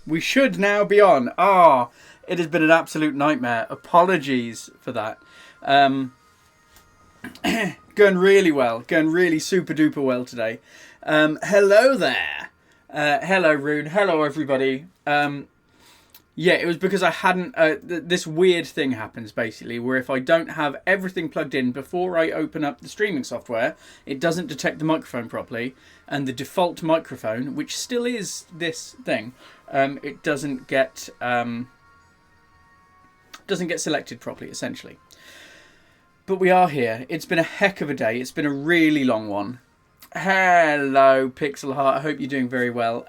We should now be on. Ah, it has been an absolute nightmare. Apologies for that. Going really well. Going really super duper well today. Hello there. Hello, Rune. Hello, everybody. Yeah, it was because I hadn't... this weird thing happens, basically, where if I don't have everything plugged in before I open up the streaming software, it doesn't detect the microphone properly, and the default microphone, which still is this thing, it doesn't get selected properly, essentially. But we are here. It's been a heck of a day. It's been a really long one. Hello, Pixel Heart. I hope you're doing very well.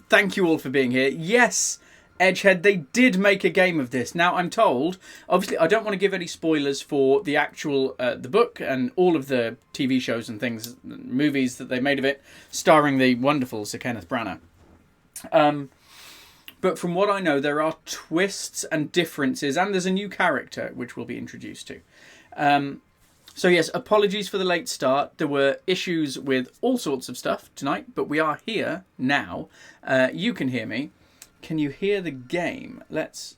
Thank you all for being here. Yes, Edgehead, they did make a game of this. Now, I'm told, obviously, I don't want to give any spoilers for the actual, the book and all of the TV shows and things, movies that they made of it, starring the wonderful Sir Kenneth Branagh. But from what I know, there are twists and differences, and there's a new character which we'll be introduced to. So yes, apologies for the late start. There were issues with all sorts of stuff tonight, but we are here now. You can hear me. Can you hear the game? Let's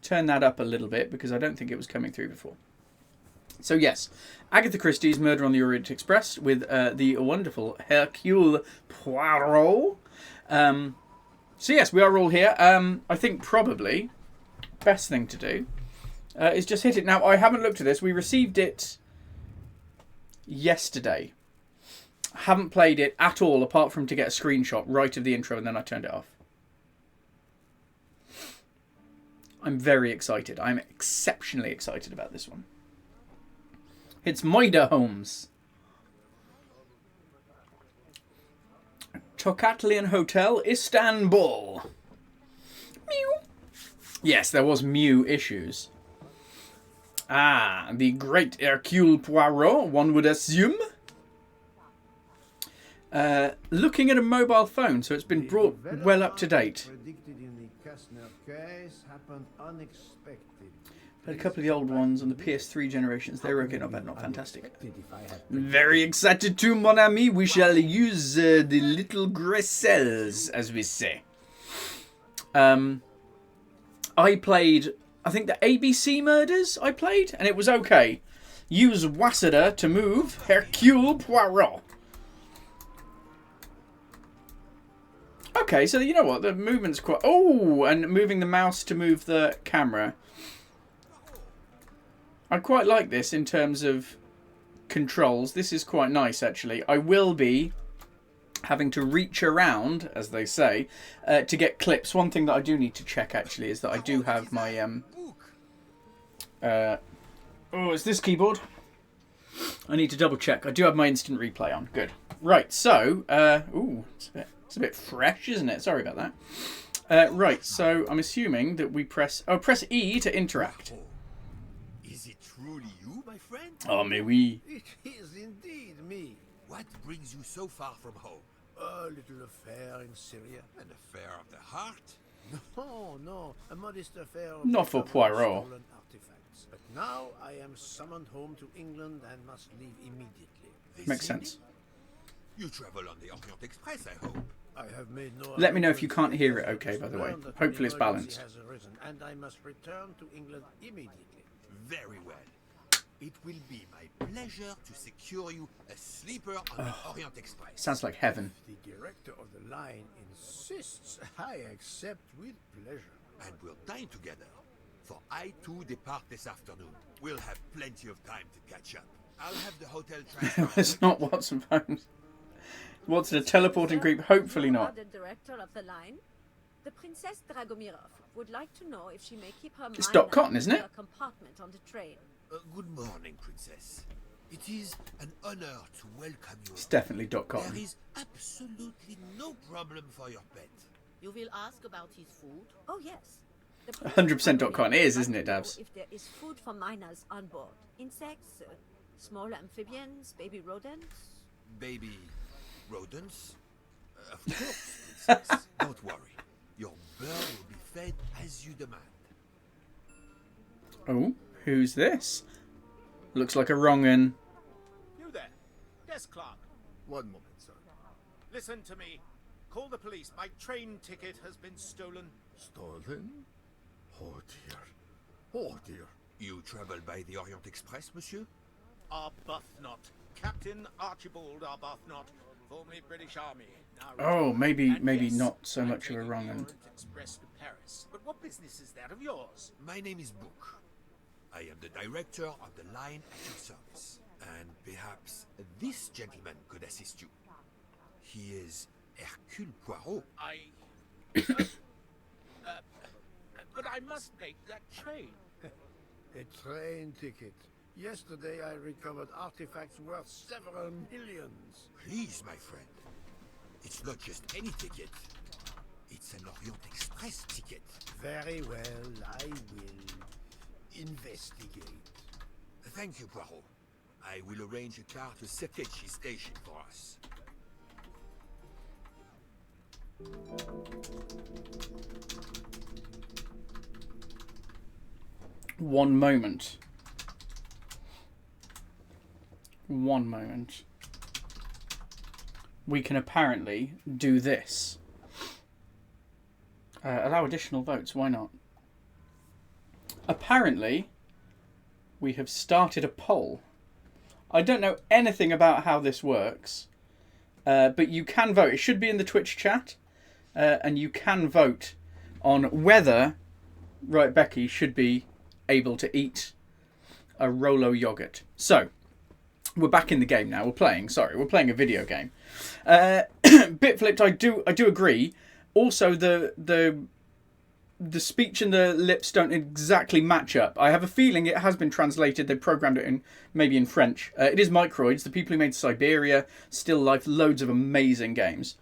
turn that up a little bit because I don't think it was coming through before. So yes, Agatha Christie's Murder on the Orient Express with the wonderful Hercule Poirot. So yes, we are all here. I think probably best thing to do is just hit it. Now, I haven't looked at this. We received it yesterday. I haven't played it at all apart from to get a screenshot right of the intro and then I turned it off. I'm very excited. I'm exceptionally excited about this one. It's Maida Holmes. Tokatlian Hotel, Istanbul. Mew. Yes, there was Mew issues. Ah, the great Hercule Poirot, one would assume. Looking at a mobile phone, so it's been brought well up to date. But a couple of the old ones on the PS3 generations, they were okay, not bad, not fantastic. Very excited too, mon ami. We shall use the little Gressels, as we say. I played, I think the ABC Murders I played, and it was okay. Use Wasada to move Hercule Poirot. Okay, so you know what? The movement's quite... Oh, and moving the mouse to move the camera. I quite like this in terms of controls. This is quite nice, actually. I will be having to reach around, as they say, to get clips. One thing that I do need to check, actually, is that I do have my... oh, is this keyboard? I need to double check. I do have my instant replay on. Good. Right, so... ooh, it's a bit fresh, isn't it? Sorry about that. Right, so I'm assuming that we press... Oh, press E to interact. Is it truly you, my friend? Oh, mais oui. It is indeed me. What brings you so far from home? A little affair in Syria. An affair of the heart? No. A modest affair of Not for Poirot. stolen artifacts. But now I am summoned home to England and must leave immediately. Makes sense. You travel on the Orient Express, I hope. I have made no... Let me know if you can't hear it okay, by the way. Hopefully it's balanced. Has arisen, and I must return to England immediately. Very well. It will be my pleasure to secure you a sleeper on the Orient Express. Sounds like heaven. If the director of the line insists, I accept with pleasure. And we'll dine together. For I too depart this afternoon. We'll have plenty of time to catch up. I'll have the hotel transfer. It's not Watson phones. Watson, a teleporting creep? Hopefully not. The director of the line, the Princess Dragomirov, would like to know if she may keep her It's minor .cotton, isn't it? in her compartment on the train. Good morning, Princess. It is an honor to welcome you. It's definitely .cotton. There is absolutely no problem for your pet. You will ask about his food? Oh yes. 100% .cotton is, isn't it, Dabs? If there is food for minors on board, insects, small amphibians, baby rodents. Baby rodents? Of course, Princess. Don't worry. Your bird will be fed as you demand. Oh, who's this? Looks like a wrong'un. You there, desk clerk. One moment, sir. Listen to me. Call the police. My train ticket has been stolen. Stolen? Oh dear. Oh dear. You travel by the Orient Express, monsieur? Arbuthnot. Captain Archibald Arbuthnot, formerly British Army. Now Oh, maybe and yes, not so I'm much of a taking wrong the one. Orient Express to Paris. But what business is that of yours? My name is Book. I am the director of the line at your service. And perhaps this gentleman could assist you. He is Hercule Poirot. But I must make that train. A train ticket. Yesterday I recovered artifacts worth several millions. Please, my friend. It's not just any ticket. It's an Orient Express ticket. Very well, I will investigate. Thank you, Poirot. I will arrange a car to Sekechi Station for us. One moment. One moment. We can apparently do this. Allow additional votes, why not? Apparently, we have started a poll. I don't know anything about how this works, but you can vote. It should be in the Twitch chat, and you can vote on whether Right Becky should be able to eat a Rolo yogurt. So, we're back in the game now. We're playing a video game. Bitflipped, I do agree. Also, the speech and the lips don't exactly match up. I have a feeling it has been translated. They programmed it in maybe in French. It is Microids, the people who made Siberia, Still Life, loads of amazing games.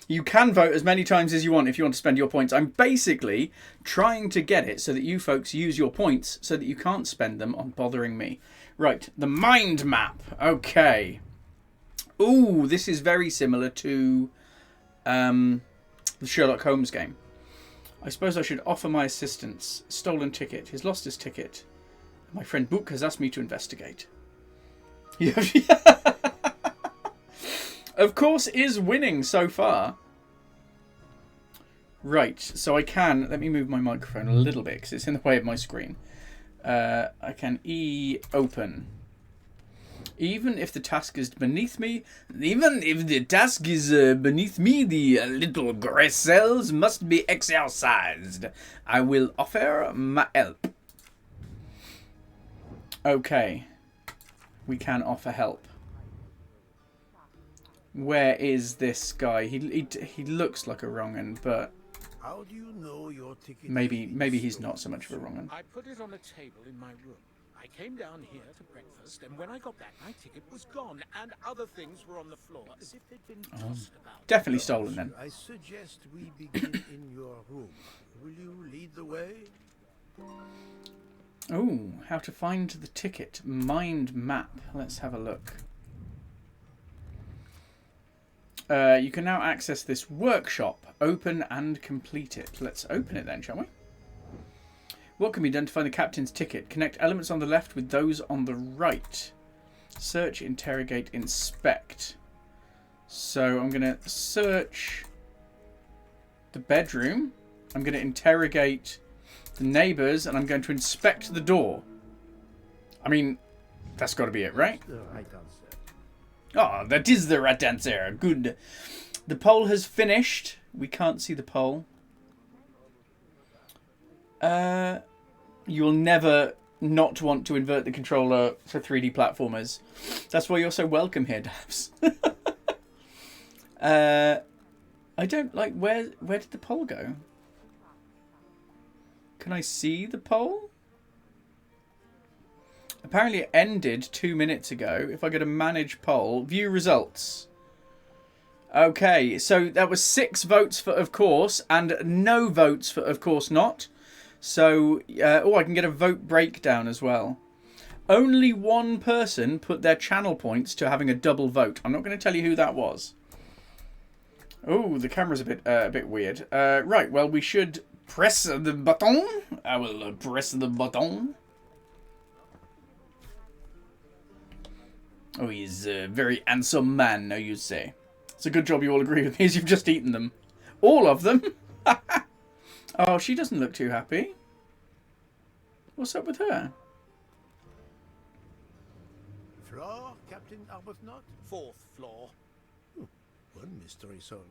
You can vote as many times as you want if you want to spend your points. I'm basically trying to get it so that you folks use your points so that you can't spend them on bothering me. Right, the mind map. Okay. Ooh, this is very similar to the Sherlock Holmes game. I suppose I should offer my assistance. Stolen ticket. He's lost his ticket. My friend Book has asked me to investigate. Of course, is winning so far. Right, so I can... Let me move my microphone a little bit because it's in the way of my screen. I can open. Even if the task is beneath me, the little grey cells must be exercised. I will offer my help. Okay. We can offer help. Where is this guy? He looks like a wrong'un, but How do you know your ticket? maybe he's not so much of a wrong'un. I put it on a table in my room. I came down here to breakfast, and when I got back, my ticket was gone, and other things were on the floor, as if they'd been tossed about. Definitely stolen then. I suggest we begin in your room. Will you lead the way? Oh, how to find the ticket. Mind map. Let's have a look. You can now access this workshop. Open and complete it. Let's open it then, shall we? What can be done to find the captain's ticket? Connect elements on the left with those on the right. Search, interrogate, inspect. So I'm going to search the bedroom. I'm going to interrogate the neighbours, and I'm going to inspect the door. I mean, that's got to be it, right? The right answer. Oh, that is the right answer. Good. The poll has finished. We can't see the poll. You'll never not want to invert the controller for 3D platformers. That's why you're so welcome here, Dabs. I don't like... Where did the poll go? Can I see the poll? Apparently it ended 2 minutes ago. If I go to manage poll, view results. Okay, so that was 6 votes for of course and no votes for of course not. So, I can get a vote breakdown as well. Only one person put their channel points to having a double vote. I'm not going to tell you who that was. Oh, the camera's a bit weird. Right, well, we should press the button. I will press the button. Oh, he's a very handsome man, now you say. It's a good job you all agree with me as you've just eaten them. All of them? Oh, she doesn't look too happy. What's up with her? Floor, Captain Arbuthnot? 4th floor. One mystery solved.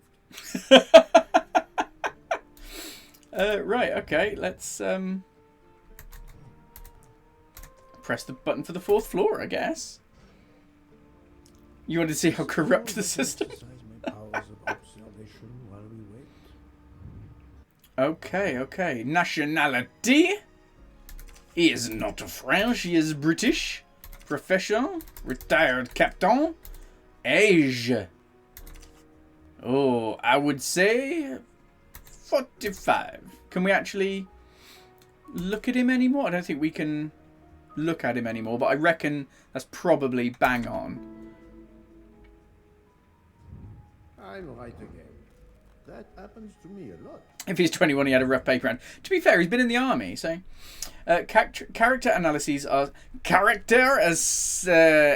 Right, okay, let's press the button for the 4th floor, I guess. You want to see how corrupt the system is? Okay. Nationality? He is not French, he is British. Profession? Retired captain. Age? Oh, I would say 45. Can we actually look at him anymore? I don't think we can look at him anymore, but I reckon that's probably bang on. I'm right again. That happens to me a lot. If he's 21, he had a rough paper round. To be fair, he's been in the army, so... character analyses are...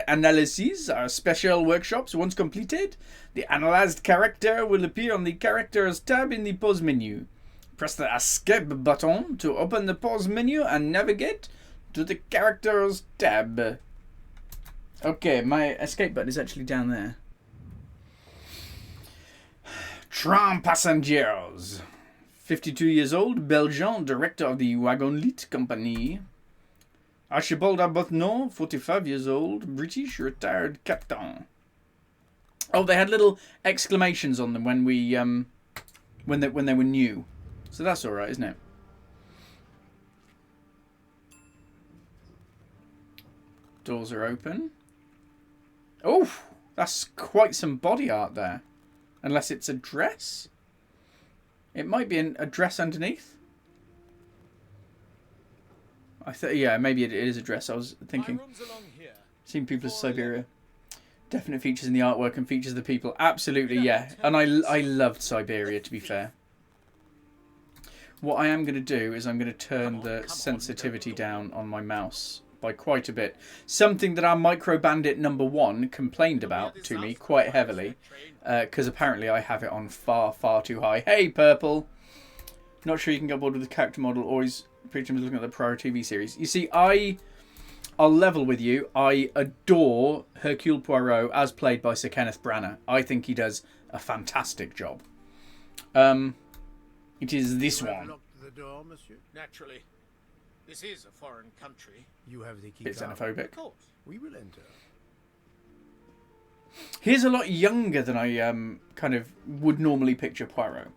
analyses are special workshops. Once completed, the analyzed character will appear on the Characters tab in the pause menu. Press the Escape button to open the pause menu and navigate to the Characters tab. Okay, my escape button is actually down there. Train passengers. 52 years old, Belgian, director of the Wagonlit Company. Archibald Arbuthnot, 45 years old, British, retired captain. Oh, they had little exclamations on them when we when they were new, so that's all right, isn't it? Doors are open. Oh, that's quite some body art there. Unless it's a dress. It might be a dress underneath. Yeah, maybe it is a dress. I was thinking. Seen people of Siberia. Definite features in the artwork and features of the people. Absolutely, yeah. And I loved Siberia, to be fair. What I am going to do is I'm going to turn the sensitivity down on my mouse by quite a bit. Something that our Micro Bandit #1 complained about to me quite heavily. Because apparently I have it on far, far too high. Hey, Purple! Not sure you can get bored with the character model. Always preaching looking at the prior TV series. You see, I'll level with you. I adore Hercule Poirot as played by Sir Kenneth Branagh. I think he does a fantastic job. It is this one. Locked the door, monsieur? Naturally. This is a foreign country. You have the key. Bit xenophobic. Of course. We will enter. He's a lot younger than I kind of would normally picture Poirot.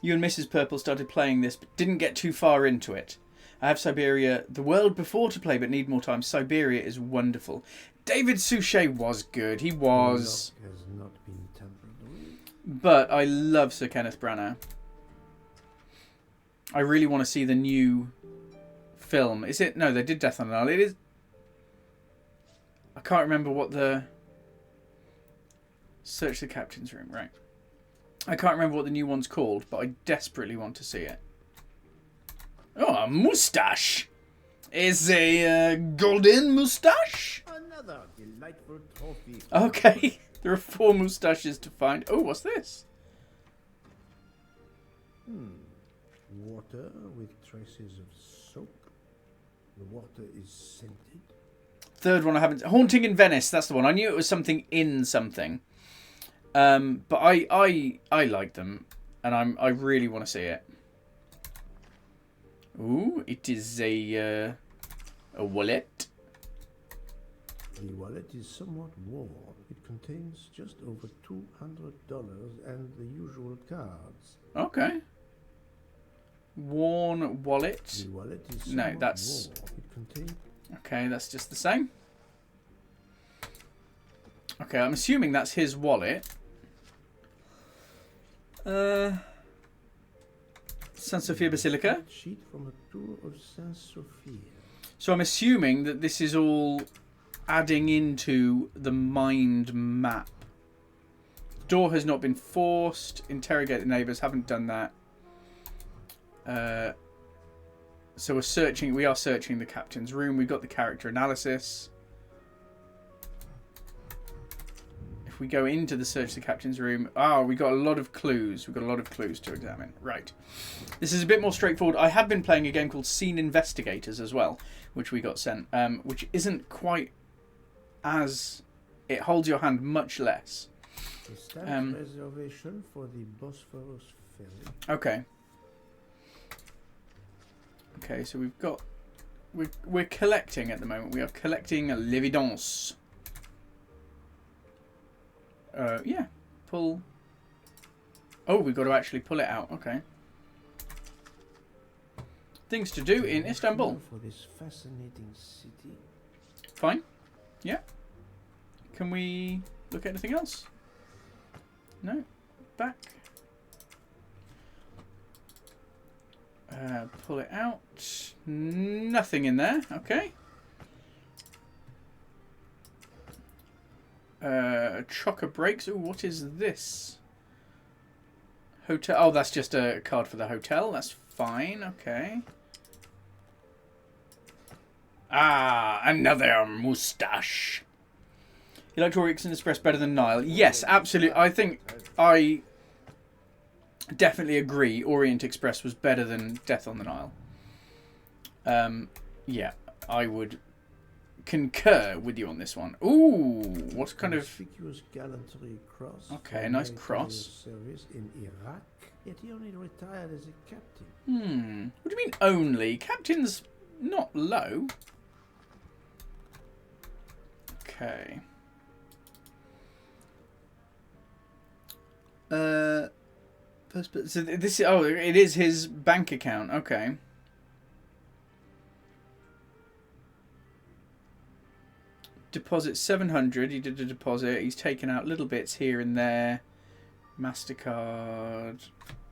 You and Mrs. Purple started playing this, but didn't get too far into it. I have Siberia, the world before to play, but need more time. Siberia is wonderful. David Suchet was good. He was. Has not been tampered with. But I love Sir Kenneth Branagh. I really want to see the new film. Is it? No, they did Death on the Nile. It is. I can't remember what the. Search the captain's room, right. I can't remember what the new one's called, but I desperately want to see it. Oh, a moustache! Is a golden moustache? Another delightful trophy. Okay, there are 4 moustaches to find. Oh, what's this? Water with traces of soap. The water is scented. Third one I haven't. Haunting in Venice. That's the one. I knew it was something in something. But I like them, and I really want to see it. Ooh, it is a wallet. The wallet is somewhat worn. It contains just over $200 and the usual cards. Okay. Worn wallet. The wallet is No, somewhat that's. worn. It contains. Okay, that's just the same. Okay, I'm assuming that's his wallet. San Sofia Basilica. Sheet from a tour of Saint Sophia. So I'm assuming that this is all adding into the mind map. Door has not been forced. Interrogate the neighbours. Haven't done that. So we're searching. We are searching the captain's room. We've got the character analysis. if we go into the search the captain's room, we got a lot of clues. We've got a lot of clues to examine. Right. This is a bit more straightforward. I have been playing a game called Scene Investigators as well, which we got sent, which isn't quite as... It holds your hand much less. The stamp reservation for the Bosphorus ferry. Okay. Okay, so we've got... We're collecting at the moment. We are collecting l'évidence. Yeah. Pull. Oh, we've got to actually pull it out. Okay. Things to do in Istanbul. For this fascinating city. Fine. Yeah. Can we look at anything else? No. Back. Pull it out. Nothing in there. Okay. Chocker brakes. Ooh, what is this? Hotel. Oh, that's just a card for the hotel. That's fine. Okay. Another moustache. You like Orient Express better than Nile? Yes, absolutely. I think I definitely agree. Orient Express was better than Death on the Nile. Yeah, I would concur with you on this one. Ooh, what kind of... Conspicuous gallantry cross. Okay, a nice cross. Service in Iraq, yet he only retired as a captain. What do you mean only? Captain's not low. Okay. So this... Oh, it is his bank account. Okay. Deposit 700. He did a deposit. He's taken out little bits here and there. MasterCard.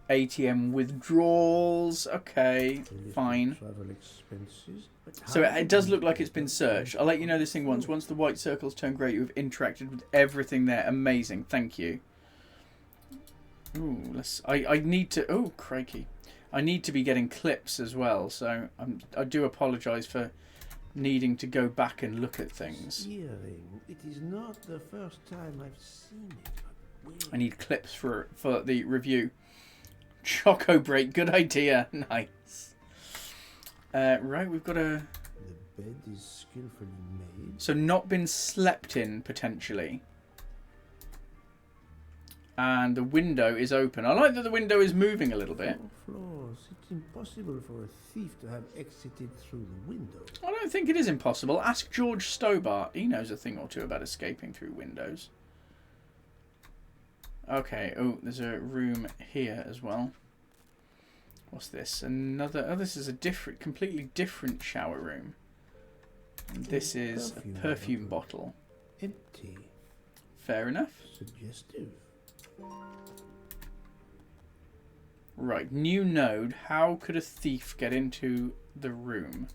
ATM withdrawals. Okay, fine. Travel expenses. So it does look like it's been searched. I'll let you know this thing once. Once the white circles turn grey, you've interacted with everything there. Amazing. Thank you. Ooh, I need to... Oh, crikey. I need to be getting clips as well. So I do apologise for needing to go back and look at things. Earring. It is not the first time I've seen it. I need clips for the review. Choco break, good idea. Nice. Right, we've got a... The bed is skillfully made. So not been slept in, potentially. And the window is open. I like that the window is moving a little bit. 4 floors. It's impossible for a thief to have exited through the window. I don't think it is impossible. Ask George Stobart. He knows a thing or two about escaping through windows. Okay. Oh, there's a room here as well. What's this? Another... Oh, this is a completely different shower room. And this is a perfume bottle. Empty. Fair enough. Suggestive. Right, new node. How could a thief get into the room?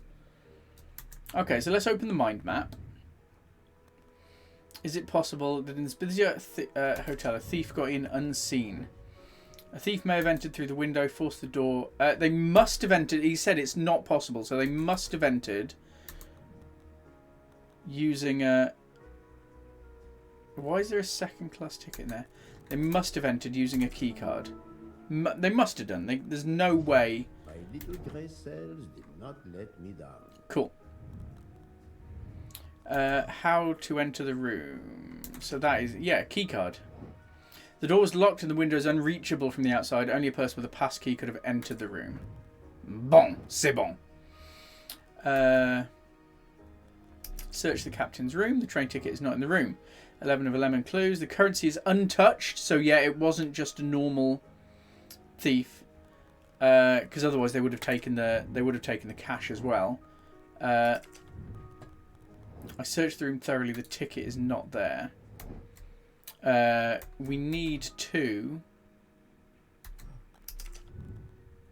Okay, so let's open the mind map. Is it possible that in this hotel a thief got in unseen? A thief may have entered through the window, forced the door. They must have entered. He said it's not possible, so they must have entered using a... Why is there a second class ticket in there? They must have entered using a key card. They must have done. There's no way. My little grey cells did not let me down. Cool. How to enter the room. So that is... Yeah, key card. The door was locked and the window is unreachable from the outside. Only a person with a pass key could have entered the room. Bon. C'est bon. Search the captain's room. The train ticket is not in the room. 11 of 11 clues. The currency is untouched. So yeah, it wasn't just a normal thief. Because otherwise they would have taken the cash as well. I searched the room thoroughly. The ticket is not there. We need to...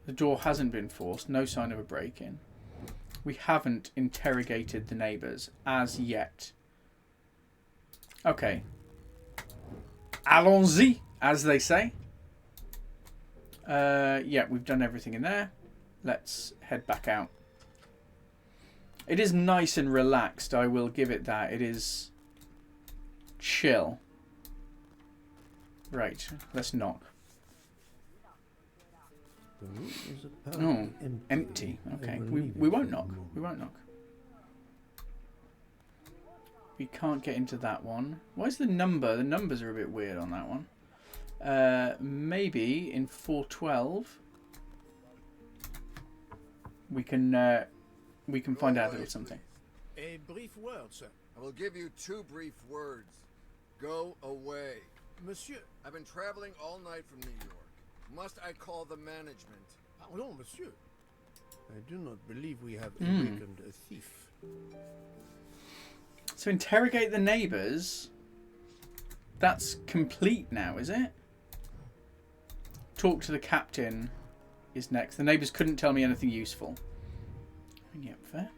The door hasn't been forced. No sign of a break-in. We haven't interrogated the neighbours as yet. Okay. Allons-y, as they say. Yeah, we've done everything in there. Let's head back out. It is nice and relaxed, I will give it that. It is chill. Right, let's knock. The room is Oh, apparently empty. I Okay, will we leave it won't for a knock. moment. We won't knock. We can't get into that one. Why is the number? The numbers are a bit weird on that one. Maybe in 412 we can find out a little something. A brief word, sir. I will give you 2 brief words. Go away. Monsieur. I've been traveling all night from New York. Must I call the management? Pardon, monsieur. I do not believe we have awakened a thief. So interrogate the neighbours. That's complete now, is it? Talk to the captain is next. The neighbours couldn't tell me anything useful. Yep, fair.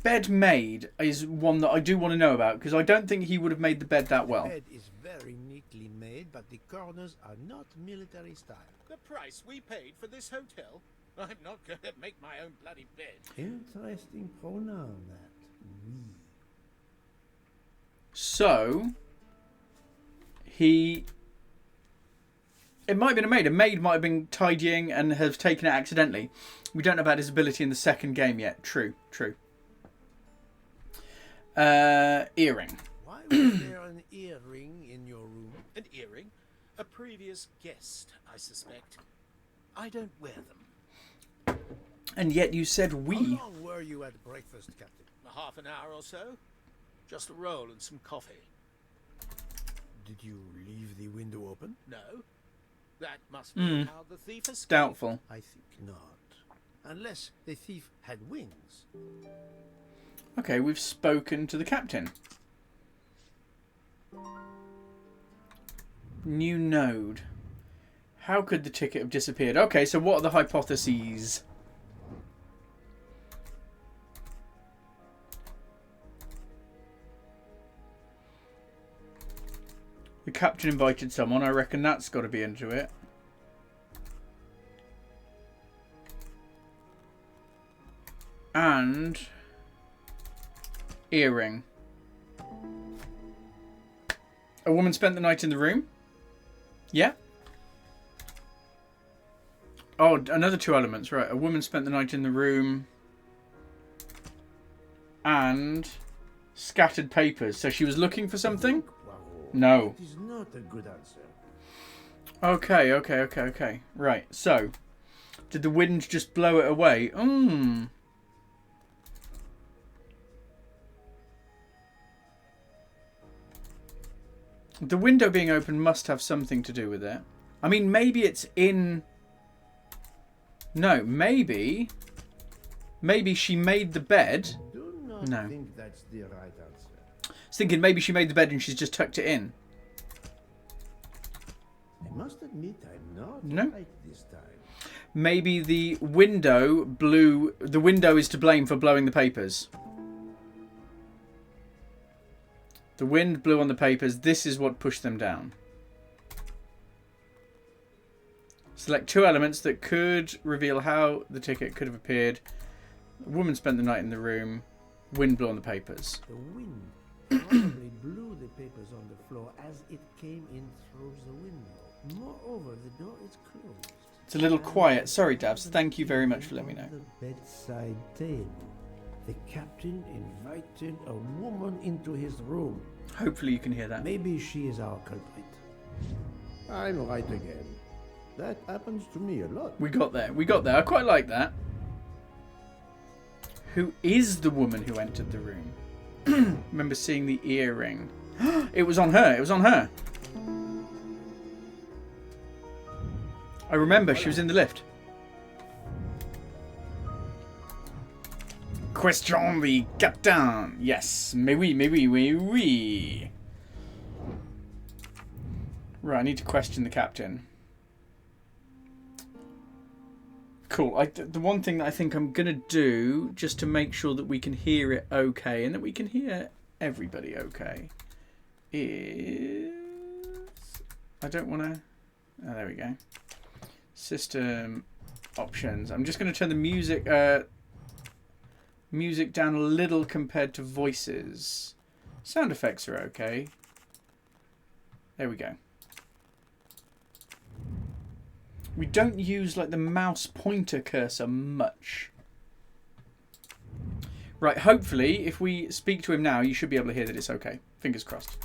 Bed made is one that I do want to know about, because I don't think he would have made the bed that well. The bed is very neatly made, but the corners are not military style. The price we paid for this hotel? I'm not going to make my own bloody bed. Interesting pronoun, that. We. So, it might have been a maid. A maid might have been tidying and have taken it accidentally. We don't know about his ability in the second game yet. True, true. Earring. Why was there an earring in your room? An earring? A previous guest, I suspect. I don't wear them. And yet you said we. How long were you at breakfast, Captain? A half an hour or so. Just a roll and some coffee. Did you leave the window open? No. That must be how the thief escaped. Doubtful. I think not. Unless the thief had wings. Okay, we've spoken to the captain. New node. How could the ticket have disappeared? Okay, so what are the hypotheses? The captain invited someone. I reckon that's got to be into it. And earring. A woman spent the night in the room. Yeah. Oh, another 2 elements. Right. A woman spent the night in the room. And scattered papers. So she was looking for something? No. It is not a good answer. Okay. Right. So, did the wind just blow it away? The window being open must have something to do with it. I mean, maybe it's in... No, maybe she made the bed. Do not No. think that's the right answer. I was thinking maybe she made the bed and she's just tucked it in. I must admit I'm not No. right this time. Maybe the window blew... The window is to blame for blowing the papers. The wind blew on the papers. This is what pushed them down. Select 2 elements that could reveal how the ticket could have appeared. A woman spent the night in the room. Wind blew on the papers. The wind probably blew the papers on the floor as it came in through the window. Moreover, the door is closed. It's a little quiet. Sorry, Dabs. Thank you very much for letting me know. On the bedside table, the captain invited a woman into his room. Hopefully you can hear that. Maybe she is our culprit. I'm right again. That happens to me a lot. We got there. I quite like that. Who is the woman who entered the room? Remember seeing the earring. It was on her. I remember she was in the lift. Question the captain. Yes. Mais oui. Right, I need to question the captain. Cool. The one thing that I think I'm going to do, just to make sure that we can hear it okay, and that we can hear everybody okay, is... I don't want to... Oh, there we go. System options. I'm just going to turn the music down a little compared to voices. Sound effects are okay. There we go. We don't use like the mouse pointer cursor much. Right, hopefully if we speak to him now you should be able to hear that it's okay. Fingers crossed.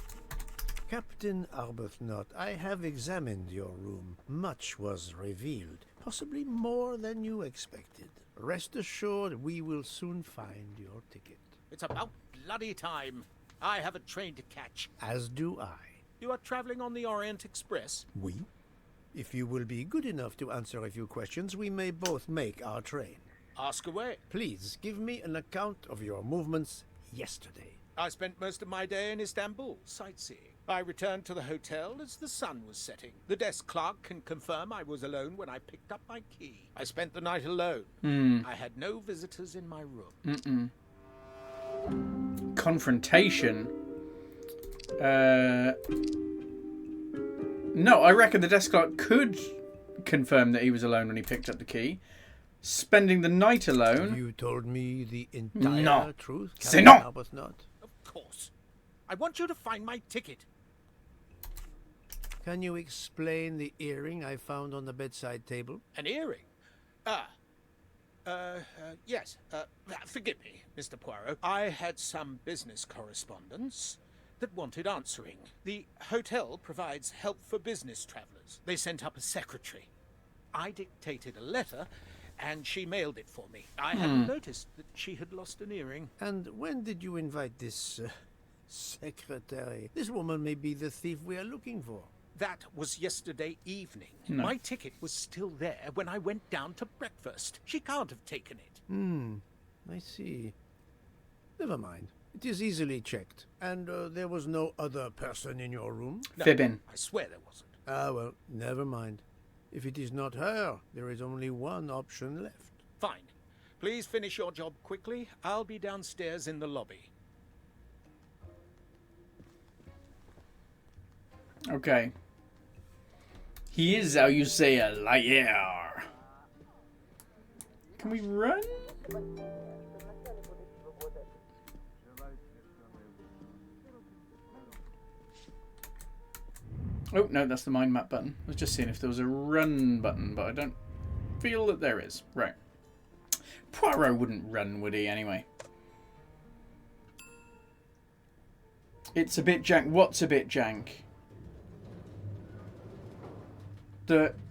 Captain Arbuthnot, I have examined your room. Much was revealed, possibly more than you expected. Rest assured we will soon find your ticket. It's about bloody time. I have a train to catch. As do I. You are traveling on the Orient Express? We? If you will be good enough to answer a few questions, we may both make our train. Ask away. Please give me an account of your movements yesterday. I spent most of my day in Istanbul, sightseeing. I returned to the hotel as the sun was setting. The desk clerk can confirm I was alone when I picked up my key. I spent the night alone. I had no visitors in my room. Confrontation. No, I reckon the desk clerk could confirm that he was alone when he picked up the key. Spending the night alone. You told me the entire No. truth, C'est Captain non. Arbuthnot. Of course. I want you to find my ticket. Can you explain the earring I found on the bedside table? An earring? Yes. Forgive me, Mr. Poirot. I had some business correspondence that wanted answering. The hotel provides help for business travelers. They sent up a secretary. I dictated a letter, and she mailed it for me. I hadn't noticed that she had lost an earring. And when did you invite this secretary? This woman may be the thief we are looking for. That was yesterday evening. No. My ticket was still there when I went down to breakfast. She can't have taken it. I see. Never mind. It is easily checked. And there was no other person in your room? No, Fibbing. I swear there wasn't. Ah, well, never mind. If it is not her, there is only one option left. Fine. Please finish your job quickly. I'll be downstairs in the lobby. Okay. He is, how you say, a liar. Can we run? Oh, no, that's the mind map button. I was just seeing if there was a run button, but I don't feel that there is. Right. Poirot wouldn't run, would he, anyway? It's a bit jank. What's a bit jank?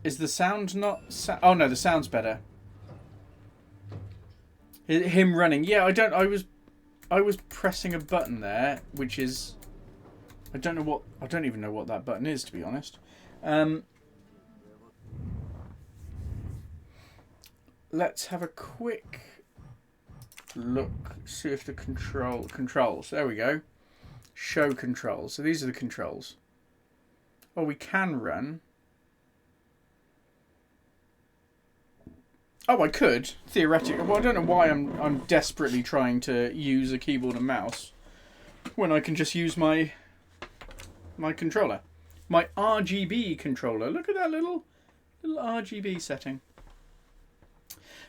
Is the sound not... oh, no, the sound's better. Him running. Yeah, I was pressing a button there, which is... I don't even know what that button is, to be honest. Let's have a quick look. See if the controls. There we go. Show controls. So these are the controls. Oh, we can run. Oh, I could theoretically. Well, I don't know why I'm desperately trying to use a keyboard and mouse when I can just use my controller, my RGB controller. Look at that little RGB setting.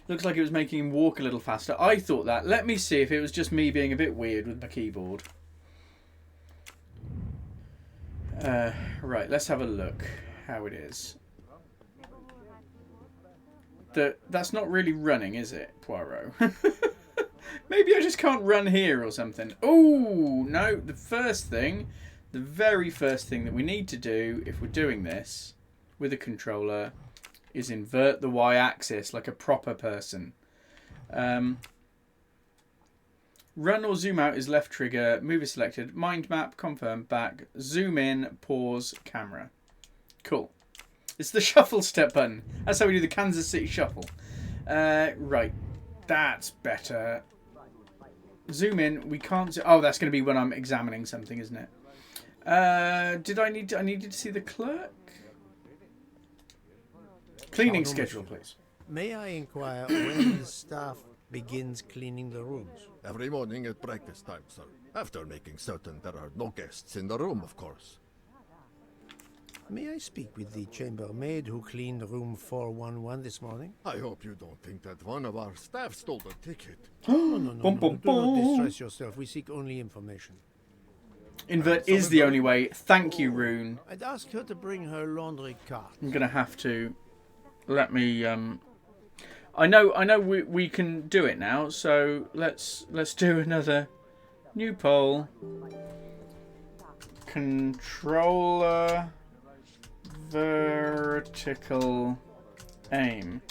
Looks like it was making him walk a little faster. I thought that. Let me see if it was just me being a bit weird with my keyboard. Right, let's have a look how it is. That's not really running, is it, Poirot? Maybe I just can't run here or something. Oh, no, the very first thing that we need to do if we're doing this with a controller is invert the y-axis like a proper person. Run or zoom out is left trigger, move is selected, mind map, confirm, back, zoom in, pause, camera. Cool. It's the shuffle step button. That's how we do the Kansas City shuffle. Right. That's better. Zoom in. We can't... oh, that's going to be when I'm examining something, isn't it? I needed to see the clerk? Cleaning schedule, please. May I inquire when the staff begins cleaning the rooms? Every morning at breakfast time, sir. After making certain there are no guests in the room, of course. May I speak with the chambermaid who cleaned room 411 this morning? I hope you don't think that one of our staff stole the ticket. No. Do not distress yourself. We seek only information. Invert is the only way. Thank you, Rune. I'd ask her to bring her laundry cart. I'm gonna have to. Let me. I know. We can do it now. So let's do another new poll. Controller vertical aim.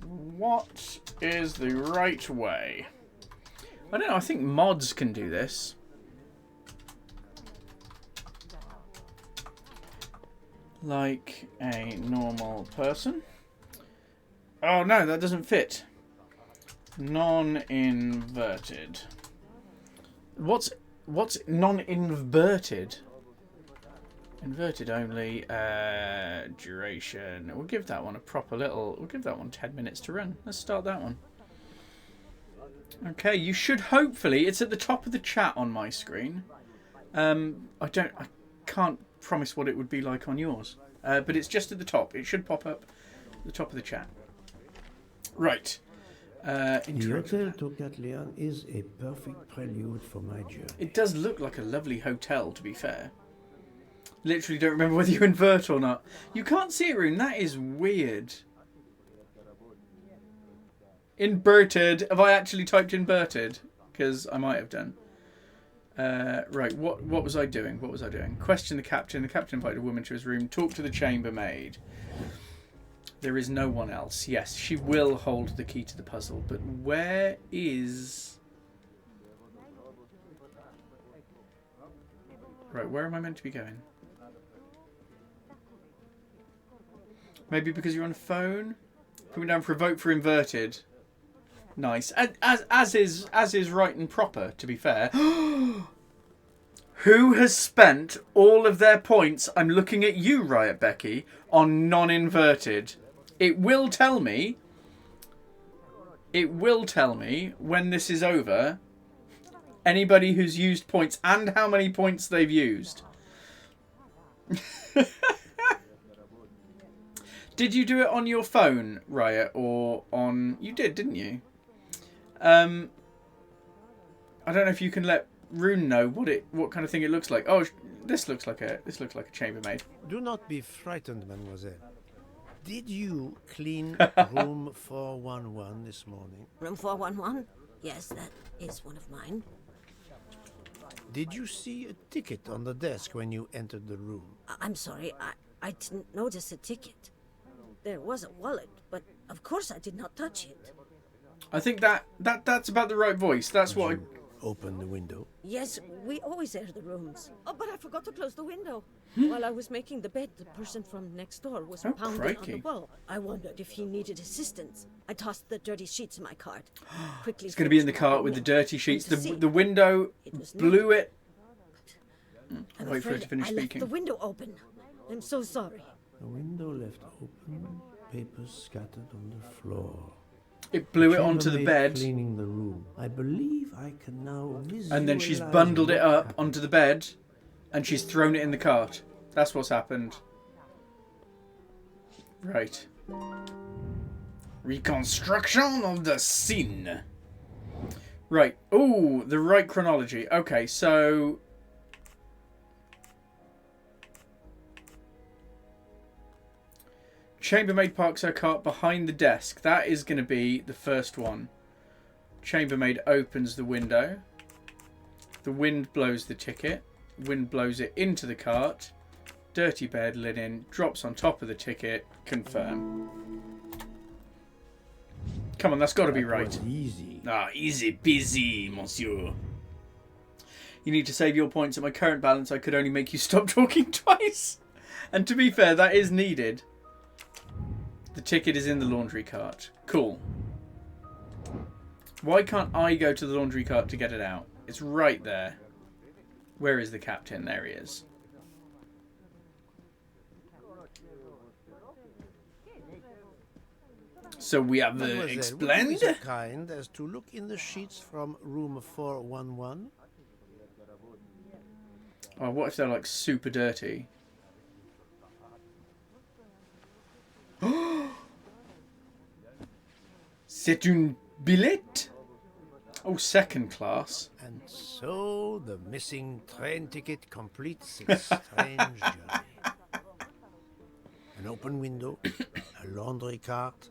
What is the right way? I don't know. I think mods can do this. Like a normal person. Oh no, that doesn't fit. Non-inverted. What's non-inverted? Inverted only. Duration. We'll give that one a proper little. We'll give that one 10 minutes to run. Let's start that one. Okay, you should hopefully. It's at the top of the chat on my screen. I can't promise what it would be like on yours, but it's just at the top. It should pop up at the top of the chat. Right. The Hotel Tocatlian is a perfect prelude for my journey. It does look like a lovely hotel, to be fair. Literally don't remember whether you invert or not. You can't see it, Rune. That is weird. Inverted. Have I actually typed inverted? Because I might have done. Right, what was I doing? What was I doing? Question the captain. The captain invited a woman to his room. Talk to the chambermaid. There is no one else. Yes, she will hold the key to the puzzle. But where is... Right, where am I meant to be going? Maybe because you're on a phone? Put me down for a vote for inverted. Nice. As is right and proper, to be fair. Who has spent all of their points, I'm looking at you, Riot Becky, on non-inverted? It will tell me when this is over, anybody who's used points and how many points they've used. Did you do it on your phone, Riot, or on... You did, didn't you? I don't know if you can let Rune know what kind of thing it looks like. Oh, this looks like a chambermaid. Do not be frightened, mademoiselle. Did you clean room 411 this morning? Room 411? Yes, that is one of mine. Did you see a ticket on the desk when you entered the room? I'm sorry, I didn't notice a ticket. There was a wallet, but of course I did not touch it. I think that's about the right voice. That's what I... Open the window. Yes, we always air the rooms. Oh, but I forgot to close the window. While I was making the bed, the person from next door was pounding on the wall. I wondered if he needed assistance. I tossed the dirty sheets in my cart. Quickly. It's going to be in the cart with the dirty sheets. The window blew it. I'm Wait for it to finish speaking. Left the window open. I'm so sorry. The window left open, papers scattered on the floor. It blew it onto the bed. Cleaning the room. I believe I can now visualize. And then she's bundled it up onto the bed, and she's thrown it in the cart. That's what's happened. Right. Reconstruction of the scene. Right. Ooh, the right chronology. Okay, so... Chambermaid parks her cart behind the desk. That is going to be the first one. Chambermaid opens the window. The wind blows the ticket. Wind blows it into the cart. Dirty bed linen drops on top of the ticket. Confirm. Come on, that's got to be right. Easy. Ah, easy peasy, monsieur. You need to save your points. At my current balance, I could only make you stop talking twice. And to be fair, that is needed. The ticket is in the laundry cart. Cool. Why can't I go to the laundry cart to get it out? It's right there. Where is the captain? There he is. So we have explained. Would you be so kind as to look in the sheets from room 411? Oh, what if they're like super dirty? C'est une billette? Oh, second class. And so the missing train ticket completes its strange journey. An open window, a laundry cart,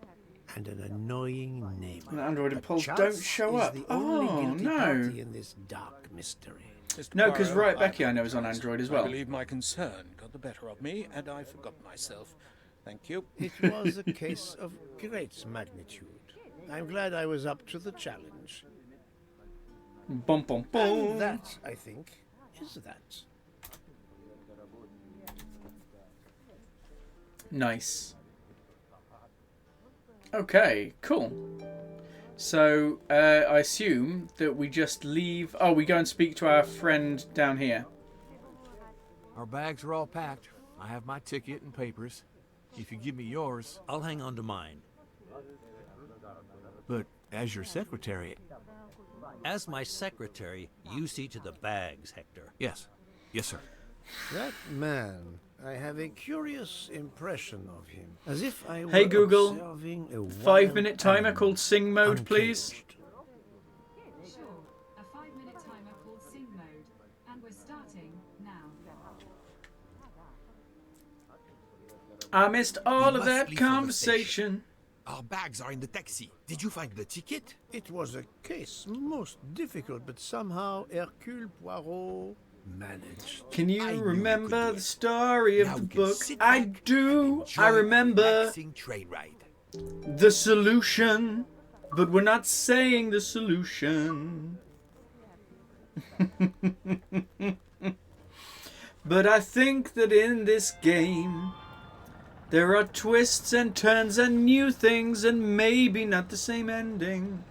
and an annoying neighbor. And Android and But Pulse chance don't show is up. the only Oh, guilty no. party in this dark mystery. Mr. No, because Poirot, Riot Becky I know is on apologize. Android as I well. believe my concern got the better of me, and I forgot myself. Thank you. It was a case of great magnitude. I'm glad I was up to the challenge. Bum, bum, bum. And that, I think, is that. Nice. Okay, cool. So, I assume that we just leave... Oh, we go and speak to our friend down here. Our bags are all packed. I have my ticket and papers. If you give me yours, I'll hang on to mine. but as your secretary... As my secretary, you see to the bags, Hector. Yes. Yes, sir. That man, I have a curious impression of him. As if I were Hey, Google, observing a 5-minute timer animal, called Sing Mode, please. uncaged. Sure, a 5-minute timer called Sing Mode, and we're starting now. I missed all We of must that leave for the conversation. Our bags are in the taxi. Did you find the ticket? It was a case most difficult, but somehow Hercule Poirot managed. Can you I knew you remember could do the it. story of Now the we can book? sit I back do. and enjoy I a remember relaxing train ride. the solution, but we're not saying the solution. But I think that in this game there are twists and turns and new things and maybe not the same ending.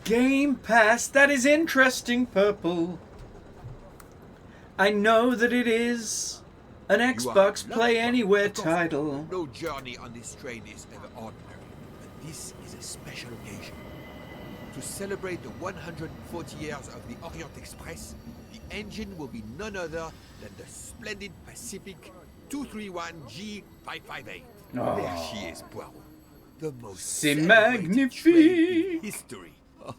Game Pass, that is interesting, Purple. I know that it is an You are Xbox not Play wrong. Anywhere Of course, title. No journey on this train is ever ordinary, but this is a special occasion. To celebrate the 140 years of the Orient Express, the engine will be none other than the splendid Pacific 231G558. Oh. There she is, Poirot. The most C'est celebrated train magnifique. in history. Oh,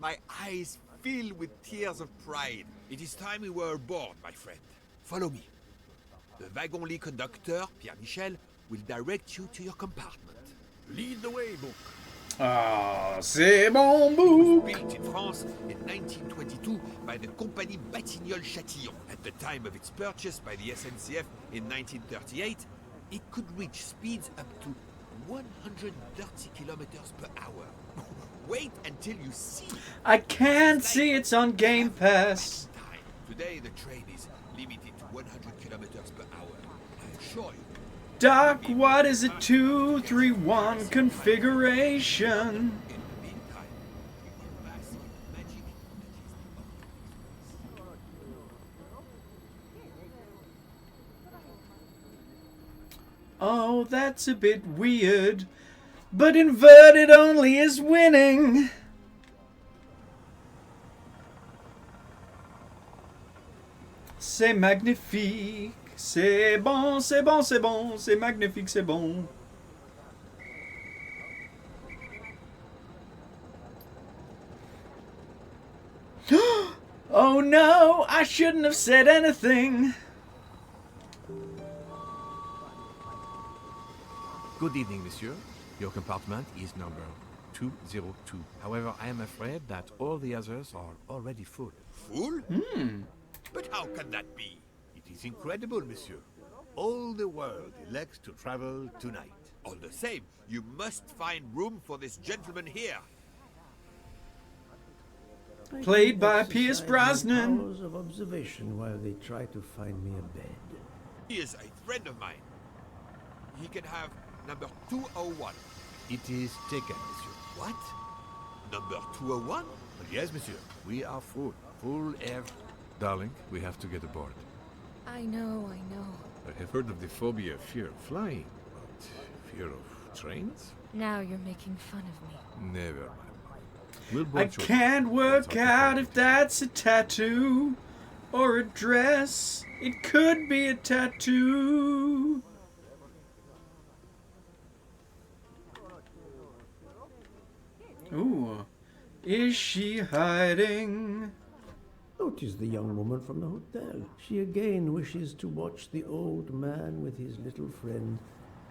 my eyes fill with tears of pride. It is time we were aboard, my friend. Follow me. The wagon-lit conductor, Pierre Michel, will direct you to your compartment. Lead the way, book. Ah, c'est bon book. Built in France in 1922 by the Compagnie Batignolles-Châtillon. At the time of its purchase by the SNCF in 1938, it could reach speeds up to 130 kilometers per hour. Wait until you see. I can't see it's on Game Pass. Time. Today the train is limited to 100 kilometers per hour. I assure you. Doc, what is a 231 configuration? In the meantime, we will bask in the magic that is the Oh, that's a bit weird. But inverted only is winning. C'est magnifique. C'est bon, c'est bon, c'est bon. C'est magnifique, c'est bon. Oh no, I shouldn't have said anything. Good evening, monsieur. Your compartment is number 202. However, I am afraid that all the others are already full. Full? But how can that be? It is incredible, monsieur. All the world elects to travel tonight. All the same, you must find room for this gentleman here. Played by Pierce Exercise my Brosnan. powers of observation while they try to find me a bed. He is a friend of mine. He can have number 201. It is taken, monsieur. What? Number 201? Yes, monsieur. We are full. Full air. Darling, we have to get aboard. I know. I have heard of the phobia of fear of flying, but fear of trains? Now you're making fun of me. Never, my love. We'll I board shortly. can't work That's our out compartment. if that's a tattoo or a dress. It could be a tattoo. is she hiding? Notice the young woman from the hotel. She again wishes to watch the old man with his little friend,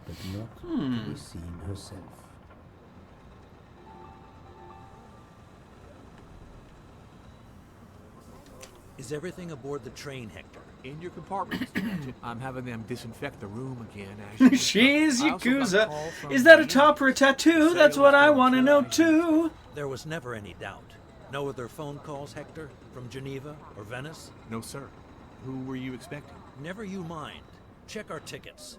but not to be seen herself. Is everything aboard the train, Hector? In your compartment, Mr. Ratchet. I'm having them disinfect the room again. As She's I also got a Yakuza. call from Is that a the top or a tattoo? That's what I want to know too. There was never any doubt. No other phone calls, Hector? From Geneva or Venice? No, sir. Who were you expecting? Never you mind. Check our tickets.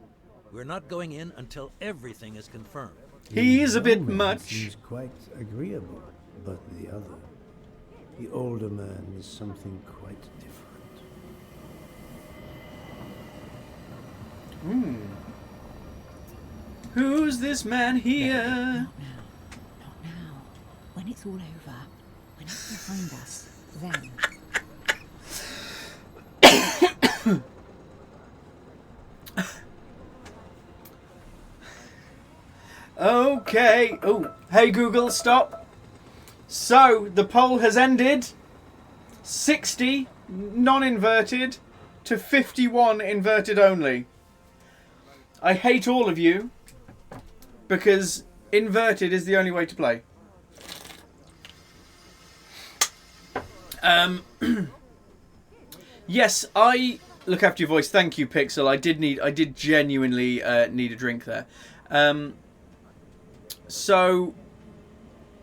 We're not going in until everything is confirmed. He's a bit young man much. Seems quite agreeable, but the other, the older man, is something quite different. Who's this man here? Not now. When it's all over, when it's behind us, then. Okay. Oh, hey Google, stop. So, the poll has ended. 60 non-inverted to 51 inverted only. I hate all of you because inverted is the only way to play. Yes, I look after your voice. Thank you, Pixel. I did genuinely need a drink there. So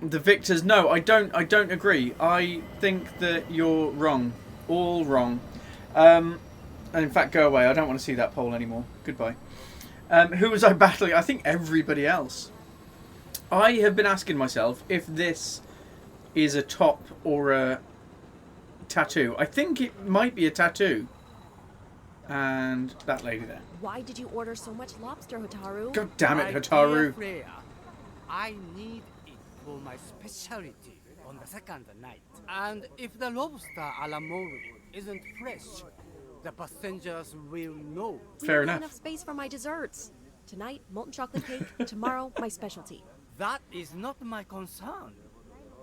the victors, no, I don't agree. I think that you're wrong, all wrong. And in fact, go away. I don't want to see that poll anymore. Goodbye. Who was I battling? I think everybody else. I have been asking myself if this is a top or a tattoo. I think it might be a tattoo. And that lady there. Why did you order so much lobster, Hotaru? God damn it, Hotaru. I need it for my specialty on the second night. And if the lobster a la mori isn't fresh, the passengers will know. Fair We enough. have enough space for my desserts. Tonight, molten chocolate cake. Tomorrow, my specialty. That is not my concern.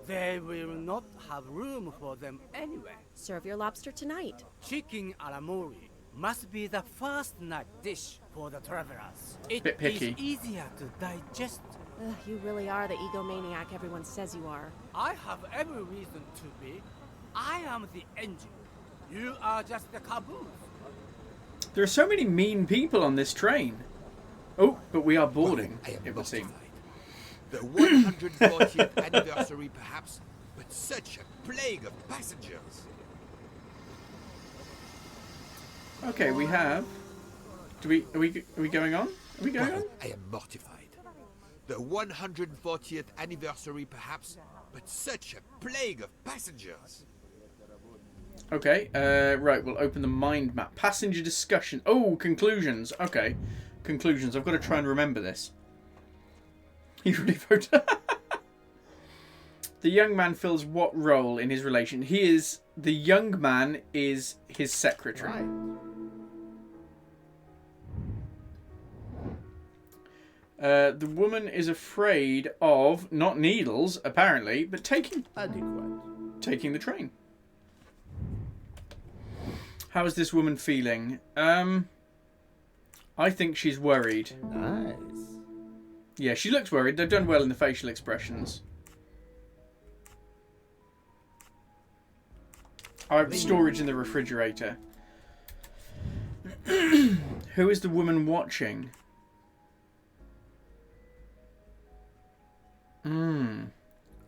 They will not have room for them anyway. Serve your lobster tonight. Chicken a la mori must be the first night dish for the travelers. It Bit is picky. easier to digest. Ugh, you really are the egomaniac everyone says you are. I have every reason to be. I am the engine. You are just the caboose. There are so many mean people on this train. Oh, but we are boarding, I am it would seem. The 140th anniversary, perhaps, but such a plague of passengers. Okay, we have. Are we going on? Are we going on? I am mortified. The 140th anniversary, perhaps, but such a plague of passengers. Okay, right, we'll open the mind map. Passenger discussion. Oh, conclusions. Okay, conclusions. I've got to try and remember this. You really voted. The young man fills what role in his relation? The young man is his secretary. Right. The woman is afraid of, not needles, apparently, but taking the train. How is this woman feeling? I think she's worried. Nice. Yeah, she looks worried. They've done well in the facial expressions. I have storage in the refrigerator. Who is the woman watching?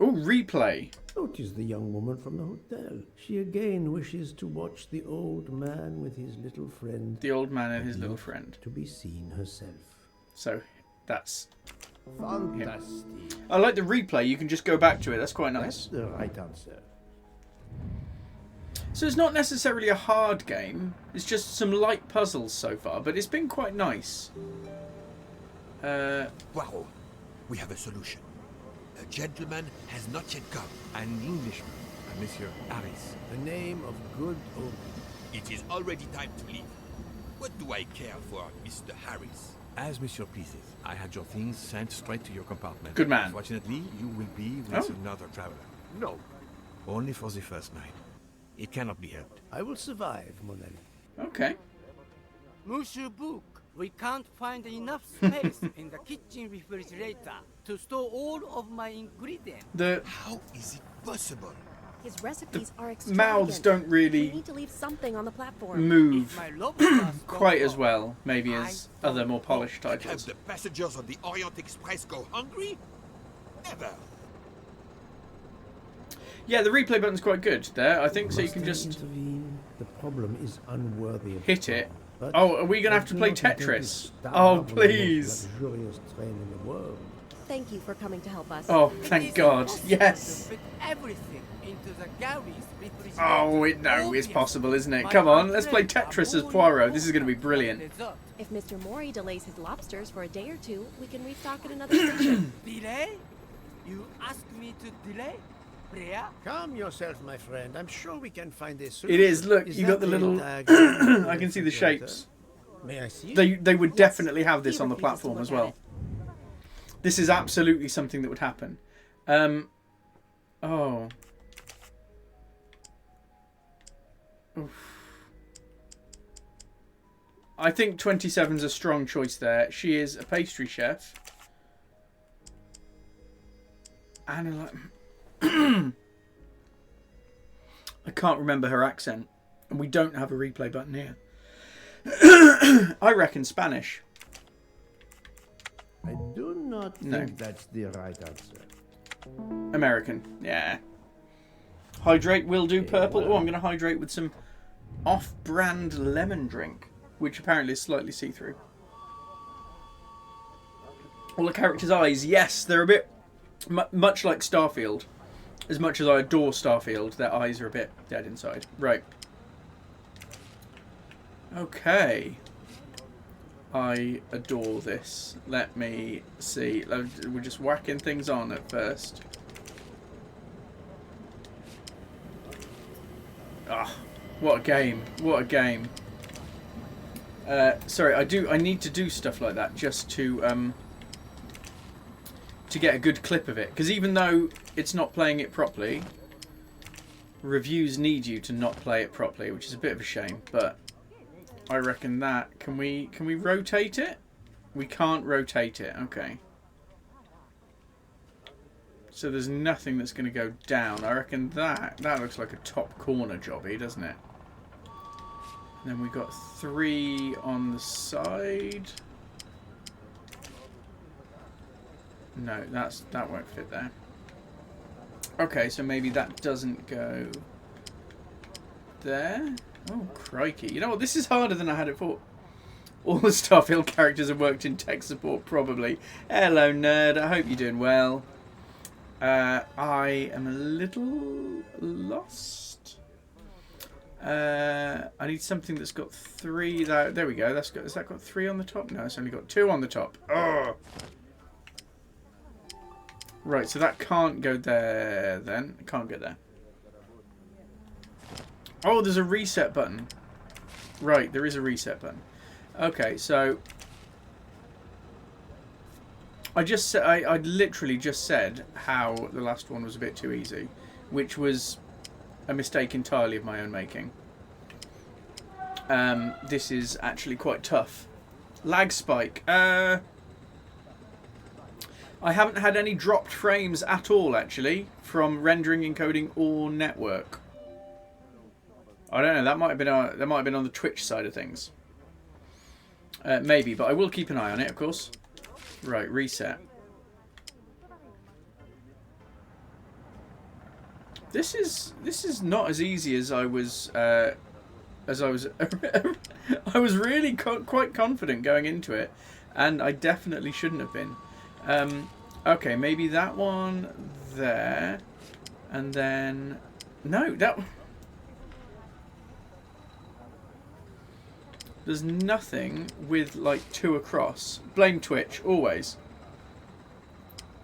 Oh, replay. Notice the young woman from the hotel. She again wishes to watch the old man with his little friend. The old man and his little friend. To be seen herself. So, that's fantastic. him. I like the replay. You can just go back to it. That's quite nice. That's the right answer. So it's not necessarily a hard game. It's just some light puzzles so far, but it's been quite nice. Poirot, we have a solution. A gentleman has not yet come. An Englishman, Monsieur Harris. A name of good omen. It is already time to leave. What do I care for Mr. Harris? As Monsieur pleases. I had your things sent straight to your compartment. Good man. Unfortunately, you will be with another traveler. No. Only for the first night. It cannot be helped. I will survive, mon ami. Okay. Monsieur Book, we can't find enough space in the kitchen refrigerator to store all of my ingredients. How is it possible? His recipes are extravagant. Mouths don't really We need to leave something on the platform. move quite as well, maybe, as other more polished Have titles. the passengers on the Orient Express go hungry? Never. Yeah, the replay button's quite good there, I think, so you can just intervene. The problem is unworthy of hit it. but Oh, are we going to have to play Tetris? Oh, please. Luxurious train in the world. Thank you for coming to help us. Oh, thank God. Yes. Fit everything into the Gary's refrigerator. Oh, no, it's possible, isn't it? Come on, let's play Tetris as Poirot. This is going to be brilliant. If Mr. Mori delays his lobsters for a day or two, we can restock at another station. Delay? You ask me to delay? Freya? Calm yourself, my friend. I'm sure we can find a solution. It is. Look, you got the little... I can see the shapes. May I see? They would definitely have this on the platform as well. This is absolutely something that would happen. Oh. Oof. I think 27's a strong choice there. She is a pastry chef. And I can't remember her accent. And we don't have a replay button here. I reckon Spanish. I do not think that's the right answer. American, yeah. Hydrate will do purple. Oh, I'm going to hydrate with some off-brand lemon drink, which apparently is slightly see-through. All the characters' eyes, yes, they're a bit much like Starfield. As much as I adore Starfield, their eyes are a bit dead inside. Right. Okay. I adore this. Let me see. We're just whacking things on at first. Ah, what a game. What a game. Sorry, I need to do stuff like that just to get a good clip of it. Because even though it's not playing it properly, reviews need you to not play it properly, which is a bit of a shame, but I reckon that... Can we rotate it? We can't rotate it. Okay. So there's nothing that's going to go down. I reckon that looks like a top corner jobby, doesn't it? And then we got 3 on the side. No, that won't fit there. Okay, so maybe that doesn't go there. Oh, crikey. You know what? This is harder than I had it for. All the Starfield characters have worked in tech support, probably. Hello, nerd. I hope you're doing well. I am a little lost. I need something that's got 3. There we go. Has that got 3 on the top? No, it's only got 2 on the top. Oh. Right, so that can't go there then. It can't go there. Oh, there's a reset button. Right, there is a reset button. Okay, so I literally just said how the last one was a bit too easy, which was a mistake entirely of my own making. This is actually quite tough. Lag spike. I haven't had any dropped frames at all, actually, from rendering, encoding, or network. I don't know. That might have been on the Twitch side of things. Maybe, but I will keep an eye on it, of course. Right, reset. This is not as easy as I was. I was really quite confident going into it, and I definitely shouldn't have been. Okay, maybe that one there, and then no, that. There's nothing with like 2 across. Blame Twitch, always.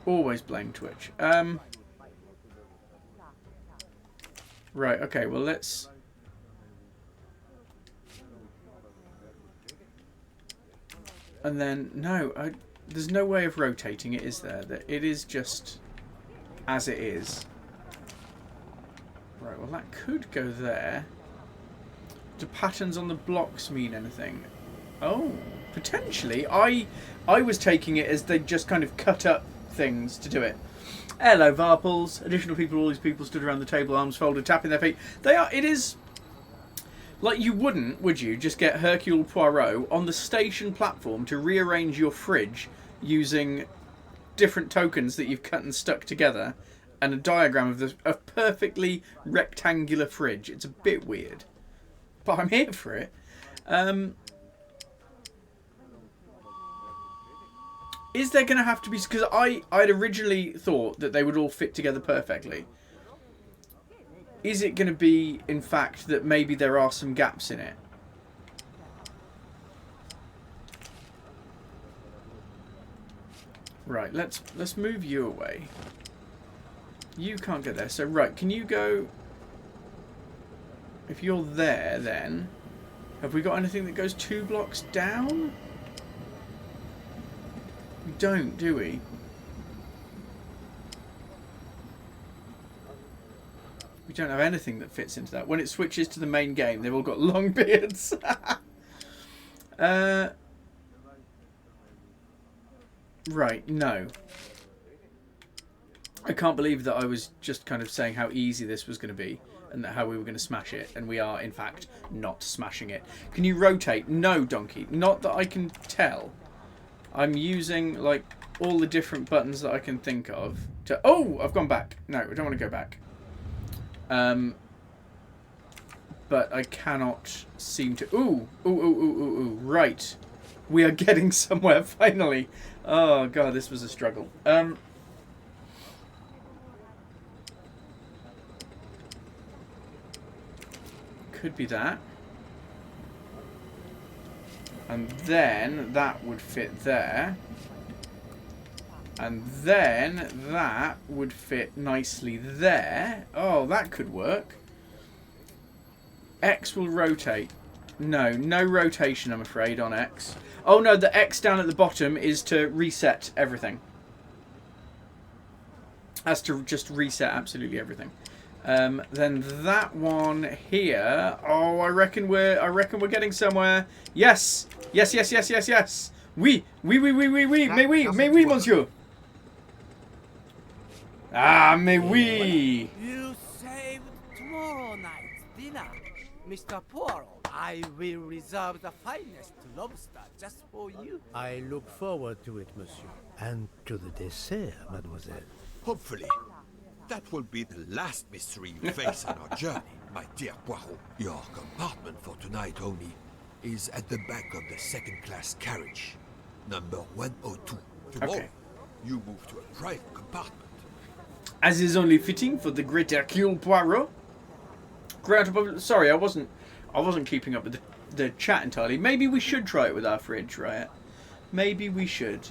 Always blame Twitch. Right, okay, well let's... And then, no, there's no way of rotating it, is there? It is just as it is. Right, well that could go there. Do patterns on the blocks mean anything? Oh, potentially. I was taking it as they just kind of cut up things to do it. Hello, Varpals. Additional people, all these people stood around the table, arms folded, tapping their feet. It is... Like, you wouldn't, would you, just get Hercule Poirot on the station platform to rearrange your fridge using different tokens that you've cut and stuck together and a diagram of a perfectly rectangular fridge. It's a bit weird. But I'm here for it. Is there going to have to be... Because I'd originally thought that they would all fit together perfectly. Is it going to be, in fact, that maybe there are some gaps in it? Right, let's move you away. You can't get there. So, right, can you go... If you're there, then... Have we got anything that goes 2 blocks down? We don't, do we? We don't have anything that fits into that. When it switches to the main game, they've all got long beards. Right, no. I can't believe that I was just kind of saying how easy this was going to be and how we were going to smash it, and we are, in fact, not smashing it. Can you rotate? No, Donkey. Not that I can tell. I'm using, like, all the different buttons that I can think of to... Oh, I've gone back. No, I don't want to go back. But I cannot seem to... Ooh. Right. We are getting somewhere, finally. Oh, God, this was a struggle. Could be that. And then that would fit there. And then that would fit nicely there. Oh, that could work. X will rotate. No rotation, I'm afraid, on X. Oh, no, the X down at the bottom is to reset everything. Has to just reset absolutely everything. Then that one here. Oh, I reckon we're getting somewhere. Yes. Oui, mais oui, monsieur. Ah, mais oui. You saved tomorrow night's dinner, Mr. Poirot. I will reserve the finest lobster just for you. I look forward to it, monsieur. And to the dessert, mademoiselle. Hopefully. That will be the last mystery you face on our journey, my dear Poirot. Your compartment for tonight only is at the back of the second-class carriage, number 102. Tomorrow, you move to a private compartment. As is only fitting for the great Hercule Poirot. Sorry, I wasn't keeping up with the chat entirely. Maybe we should try it with our fridge, right? Maybe we should.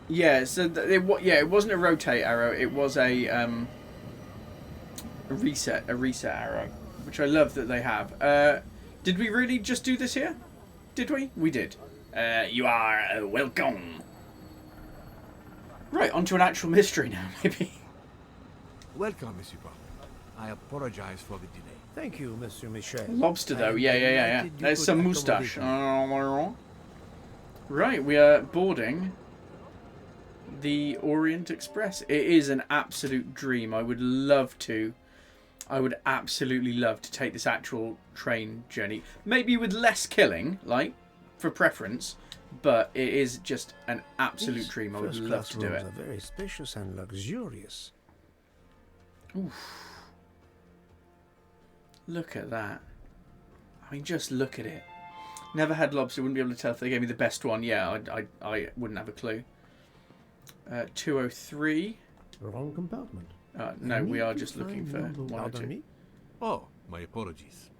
Yeah, so it wasn't a rotate arrow. It was a reset arrow, which I love that they have. Did we really just do this here? Did we? We did. You are welcome. Right, onto an actual mystery now, maybe. Welcome, Monsieur Poirot. I apologize for the delay. Thank you, Monsieur Michel. Lobster, though. Yeah. There's some moustache. Right, we are boarding the Orient Express. It is an absolute dream. I would absolutely love to take this actual train journey. Maybe with less killing, like, for preference, but it is just an absolute dream. I would love to do it. Are very spacious and luxurious. Oof. Look at that. I mean, just look at it. Never had lobster. Wouldn't be able to tell if they gave me the best one. Yeah, I wouldn't have a clue. 203. Wrong compartment. No, we are just looking for 102. Oh, my apologies.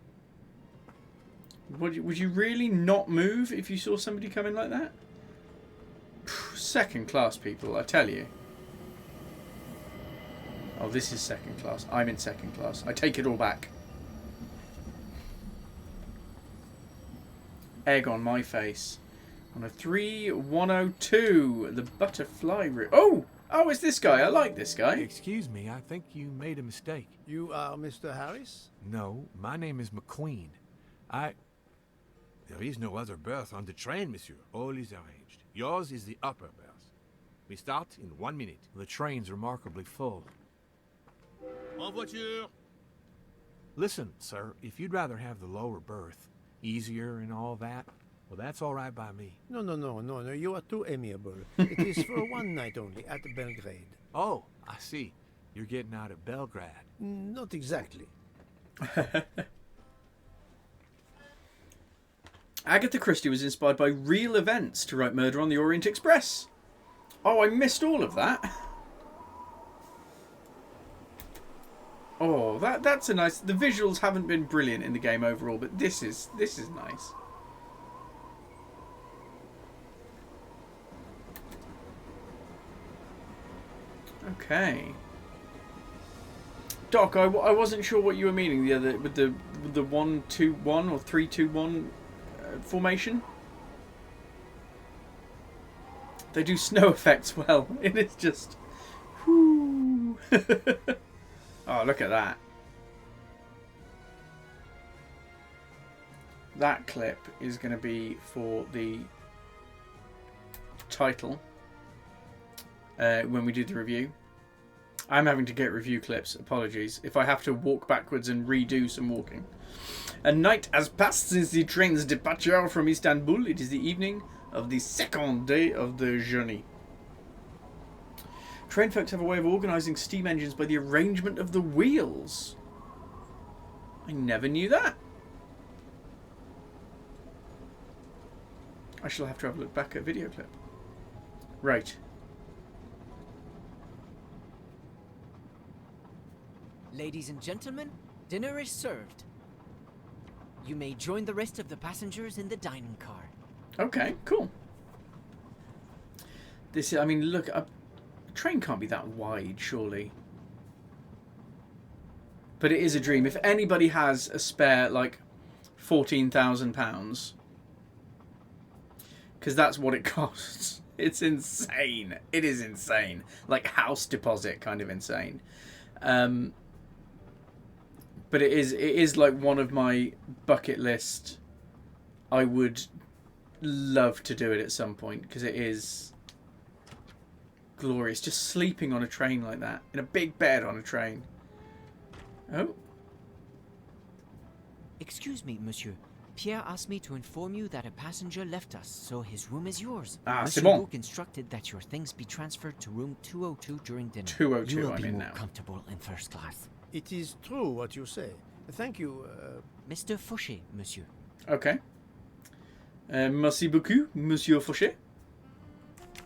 Would you really not move if you saw somebody come in like that? Second class, people, I tell you. Oh, this is second class. I'm in second class. I take it all back. Egg on my face. 103, 102. The butterfly route. Oh! Oh, it's this guy. I like this guy. Excuse me, I think you made a mistake. You are Mr. Harris? No, my name is McQueen. There is no other berth on the train, monsieur. All is arranged. Yours is the upper berth. We start in 1 minute. The train's remarkably full. En voiture! Listen, sir, if you'd rather have the lower berth, easier and all that, well, that's all right by me. No, you are too amiable. It is for one night only, at Belgrade. Oh, I see. You're getting out of Belgrade. Not exactly. Agatha Christie was inspired by real events to write Murder on the Orient Express. Oh, I missed all of that. Oh, that's a nice... The visuals haven't been brilliant in the game overall, but this is nice. Okay. Doc, I wasn't sure what you were meaning the other with the 1-2-1 or 3-2-1 formation. They do snow effects well. It is just... Whoo. Oh, look at that. That clip is going to be for the title when we do the review. I'm having to get review clips. Apologies if I have to walk backwards and redo some walking. A night has passed since the train's departure from Istanbul. It is the evening of the second day of the journey. Train folks have a way of organising steam engines by the arrangement of the wheels. I never knew that. I shall have to have a look back at a video clip. Right. Ladies and gentlemen, dinner is served. You may join the rest of the passengers in the dining car. Okay, cool. This is, I mean, look, a train can't be that wide, surely. But it is a dream. If anybody has a spare, like, £14,000, because that's what it costs. It's insane. It is insane. Like house deposit kind of insane. But it is like one of my bucket list. I would love to do it at some point because it is glorious. Just sleeping on a train like that. In a big bed on a train. Oh. Excuse me, monsieur. Pierre asked me to inform you that a passenger left us, so his room is yours. Ah, Monsieur c'est bon. Book instructed that your things be transferred to room 202 during dinner. 202, you will I'm be in more now. comfortable in first class. It is true what you say. Thank you. Mr. Fauché, monsieur. Okay. Merci beaucoup, Monsieur Fauché.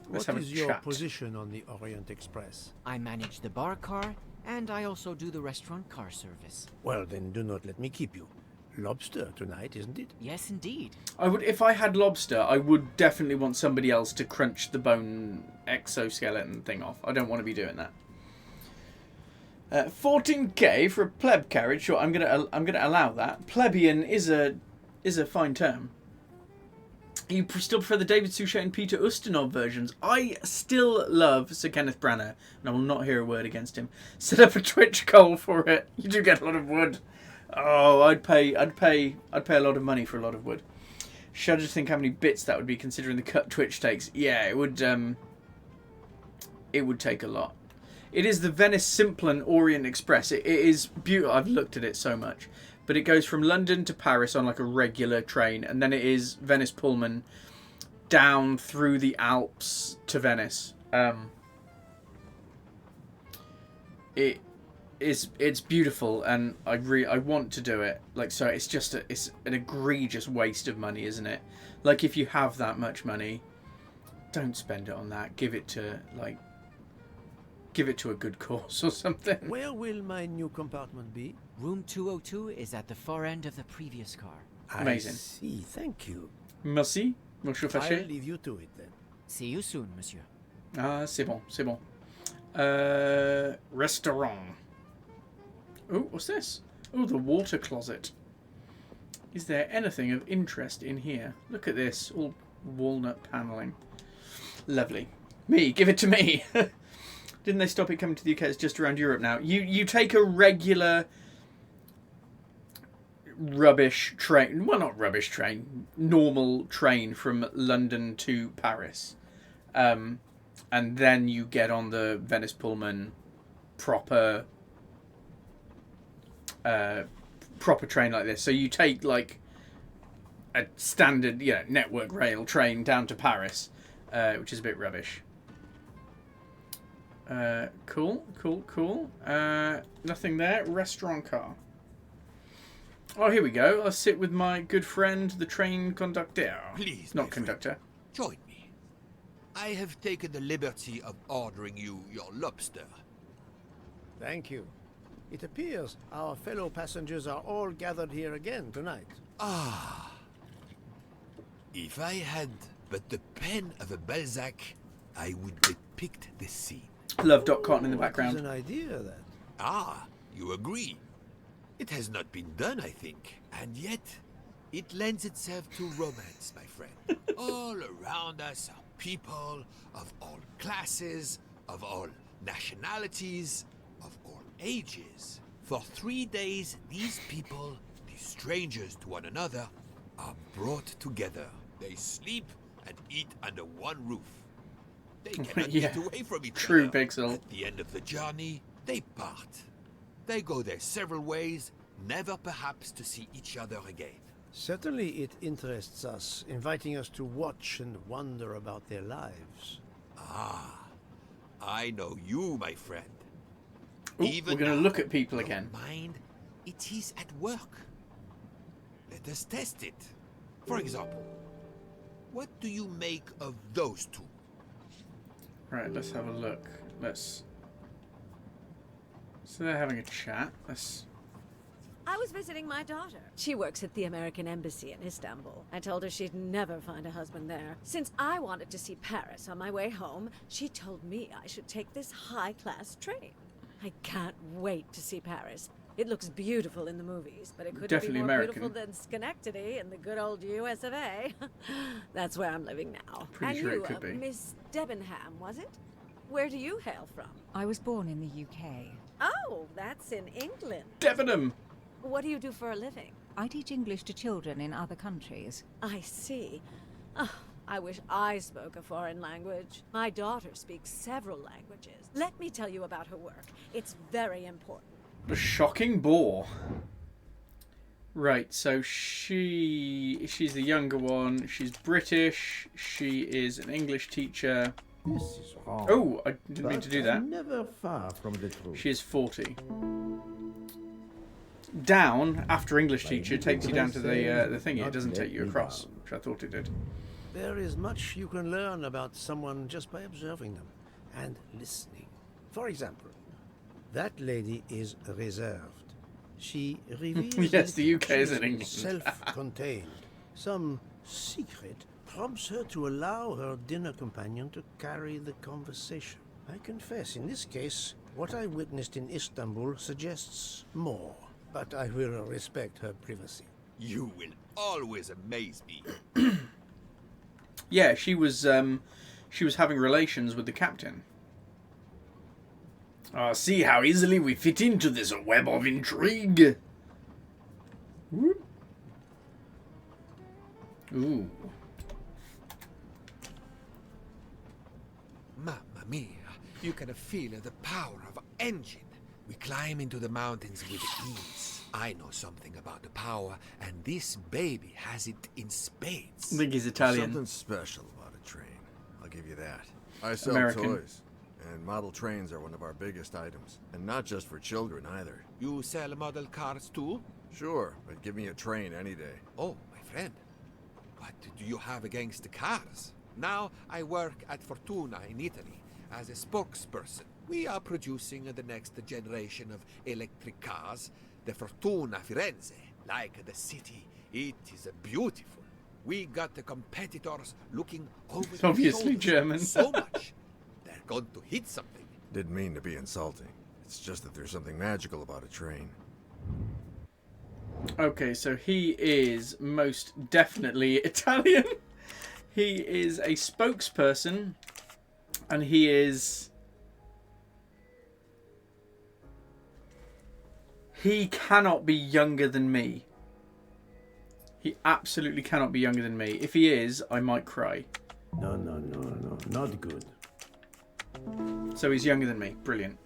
Let's What have is a your chat. position on the Orient Express? I manage the bar car, and I also do the restaurant car service. Well, then do not let me keep you. Lobster tonight, isn't it? Yes, indeed. I would, if I had lobster, I would definitely want somebody else to crunch the bone exoskeleton thing off. I don't want to be doing that. 14k for a pleb carriage. Sure, I'm gonna allow that. Plebeian is a fine term. You still prefer the David Suchet and Peter Ustinov versions? I still love Sir Kenneth Branagh, and I will not hear a word against him. Set up a Twitch goal for it. You do get a lot of wood. Oh, I'd pay a lot of money for a lot of wood. Shudder to think how many bits that would be, considering the cut Twitch takes. Yeah, it would take a lot. It is the Venice Simplon Orient Express. It is beautiful. I've looked at it so much. But it goes from London to Paris on like a regular train, and then it is Venice Pullman down through the Alps to Venice. It's beautiful, and I want to do it. Like, so it's just it's an egregious waste of money, isn't it? Like, if you have that much money, don't spend it on that. Give it to a good cause or something. Where will my new compartment be? Room 202 is at the far end of the previous car. Amazing. I see. Thank you. Merci, Monsieur Fauché. I'll leave you to it then. See you soon, monsieur. Ah, c'est bon, c'est bon. Restaurant. Oh, what's this? Oh, the water closet. Is there anything of interest in here? Look at this, all walnut panelling. Lovely. Me, give it to me. Didn't they stop it coming to the UK? It's just around Europe now. You take a regular rubbish train. Well, not rubbish train. Normal train from London to Paris. And then you get on the Venice Pullman proper train like this. So you take like a standard, network rail train down to Paris, which is a bit rubbish. Cool. Nothing there. Restaurant car. Oh, here we go. I'll sit with my good friend, the train conductor. Please, not conductor. Join me. I have taken the liberty of ordering you your lobster. Thank you. It appears our fellow passengers are all gathered here again tonight. Ah. If I had but the pen of a Balzac, I would depict the scene. Love Dot Cotton in the background. An idea, that. Ah, you agree. It has not been done, I think. And yet, it lends itself to romance, my friend. All around us are people of all classes, of all nationalities, of all ages. For 3 days, these people, these strangers to one another, are brought together. They sleep and eat under one roof. They cannot get away from each True, other. Pixel. At the end of the journey, they part. They go their several ways, never perhaps to see each other again. Certainly it interests us, inviting us to watch and wonder about their lives. Ah, I know you, my friend. Ooh, we're going to look at people your again. Mind, it is at work. Let us test it. For example, what do you make of those two? Right, let's have a look. So they're having a chat. I was visiting my daughter. She works at the American Embassy in Istanbul. I told her she'd never find a husband there. Since I wanted to see Paris on my way home, she told me I should take this high-class train. I can't wait to see Paris. It looks beautiful in the movies, but it couldn't Definitely be more American. beautiful than Schenectady in the good old US of A. That's where I'm living now. Pretty and sure you, it could be. Miss Debenham, was it? Where do you hail from? I was born in the UK. Oh, that's in England. Debenham! What do you do for a living? I teach English to children in other countries. I see. Oh, I wish I spoke a foreign language. My daughter speaks several languages. Let me tell you about her work. It's very important. The shocking bore. Right, so she's the younger one. She's British. She is an English teacher. This is wrong. Oh, I didn't mean to do that. Never far from the truth. She is 40. Down after English teacher takes you down to the thingy. It doesn't take you across, which I thought it did. There is much you can learn about someone just by observing them and listening. For example, that lady is reserved. She reveals Yes, the UK she's is in England. self-contained. Some secret prompts her to allow her dinner companion to carry the conversation. I confess, in this case, what I witnessed in Istanbul suggests more, but I will respect her privacy. You will always amaze me. Yeah, she was having relations with the captain. See how easily we fit into this web of intrigue. Whoop. Ooh. Mamma mia, you can feel the power of an engine. We climb into the mountains with ease. I know something about the power, and this baby has it in spades. I think he's Italian. Something special about a train. I'll give you that. I sell American. toys, and model trains are one of our biggest items. And not just for children, either. You sell model cars too? Sure, but give me a train any day. Oh, my friend. What do you have against the cars? Now I work at Fortuna in Italy as a spokesperson. We are producing the next generation of electric cars, the Fortuna Firenze. Like the city, it is beautiful. We got the competitors looking over It's their obviously shoulders German. so much. They're going to hit something. Didn't mean to be insulting. It's just that there's something magical about a train. Okay, so he is most definitely Italian. He is a spokesperson, and he is He cannot be younger than me. He absolutely cannot be younger than me. If he is, I might cry. No, not good. So he's younger than me. Brilliant.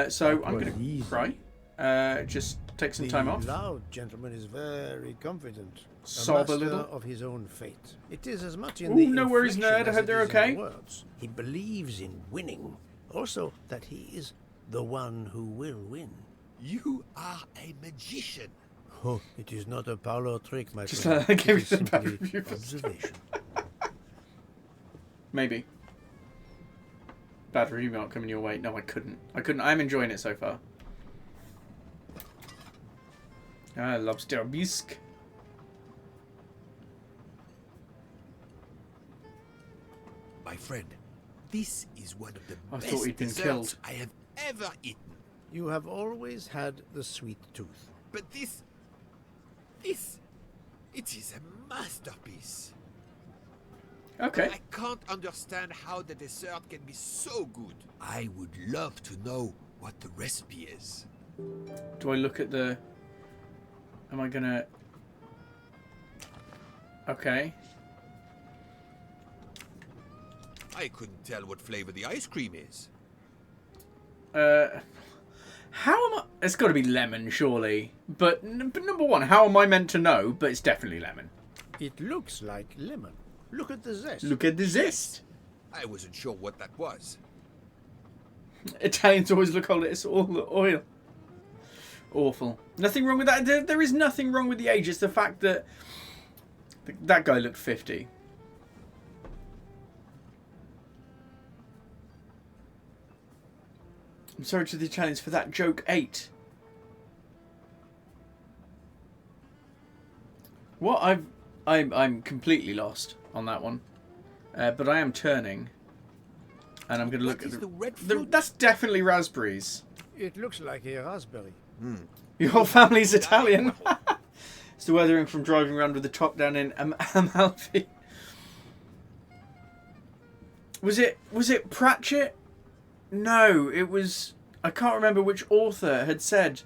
So I'm going to cry. Just take some time off. The loud gentleman is very confident. Sob a master little. of his own fate. It is as much in Ooh, the no worries, inflection nerd. I as hope it they're is in okay. words. He believes in winning. Also, that he is the one who will win. You are a magician. Oh, it is not a parlor trick, my Just friend. give It me is the bad simply review. observation. Maybe. Bad review not coming your way. No, I couldn't. I'm enjoying it so far. Ah, lobster bisque. My friend, this is one of the I best thought he'd been desserts killed. I have ever eaten. You have always had the sweet tooth. But this, it is a masterpiece. Okay. I can't understand how the dessert can be so good. I would love to know what the recipe is. Do I look at the... Am I gonna... Okay. I couldn't tell what flavor the ice cream is. How am I... It's got to be lemon, surely. But number one, how am I meant to know? But it's definitely lemon. It looks like lemon. Look at the zest. Look at the zest. I wasn't sure what that was. Italians always look on it. It's all the oil. Awful. Nothing wrong with that. There is nothing wrong with the age. It's the fact that that guy looked 50. I'm sorry to the Italians for that joke 8. What I'm completely lost on that one, but I am turning, and I'm going to look at the red fruit? That's definitely raspberries. It looks like a raspberry. Your family's Italian. It's the weathering from driving around with the top down in Amalfi. Was it Pratchett? No, it was. I can't remember which author had said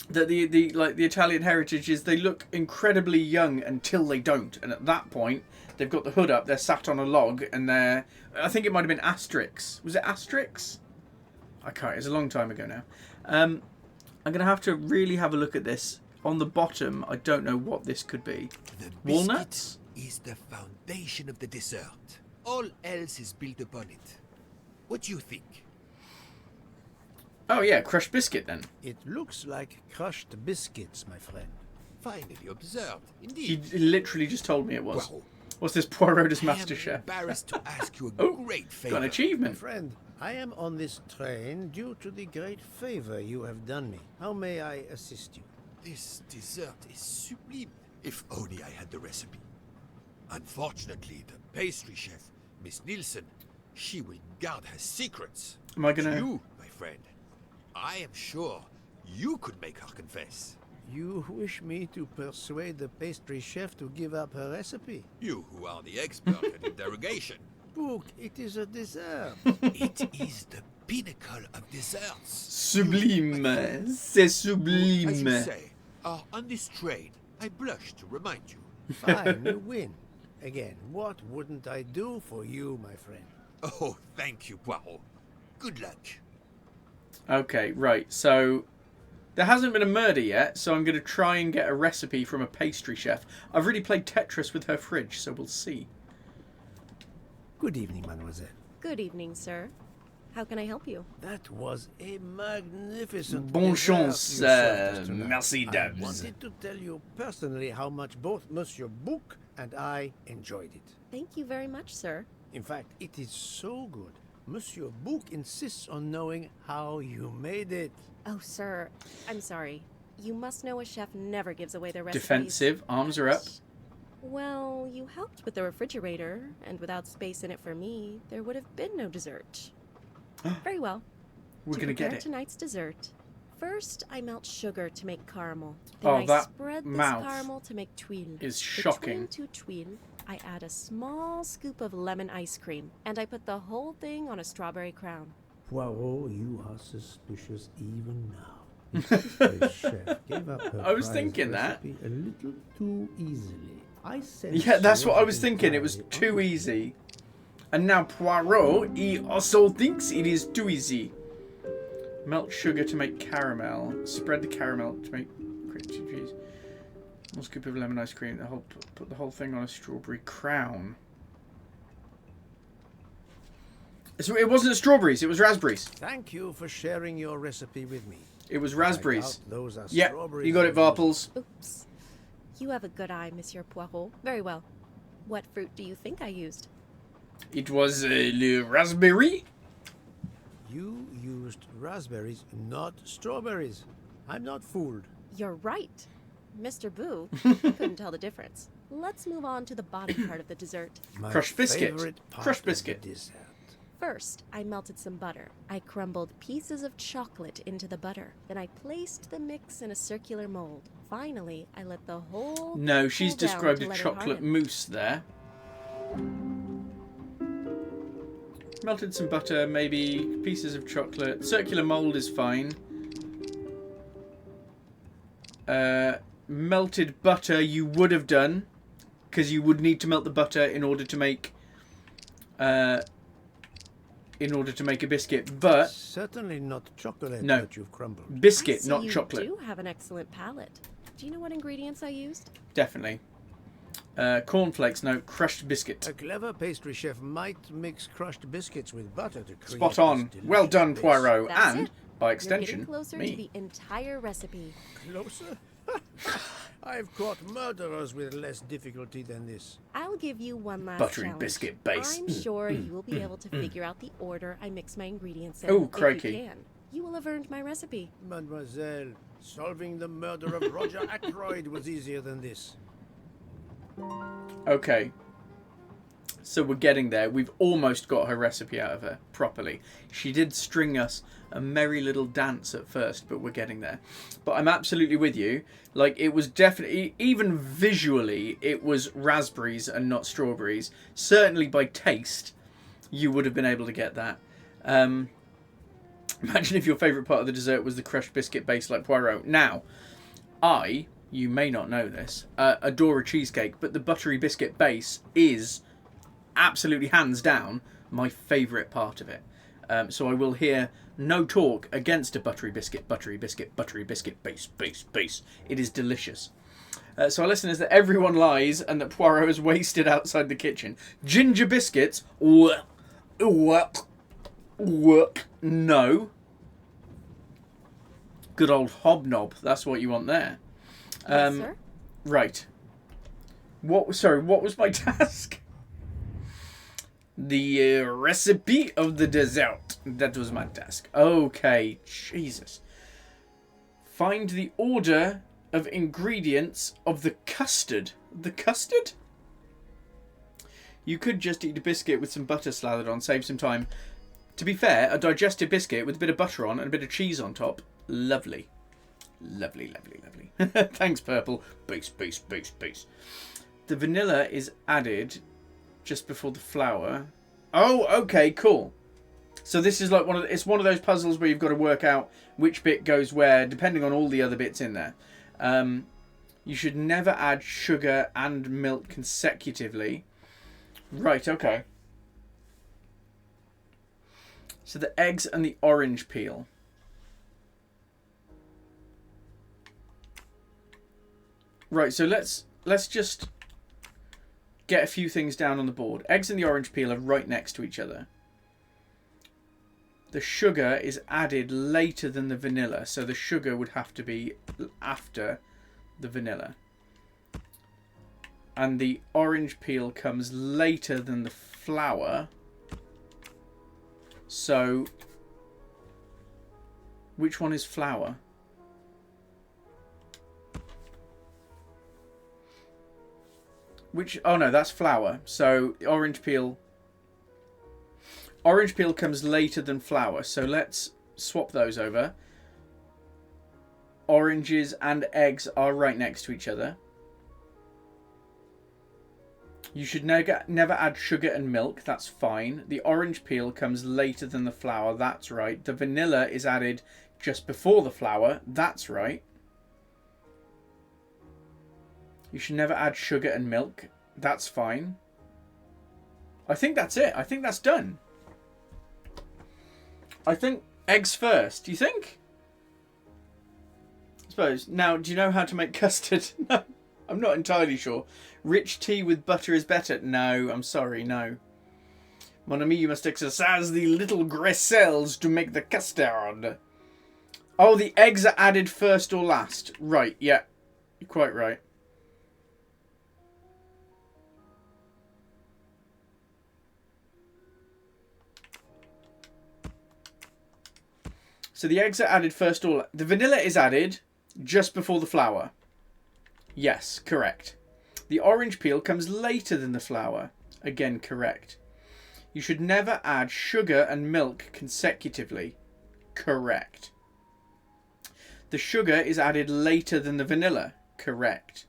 that the Italian heritage is they look incredibly young until they don't, and at that point they've got the hood up, they're sat on a log, and they're. I think it might have been Asterix. Was it Asterix? I can't. It's a long time ago now. I'm gonna have to really have a look at this. On the bottom, I don't know what this could be. The Walnuts? biscuit is the foundation of the dessert. All else is built upon it. What do you think? Oh yeah, crushed biscuit then. It looks like crushed biscuits, my friend. Finally observed. He Indeed. literally just told me it was. Well, What's this Poirot as I am Master Chef? embarrassed to ask you a Oh, great favor. got an My achievement. friend, I am on this train due to the great favor you have done me. How may I assist you? This dessert is sublime. If only I had the recipe. Unfortunately, the pastry chef, Miss Nielsen, she will guard her secrets. Am I gonna? You, my friend, I am sure you could make her confess. You wish me to persuade the pastry chef to give up her recipe? You who are the expert at interrogation. Book, it is a dessert. It is the pinnacle of desserts. Sublime. C'est As you sublime. say, are on this train. I blush to remind you. Fine, you win. Again, what wouldn't I do for you, my friend? Oh, thank you, Poirot. Good luck. Okay, right. So there hasn't been a murder yet, so I'm going to try and get a recipe from a pastry chef. I've really played Tetris with her fridge, so we'll see. Good evening, mademoiselle. Good evening, sir. How can I help you? That was a magnificent Bon dessert chance, you served us tonight. merci, I Dubs. wanted to tell you personally how much both Monsieur Bouc and I enjoyed it. Thank you very much, sir. In fact, it is so good. Monsieur Bouc insists on knowing how you made it. Oh, sir, I'm sorry. You must know a chef never gives away their recipes. Defensive. Arms are up. Well, you helped with the refrigerator, and without space in it for me, there would have been no dessert. Very well. We're going to get prepare it. tonight's dessert. First, I melt sugar to make caramel. Oh, Then I that spread this mouth caramel to make tuile. is shocking. Between two tuiles, I add a small scoop of lemon ice cream, and I put the whole thing on a strawberry crown. Poirot, you are suspicious even now. The chef gave up her I was prize thinking that. recipe a little too easily. I sense Yeah, that's she what I was wasn't thinking. It was entirely too honest. easy. And now Poirot, he also thinks it is too easy. Melt sugar to make caramel. Spread the caramel to make cream cheese. 1 scoop of lemon ice cream. Put the whole thing on a strawberry crown. So it wasn't strawberries, it was raspberries. Thank you for sharing your recipe with me. It was I raspberries. doubt those are Yeah, strawberries you got it, in those. Varples. Oops. You have a good eye, Monsieur Poirot. Very well. What fruit do you think I used? It was le raspberry. You used raspberries, not strawberries. I'm not fooled. You're right. Mr. Boo, I couldn't tell the difference. Let's move on to the bottom part of the dessert. My Crushed biscuit. favorite part Crushed of the biscuit. dessert. First, I melted some butter. I crumbled pieces of chocolate into the butter. Then I placed the mix in a circular mold. Finally, I let the whole No, she's cool down described to a let it chocolate harden. mousse there. Melted some butter, maybe pieces of chocolate. Circular mold is fine. Melted butter you would have done, because you would need to melt the butter in order to make a biscuit. But Certainly not chocolate No. that you've crumbled. biscuit, I see not you chocolate. do have an excellent palate. Do you know what ingredients I used? Definitely. Cornflakes, no, crushed biscuit. A clever pastry chef might mix crushed biscuits with butter to create Spot on. this Well done, delicious Poirot. That's And, it. by You're extension, getting closer me. to the entire recipe. base. Closer? I've caught murderers with less difficulty than this. I'll give you one last Buttery challenge. biscuit base. I'm sure you will be able to figure out the order I mix my ingredients in. Oh, If crikey. you can, you will have earned my recipe. Mademoiselle, solving the murder of Roger Ackroyd was easier than this. Okay. So we're getting there. We've almost got her recipe out of her properly. She did string us a merry little dance at first, but we're getting there. But I'm absolutely with you. Like, it was definitely, even visually, it was raspberries and not strawberries. Certainly by taste, you would have been able to get that. Imagine if your favourite part of the dessert was the crushed biscuit base like Poirot. Now, you may not know this, adore a cheesecake, but the buttery biscuit base is absolutely hands down my favourite part of it. So I will hear no talk against a buttery biscuit, base. It is delicious. So our lesson is that everyone lies and that Poirot is wasted outside the kitchen. Ginger biscuits, no. Good old hobnob, that's what you want there. Yes, sir? Right. What was my task? The recipe of the dessert. That was my task. Okay, Jesus. Find the order of ingredients of the custard. The custard? You could just eat a biscuit with some butter slathered on, save some time. To be fair, a digested biscuit with a bit of butter on and a bit of cheese on top. Lovely. Lovely. Thanks, Purple. Base. The vanilla is added just before the flour. Oh, okay, cool. So this is like it's one of those puzzles where you've got to work out which bit goes where, depending on all the other bits in there. You should never add sugar and milk consecutively. Right, okay. So the eggs and the orange peel. Right, so let's just get a few things down on the board. Eggs and the orange peel are right next to each other. The sugar is added later than the vanilla, so the sugar would have to be after the vanilla. And the orange peel comes later than the flour. So, which one is flour? Oh no, that's flour. So orange peel comes later than flour. So let's swap those over. Oranges and eggs are right next to each other. You should never add sugar and milk. That's fine. The orange peel comes later than the flour. That's right. The vanilla is added just before the flour. That's right. You should never add sugar and milk. That's fine. I think that's it. I think that's done. I think eggs first. Do you think? I suppose. Now, do you know how to make custard? No, I'm not entirely sure. Rich tea with butter is better. No, I'm sorry, no. Mon ami, you must exercise the little grecelles to make the custard. Oh, the eggs are added first or last. Right, yeah. You're quite right. So the eggs are added first or... The vanilla is added just before the flour. Yes, correct. The orange peel comes later than the flour. Again, correct. You should never add sugar and milk consecutively. Correct. The sugar is added later than the vanilla. Correct.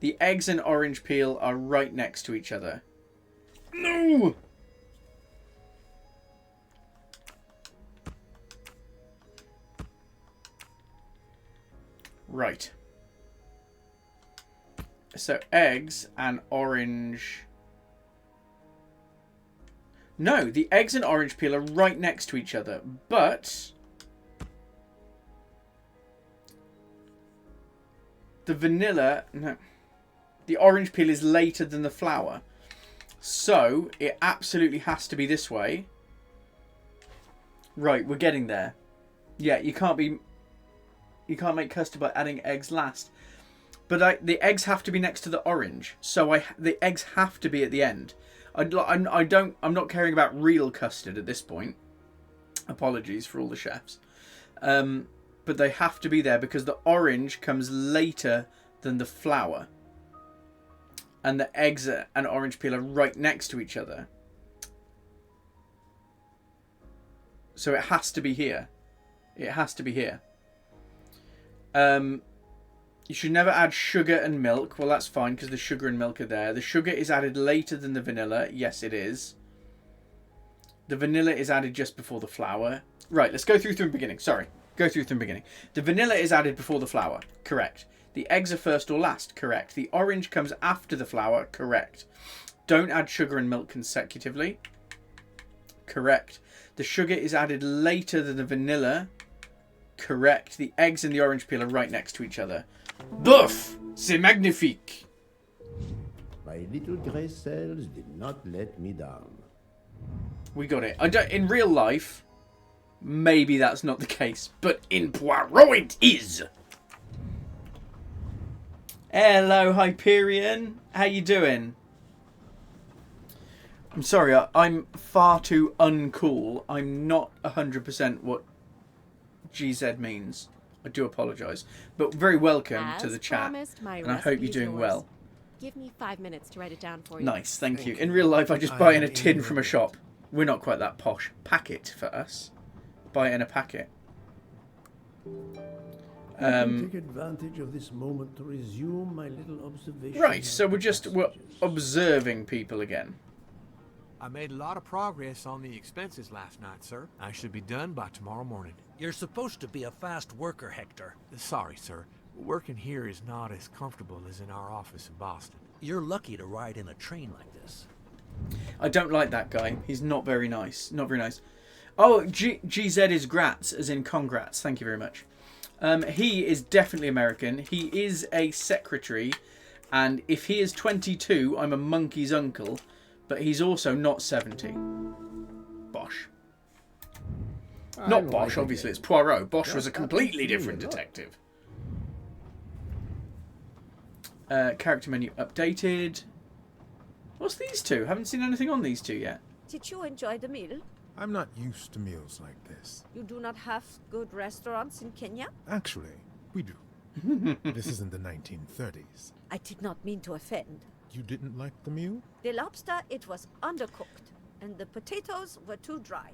The eggs and orange peel are right next to each other. No! Right. So eggs and orange... No, the eggs and orange peel are right next to each other, but... The vanilla... No. The orange peel is later than the flour. So, it absolutely has to be this way. Right, we're getting there. Yeah, you can't make custard by adding eggs last. But the eggs have to be next to the orange. So the eggs have to be at the end. I'm not caring about real custard at this point. Apologies for all the chefs. But they have to be there because the orange comes later than the flour. And the eggs and orange peel are right next to each other. So it has to be here. It has to be here. You should never add sugar and milk. Well, that's fine because the sugar and milk are there. The sugar is added later than the vanilla. Yes, it is. The vanilla is added just before the flour. Right, let's go through from the beginning. Sorry. Go through from the beginning. The vanilla is added before the flour. Correct. The eggs are first or last. Correct. The orange comes after the flour. Correct. Don't add sugar and milk consecutively. Correct. The sugar is added later than the vanilla. Correct. The eggs and the orange peel are right next to each other. Bouf! C'est magnifique! My little grey cells did not let me down. We got it. In real life, maybe that's not the case, but in Poirot it is! Hello, Hyperion. How you doing? I'm sorry, I'm far too uncool. I'm not 100% what GZ means. I do apologise. But very welcome to the chat. And I hope you're doing well. Give me 5 minutes to write it down for you. Nice, thank you. In real life, I just buy in a tin from a shop. We're not quite that posh. Packet for us. Buy it in a packet. Take advantage of this moment to resume my little observation. Right, so we're observing people again. I made a lot of progress on the expenses last night, sir. I should be done by tomorrow morning. You're supposed to be a fast worker, Hector. Sorry, sir. Working here is not as comfortable as in our office in Boston. You're lucky to ride in a train like this. I don't like that guy. He's not very nice. Not very nice. Oh, GZ is grats, as in congrats. Thank you very much. He is definitely American. He is a secretary. And if he is 22, I'm a monkey's uncle. But he's also not 70. Bosh. Not Bosch, obviously. It's Poirot. Bosch was a completely different detective. Character menu updated. What's these two? Haven't seen anything on these two yet. Did you enjoy the meal? I'm not used to meals like this. You do not have good restaurants in Kenya? Actually, we do. This isn't the 1930s. I did not mean to offend. You didn't like the meal? The lobster, it was undercooked, and the potatoes were too dry.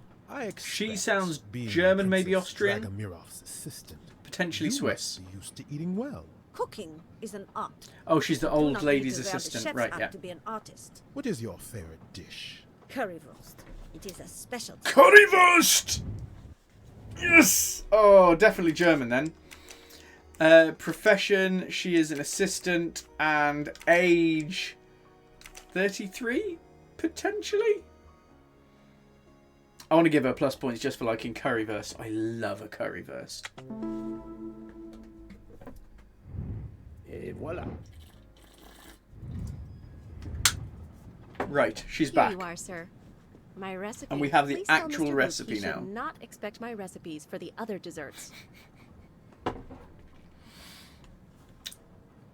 She sounds German, maybe Austrian. Dragamirov's assistant. Potentially you Swiss. Must be used to eating well. Cooking is an art. Oh, she's the You do old not lady's need to wear the assistant. chef's Right, hat yeah. to be an artist. What is your favorite dish? Currywurst. It is a specialty. Currywurst! Yes! Oh, definitely German then. Profession, she is an assistant, and age 33, potentially? I want to give her plus points just for liking currywurst. I love a currywurst. Et voilà. Right, she's Here back. you are, sir. My recipe. And we have the Please tell actual Mr. Luke recipe he now. should not expect my recipes for the other desserts.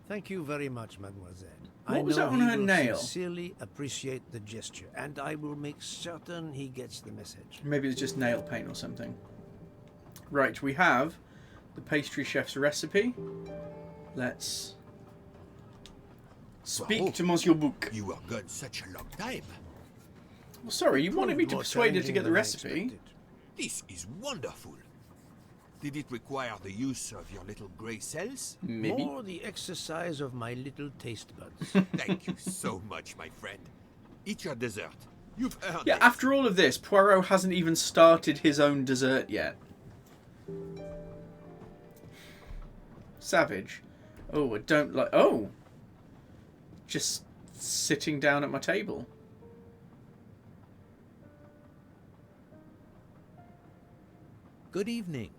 Thank you very much, mademoiselle. What was know that on he her will nail? Sincerely appreciate the gesture, and I will make certain he gets the message. Maybe it's just nail paint or something. Right, we have the pastry chef's recipe. Let's speak to Monsieur Bouc. You were gone such a long time. Well, sorry, you wanted me to persuade her to get the recipe. This is wonderful. Did it require the use of your little grey cells? Maybe. More the exercise of my little taste buds. Thank you so much, my friend. Eat your dessert. You've earned Yeah, it. after all of this, Poirot hasn't even started his own dessert yet. Savage. Oh, I don't like... Oh! Just sitting down at my table. Good evening.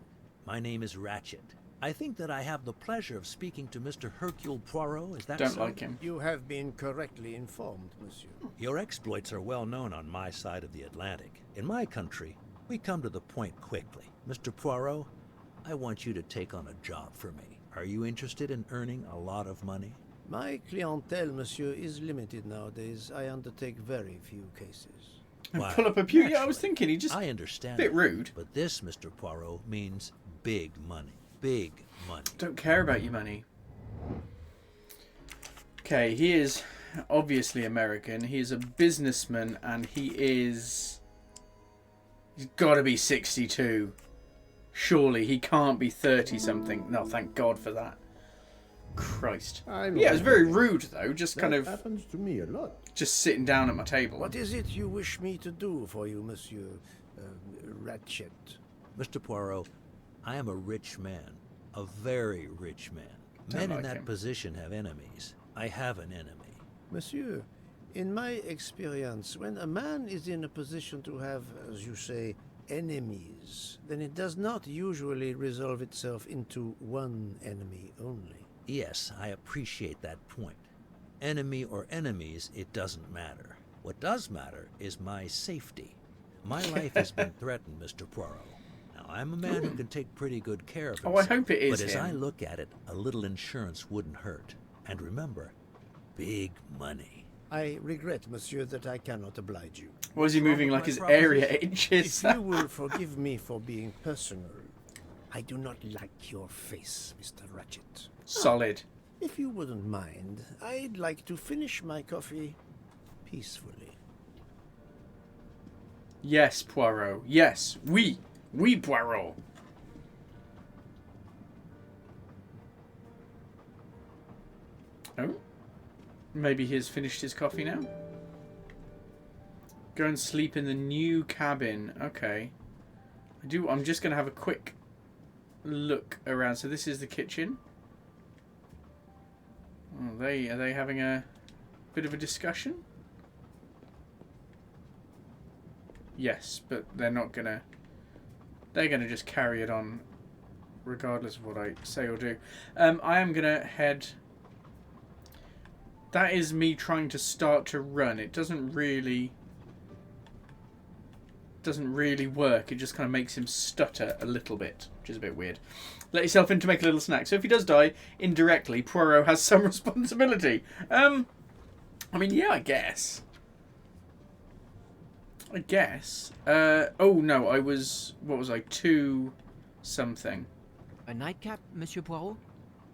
My name is Ratchet. I think that I have the pleasure of speaking to Mr. Hercule Poirot. Is that Don't so? like him. You have been correctly informed, monsieur. Your exploits are well known on my side of the Atlantic. In my country, we come to the point quickly. Mr. Poirot, I want you to take on a job for me. Are you interested in earning a lot of money? My clientele, monsieur, is limited nowadays. I undertake very few cases. Why, Pull up a pew. Yeah, I naturally. was thinking he just... I understand. Bit it, rude. But this, Mr. Poirot, means big money. Big money. Don't care about your money. Okay, he is obviously American. He is a businessman, and he's got to be 62. Surely he can't be 30-something. No, thank God for that. Christ. Yeah, it was very rude, though. Just kind of... happens to me a lot. Just sitting down at my table. What is it you wish me to do for you, monsieur Ratchet? Mr. Poirot, I am a rich man. A very rich man. Don't Men like in that him. position have enemies. I have an enemy. Monsieur, in my experience, when a man is in a position to have, as you say, enemies, then it does not usually resolve itself into one enemy only. Yes, I appreciate that point. Enemy or enemies, it doesn't matter. What does matter is my safety. My life has been threatened, Mr. Poirot. Now, I'm a man who can take pretty good care of himself. Oh, I hope it is But as him. I look at it, a little insurance wouldn't hurt. And remember, big money. I regret, monsieur, that I cannot oblige you. Was he moving like his area inches? If you will forgive me for being personal, I do not like your face, Mr. Ratchet. Solid. If you wouldn't mind, I'd like to finish my coffee peacefully. Yes, Poirot. Yes. Oui, Poirot. Oh? Maybe he has finished his coffee now? Go and sleep in the new cabin. Okay. I'm just going to have a quick look around. So this is the kitchen. Oh, are they having a bit of a discussion? Yes, but they're not going to... They're going to just carry it on regardless of what I say or do. I am going to head... That is me trying to start to run. It doesn't really work. It just kind of makes him stutter a little bit, which is a bit weird. Let yourself in to make a little snack. So if he does die indirectly, Poirot has some responsibility. I mean, yeah, I guess. Oh no, I was... What was I? 2 something. A nightcap, Monsieur Poirot?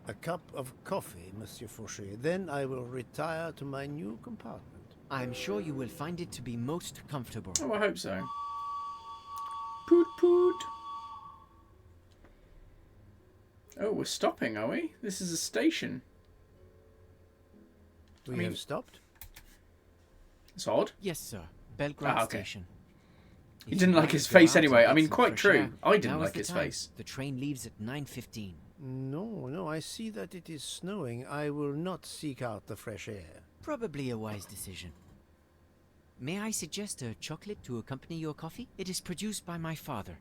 A cup of coffee, Monsieur Fauché. Then I will retire to my new compartment. I'm sure you will find it to be most comfortable. Oh, I hope so. Poot poot. Oh, we're stopping, are we? This is a station. We have stopped? It's odd. Yes, sir. Belgrade okay. Station. He didn't like his face anyway. I mean, quite true. I didn't like his face. The train leaves at 9:15. No, I see that it is snowing. I will not seek out the fresh air. Probably a wise decision. May I suggest a chocolate to accompany your coffee? It is produced by my father,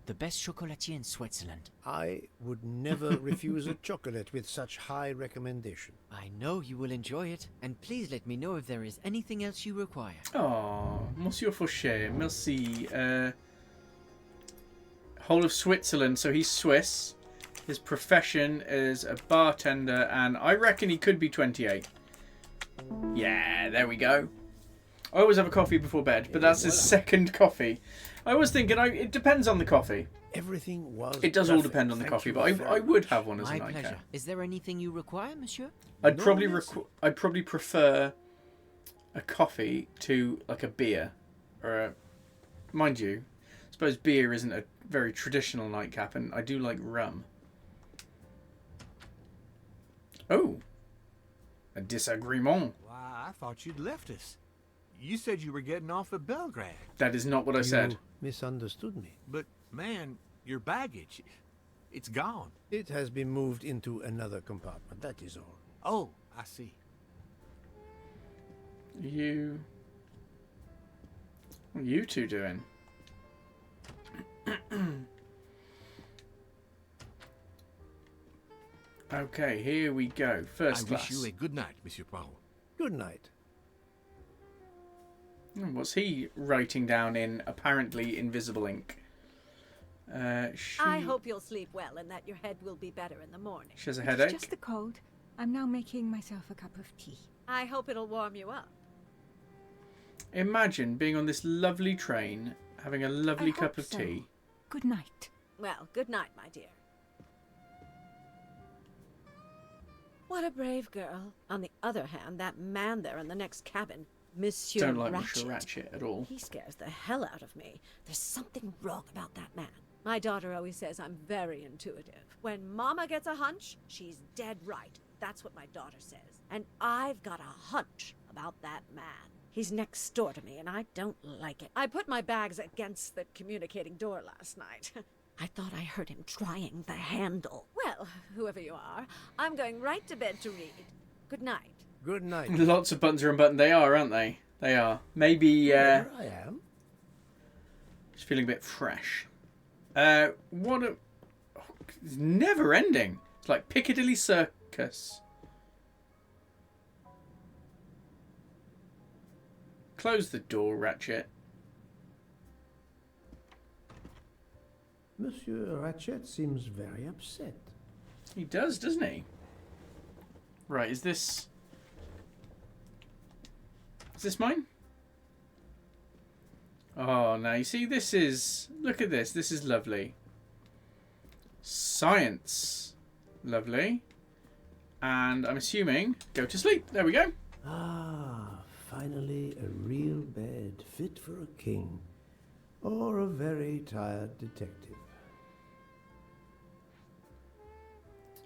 the best chocolatier in Switzerland. I would never refuse a chocolate with such high recommendation. I know you will enjoy it, and please let me know if there is anything else you require. Oh, Monsieur Fauché, merci. Whole of Switzerland, so he's Swiss. His profession is a bartender, and I reckon he could be 28. Yeah, there we go. I always have a coffee before bed, but that's his second coffee. I was thinking, it depends on the coffee. Everything was. It does all depend on the coffee, but I would have one as a nightcap. My pleasure. Is there anything you require, monsieur? I'd probably prefer a coffee to like a beer, or mind you, I suppose beer isn't a very traditional nightcap, and I do like rum. Oh, a disagreement. Why, I thought you'd left us. You said you were getting off at Belgrade. That is not what I said. You misunderstood me. But, man, your baggage, it's gone. It has been moved into another compartment, that is all. Oh, I see. What are you two doing? Okay, here we go. First class. I wish you a good night, Monsieur Poirot. Good night. What's he writing down in apparently invisible ink? I hope you'll sleep well and that your head will be better in the morning. She has a headache. It's just the cold. I'm now making myself a cup of tea. I hope it'll warm you up. Imagine being on this lovely train, having a lovely cup of tea. Good night. Well, good night, my dear. What a brave girl. On the other hand, that man there in the next cabin, Monsieur Don't like Ratchet. Monsieur Ratchet at all. He scares the hell out of me. There's something wrong about that man. My daughter always says I'm very intuitive. When Mama gets a hunch, she's dead right. That's what my daughter says. And I've got a hunch about that man. He's next door to me, and I don't like it. I put my bags against the communicating door last night. I thought I heard him trying the handle. Well, whoever you are, I'm going right to bed to read. Good night. Good night. Lots of buttons are unbuttoned. They are, aren't they? They are. Maybe. There I am. Just feeling a bit fresh. What a. Oh, it's never ending. It's like Piccadilly Circus. Close the door, Ratchet. Monsieur Ratchet seems very upset. He does, doesn't he? Right, is this mine? Oh, now you see, this is... Look at this. This is lovely. Science. Lovely. And I'm assuming... Go to sleep. There we go. Ah, finally a real bed fit for a king. Or a very tired detective.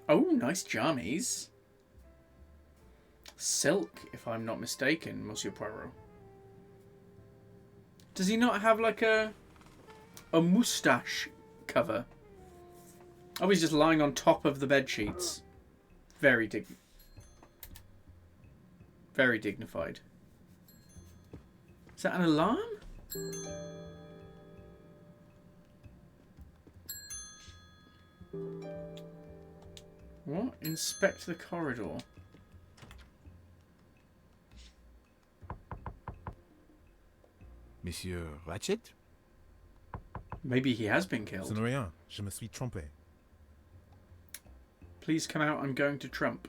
Oh, nice jammies. Silk, if I'm not mistaken, Monsieur Poirot. Does he not have like a moustache cover? Oh, he's just lying on top of the bed sheets. Very dignified. Is that an alarm? What? Inspect the corridor. Monsieur Ratchet? Maybe he has been killed. Ce n'est rien. Je me suis trompé. Please come out. I'm going to Trump.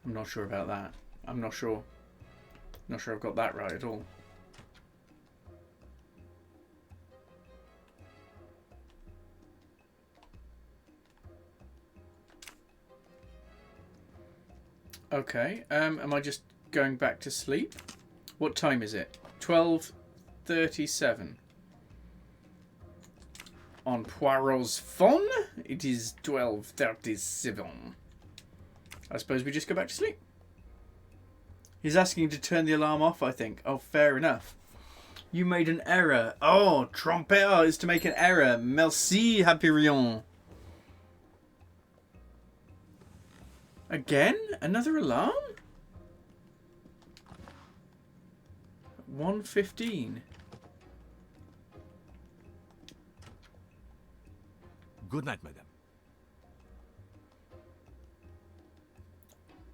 I'm not sure about that. I'm not sure. Not sure I've got that right at all. Okay. Am I just going back to sleep? What time is it? 12:37. on Poirot's phone. It is 12:37. I suppose we just go back to sleep. He's asking to turn the alarm off, I think. Oh, fair enough. You made an error. Oh, tromper is to make an error. Merci, Hyperion. Again? Another alarm? 1:15. Good night, madam.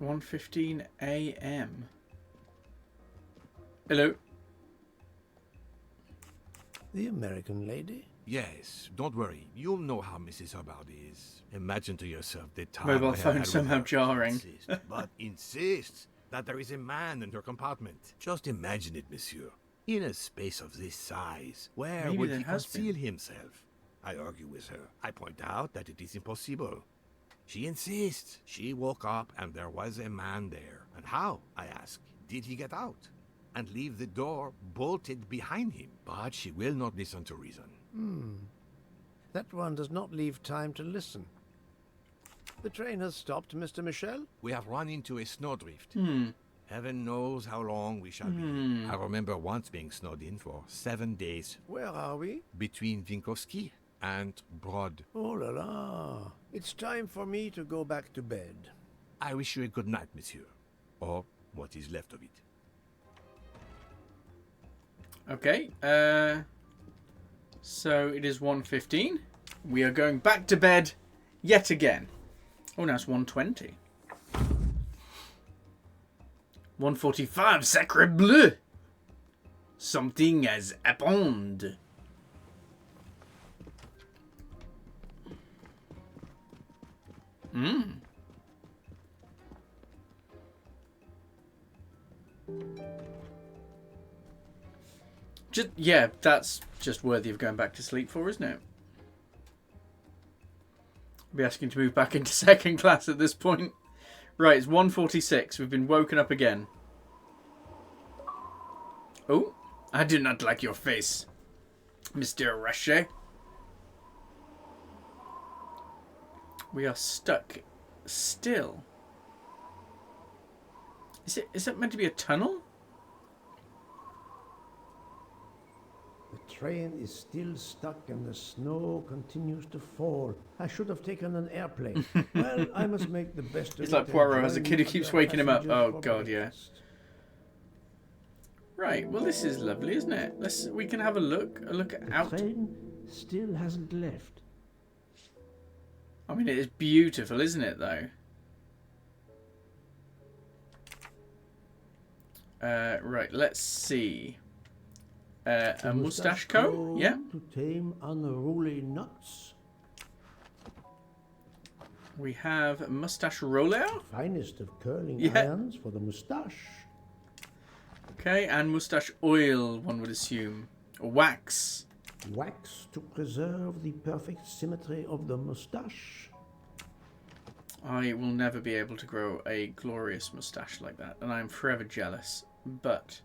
1:15 a.m. Hello. The American lady? Yes, don't worry. You'll know how Mrs. Hubbard is. Imagine to yourself the time Mobile I have phone had with somehow her. jarring. Insists that there is a man in her compartment. Just imagine it, monsieur. In a space of this size, where Maybe would there he has conceal been. himself? I argue with her. I point out that it is impossible. She insists. She woke up and there was a man there. And how, I ask, did he get out? And leave the door bolted behind him? But she will not listen to reason. That one does not leave time to listen. The train has stopped, Mr. Michel? We have run into a snowdrift. Hmm. Heaven knows how long we shall be. I remember once being snowed in for 7 days. Where are we? Between Winkowski and Brod. Oh la la. It's time for me to go back to bed. I wish you a good night, monsieur. Or what is left of it. Okay. So it is 1:15. We are going back to bed yet again. Oh, now it's 1:20. 1:45. Sacre bleu! Something has happened. Yeah, that's just worthy of going back to sleep for, isn't it? I'll be asking to move back into second class at this point. Right, it's 1:46. We've been woken up again. Oh, I do not like your face, Mr. Rache. We are stuck still. Is it meant to be a tunnel? The train is still stuck and the snow continues to fall. I should have taken an airplane. Well, I must make the best of it. It's like Poirot has a kid who keeps waking him up. Oh god, yeah. Right, well this is lovely, isn't it? We can have a look out. The train still hasn't left. I mean, it is beautiful, isn't it, though? Right, let's see. A moustache comb? Yeah. To tame unruly nuts. We have a moustache roller. Finest of curling Yeah. irons for the moustache. Okay, and moustache oil, one would assume. Or wax. Wax to preserve the perfect symmetry of the moustache. I will never be able to grow a glorious moustache like that, and I'm forever jealous. But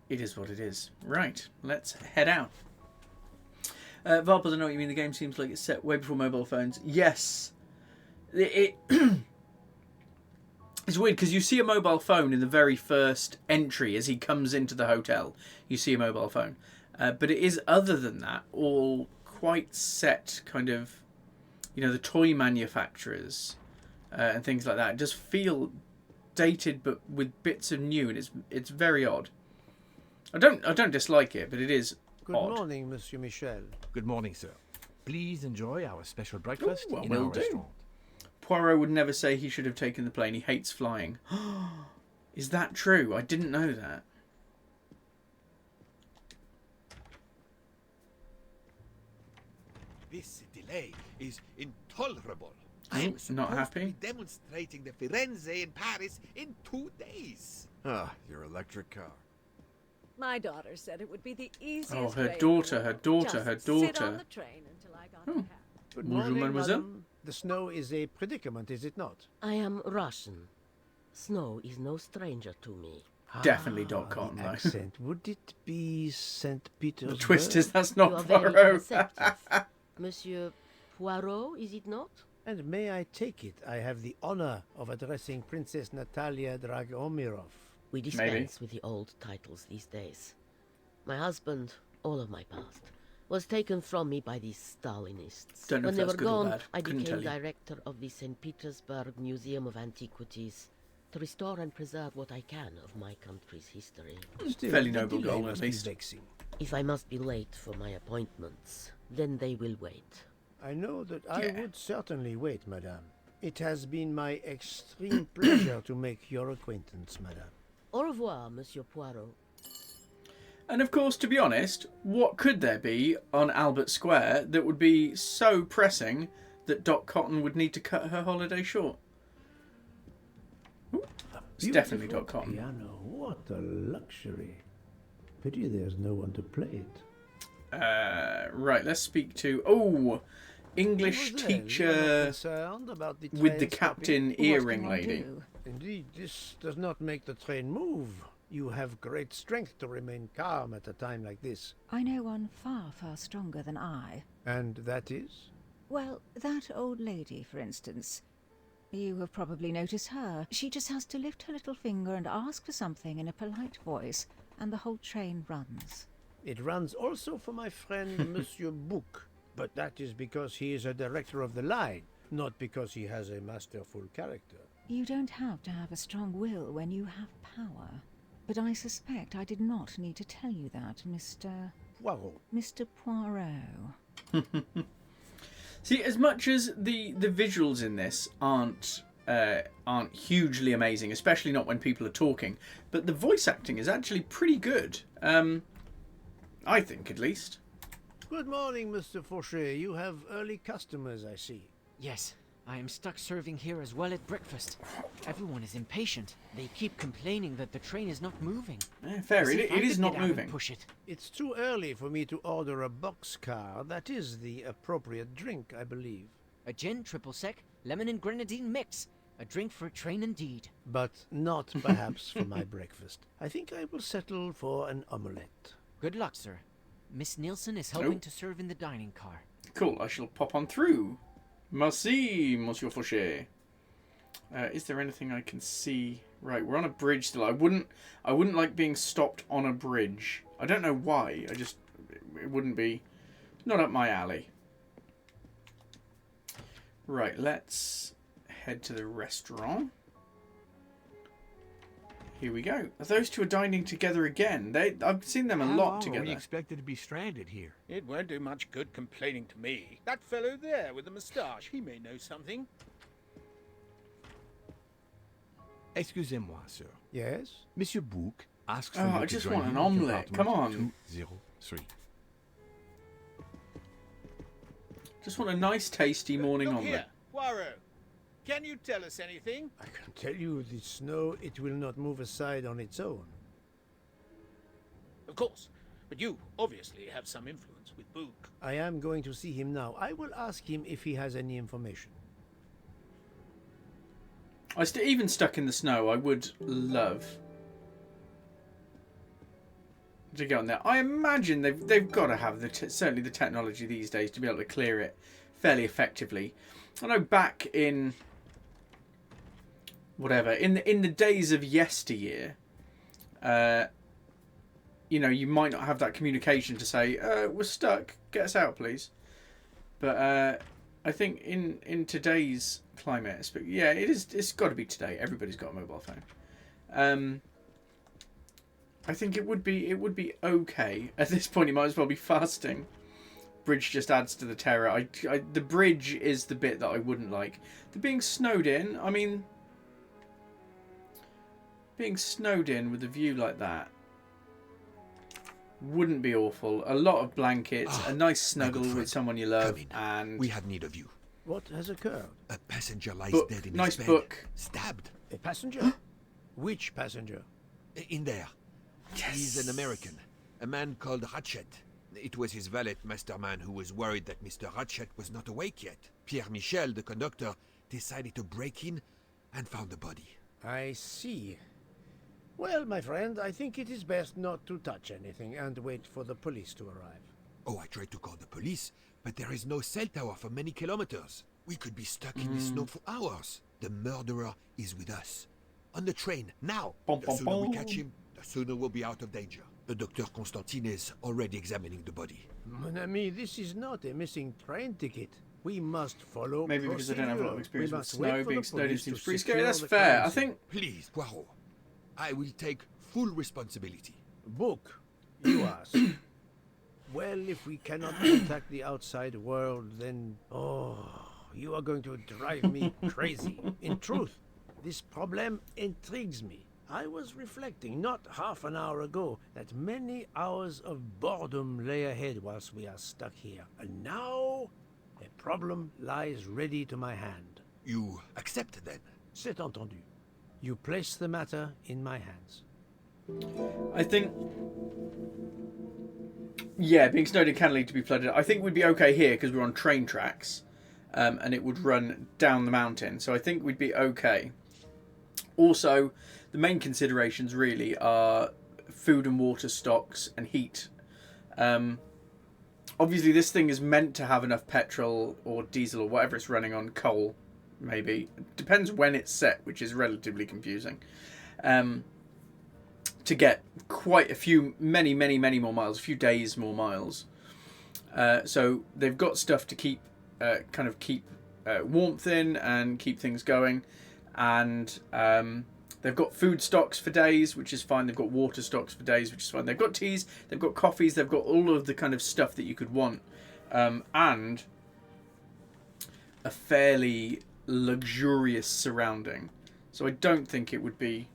it is what it is. Right, let's head out. Varp, I don't know what you mean. The game seems like it's set way before mobile phones. Yes. It's weird because you see a mobile phone in the very first entry as he comes into the hotel. You see a mobile phone. But it is, other than that, all quite set kind of, you know, the toy manufacturers and things like that. It just feel dated but with bits of new, and it's very odd. I don't dislike it, but it is Good odd. morning, Monsieur Michel. Good morning, sir. Please enjoy our special breakfast Ooh, in will our do. restaurant. Poirot would never say he should have taken the plane. He hates flying. Is that true? I didn't know that. This delay is intolerable. Oh, I'm not supposed happy? to be demonstrating the Firenze in Paris in 2 days. Ah, your electric car. My daughter said it would be the easiest Oh, her way in daughter, the her world. daughter, Just her sit on daughter. the train until I got Oh. to have. Good Bonjour, morning, mademoiselle. madame. The snow is a predicament, is it not? I am Russian. Snow is no stranger to me. Definitely .com, the though. accent. Would it be St. Petersburg? The twist is that's You not are very Poirot. perceptive. Monsieur Poirot, is it not? And may I take it, I have the honor of addressing Princess Natalia Dragomirov. We dispense with the old titles these days. My husband, all of my past, was taken from me by these Stalinists. Don't know When if they that's were good or gone, bad. I Couldn't became tell you. director of the St. Petersburg Museum of Antiquities to restore and preserve what I can of my country's history. Still, Fairly the noble delay goal, at must be least. vexing. If I must be late for my appointments, then they will wait. I know that I would certainly wait, madame. It has been my extreme pleasure to make your acquaintance, madame. Au revoir, Monsieur Poirot. And of course, to be honest, what could there be on Albert Square that would be so pressing that Dot Cotton would need to cut her holiday short? Ooh, it's definitely Dot Cotton. Piano, what a luxury. Pity there's no one to play it. Right, let's speak to English teacher with the captain earring lady. Indeed, this does not make the train move. You have great strength to remain calm at a time like this. I know one far, far stronger than I. And that is? Well, that old lady, for instance. You have probably noticed her. She just has to lift her little finger and ask for something in a polite voice, and the whole train runs. It runs also for my friend Monsieur Bouc, but that is because he is a director of the line, not because he has a masterful character. You don't have to have a strong will when you have power. But I suspect I did not need to tell you that, Mr. Poirot. Mr. Poirot. See, as much as the visuals in this aren't hugely amazing, especially not when people are talking, but the voice acting is actually pretty good. I think, at least. Good morning, Mr. Fauché. You have early customers, I see. Yes, I am stuck serving here as well at breakfast. Everyone is impatient. They keep complaining that the train is not moving. Fair, As if it I is could not get out and moving. Push it. It's too early for me to order a boxcar. That is the appropriate drink, I believe. A gin triple sec, lemon and grenadine mix. A drink for a train indeed. But not perhaps for my breakfast. I think I will settle for an omelette. Good luck, sir. Miss Nielsen is helping to serve in the dining car. Cool, I shall pop on through. Merci, Monsieur Fauché. Is there anything I can see? Right, we're on a bridge still. I wouldn't like being stopped on a bridge. I don't know why. It wouldn't be. Not up my alley. Right, let's head to the restaurant. Here we go. Those two are dining together again. I've seen them a lot together. We expected to be stranded here. It won't do much good complaining to me. That fellow there with the moustache, he may know something. Excusez-moi, sir. Yes? Monsieur Bouc asks for Oh, you I to just join want him an in omelette. Come on. compartment 203. Just want a nice, tasty morning Look omelette. here, Poirot. Can you tell us anything? I can tell you the snow, it will not move aside on its own. Of course. But you obviously have some influence with Book. I am going to see him now. I will ask him if he has any information. Even stuck in the snow, I would love to go on there. I imagine they've got to have certainly the technology these days to be able to clear it fairly effectively. I know back in in the days of yesteryear, you might not have that communication to say, we're stuck, get us out, please. But I think in today's climate, it's got to be today. Everybody's got a mobile phone. I think it would be okay at this point. You might as well be fasting. Bridge just adds to the terror. The bridge is the bit that I wouldn't like. The being snowed in. I mean, being snowed in with a view like that wouldn't be awful. A lot of blankets, a nice snuggle with someone you love, and we have need of you. What has occurred? A passenger lies book. dead in Nice his bed. book. Stabbed. A passenger? Which passenger? In there. Yes. He's an American. A man called Ratchet. It was his valet masterman who was worried that Mr. Ratchet was not awake yet. Pierre Michel, the conductor, decided to break in and found the body. I see. Well, my friend, I think it is best not to touch anything and wait for the police to arrive. Oh, I tried to call the police, but there is no cell tower for many kilometers. We could be stuck in the snow for hours. The murderer is with us. On the train, now. The sooner we catch him, the sooner we'll be out of danger. The Dr. Constantine is already examining the body. Mon ami, this is not a missing train ticket. We must follow Maybe because I don't have a lot of experience with snow, being snowed in seems pretty scary. secure That's the fair. crime I scene. think... Please, Poirot. I will take full responsibility. Book, you ask. Well, if we cannot contact the outside world, then... Oh, you are going to drive me crazy. In truth, this problem intrigues me. I was reflecting not half an hour ago that many hours of boredom lay ahead whilst we are stuck here. And now, a problem lies ready to my hand. You accept then? C'est entendu. You place the matter in my hands. I think... Yeah, being snowed in can lead to be flooded. I think we'd be okay here because we're on train tracks. And it would run down the mountain. So I think we'd be okay. Also, the main considerations really are food and water stocks and heat. Obviously, this thing is meant to have enough petrol or diesel or whatever it's running on, coal, maybe. Depends when it's set, which is relatively confusing. To get quite a few, many more miles, a few days more miles. So they've got stuff to keep, keep warmth in and keep things going. And they've got food stocks for days, which is fine. They've got water stocks for days, which is fine. They've got teas, they've got coffees, they've got all of the kind of stuff that you could want. And a fairly luxurious surrounding. So I don't think it would be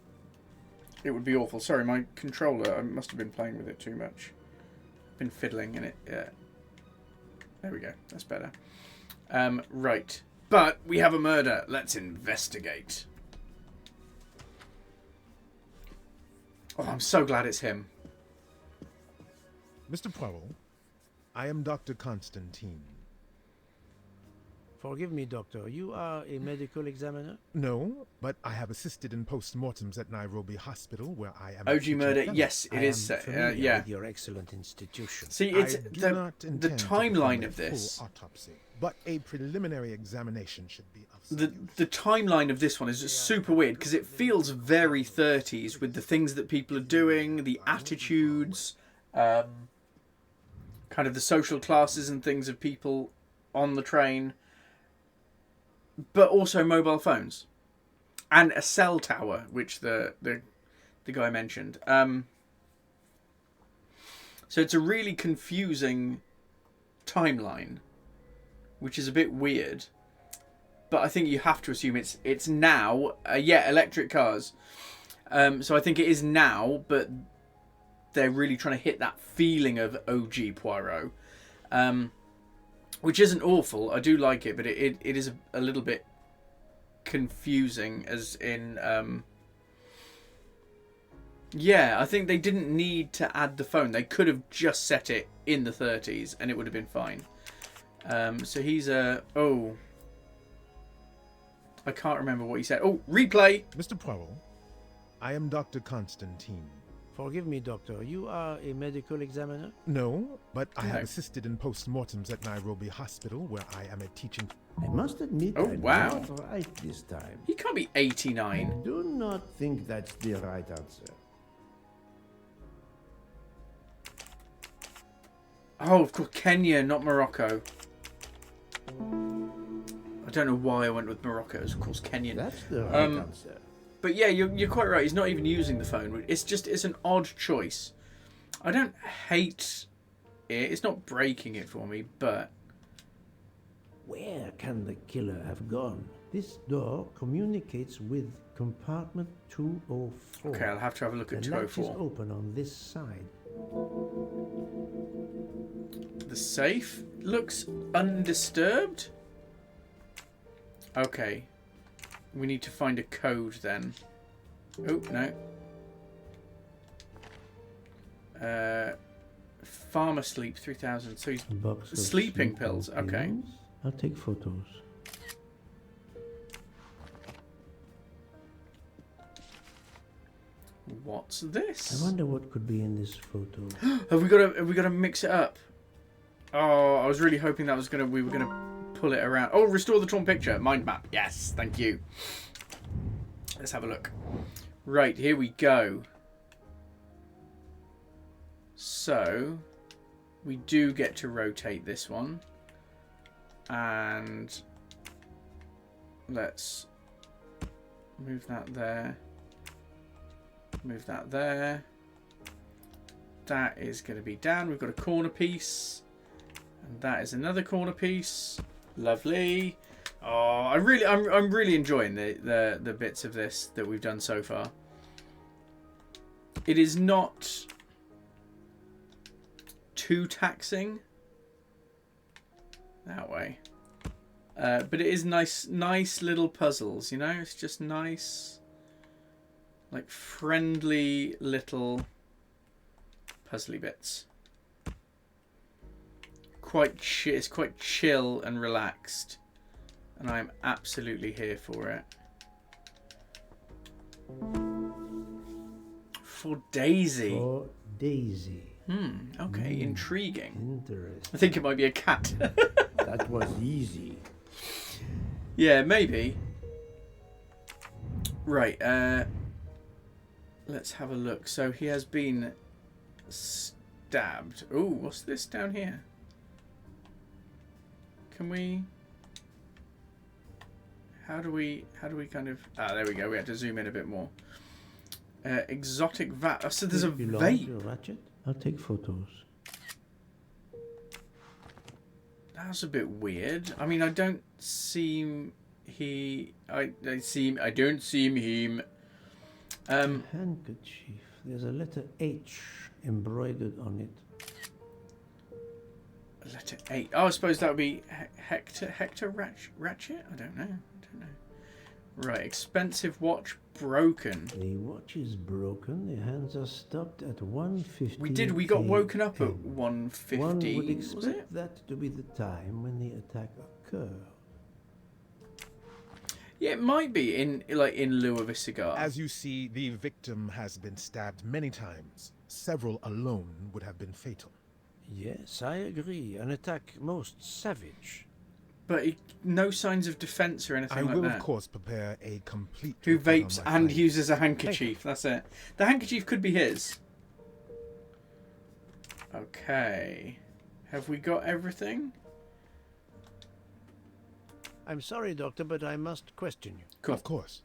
awful. Sorry, my controller, I must have been playing with it too much. I've been fiddling in it. Yeah. There we go. That's better. Right. But we have a murder. Let's investigate. Oh, I'm so glad it's him. Mr. Poirot, I am Dr. Constantine. Forgive me, Doctor. You are a medical examiner? No, but I have assisted in post-mortems at Nairobi Hospital, where I am... OG murder, yes, it is. Yeah. With your excellent institution. See, it's the timeline of this. Full autopsy, but a preliminary examination should be of the timeline of this one is just super weird because it feels very 30s with the things that people are doing, the attitudes, kind of the social classes and things of people on the train. But also mobile phones and a cell tower, which the guy mentioned. So it's a really confusing timeline, which is a bit weird. But I think you have to assume it's now. Yeah, electric cars. So I think it is now, but they're really trying to hit that feeling of OG Poirot. Which isn't awful. I do like it, but it is a little bit confusing, as in... yeah, I think they didn't need to add the phone. They could have just set it in the 30s, and it would have been fine. So he's a... Oh. I can't remember what he said. Oh, replay! Mr. Poirot, I am Dr. Constantine. Forgive me, Doctor. You are a medical examiner? No, but I have assisted in post-mortems at Nairobi Hospital, where I am a teaching... I must admit I'm not right this time. He can't be 89. I do not think that's the right answer. Oh, of course, Kenya, not Morocco. I don't know why I went with Morocco. It's of course Kenyan. That's the right answer. But yeah, you're quite right. He's not even using the phone. It's an odd choice. I don't hate it. It's not breaking it for me, but... Where can the killer have gone? This door communicates with compartment 204. Okay, I'll have to have a look at 204. The latch is open on this side. The safe looks undisturbed. Okay. We need to find a code then. Oh, no. Farmer sleep 3000. So he's sleeping pills. Okay. I'll take photos. What's this? I wonder what could be in this photo. Have we got to mix it up? Oh, I was really hoping that we were gonna pull it around. Oh, restore the torn picture. Mind map. Yes, thank you. Let's have a look. Right, here we go. So, we do get to rotate this one. And let's move that there. Move that there. That is going to be down. We've got a corner piece. And that is another corner piece. Lovely. Oh, I'm really enjoying the bits of this that we've done so far. It is not too taxing that way, but it is nice little puzzles. You know, it's just nice, like friendly little puzzly bits. It's quite chill and relaxed, and I'm absolutely here for it. For Daisy. For Daisy. Okay, intriguing. Interesting. I think it might be a cat. That was easy. Yeah, maybe. Right, let's have a look. So he has been stabbed. Ooh, what's this down here? Can we... How do we kind of... Ah, there we go. We have to zoom in a bit more. Exotic vape. Oh, so there's a vape. Your ratchet? I'll take photos. That's a bit weird. I mean, I don't seem I don't seem him. Handkerchief. There's a letter H embroidered on it. Letter H. Oh, I suppose that would be Hector Ratchet? I don't know. Right, expensive watch broken. The watch is broken. The hands are stopped at 1:50. We got woken up at 1:50. One would was it? expect that to be the time when the attack occurred. Yeah, it might be in lieu of a cigar. As you see, the victim has been stabbed many times. Several alone would have been fatal. Yes, I agree. An attack most savage. But no signs of defense or anything I like will, that. of course, prepare a complete... Who report on vapes my and findings. uses a handkerchief. That's it. The handkerchief could be his. Okay. Have we got everything? I'm sorry, Doctor, but I must question you. Cool. Of course.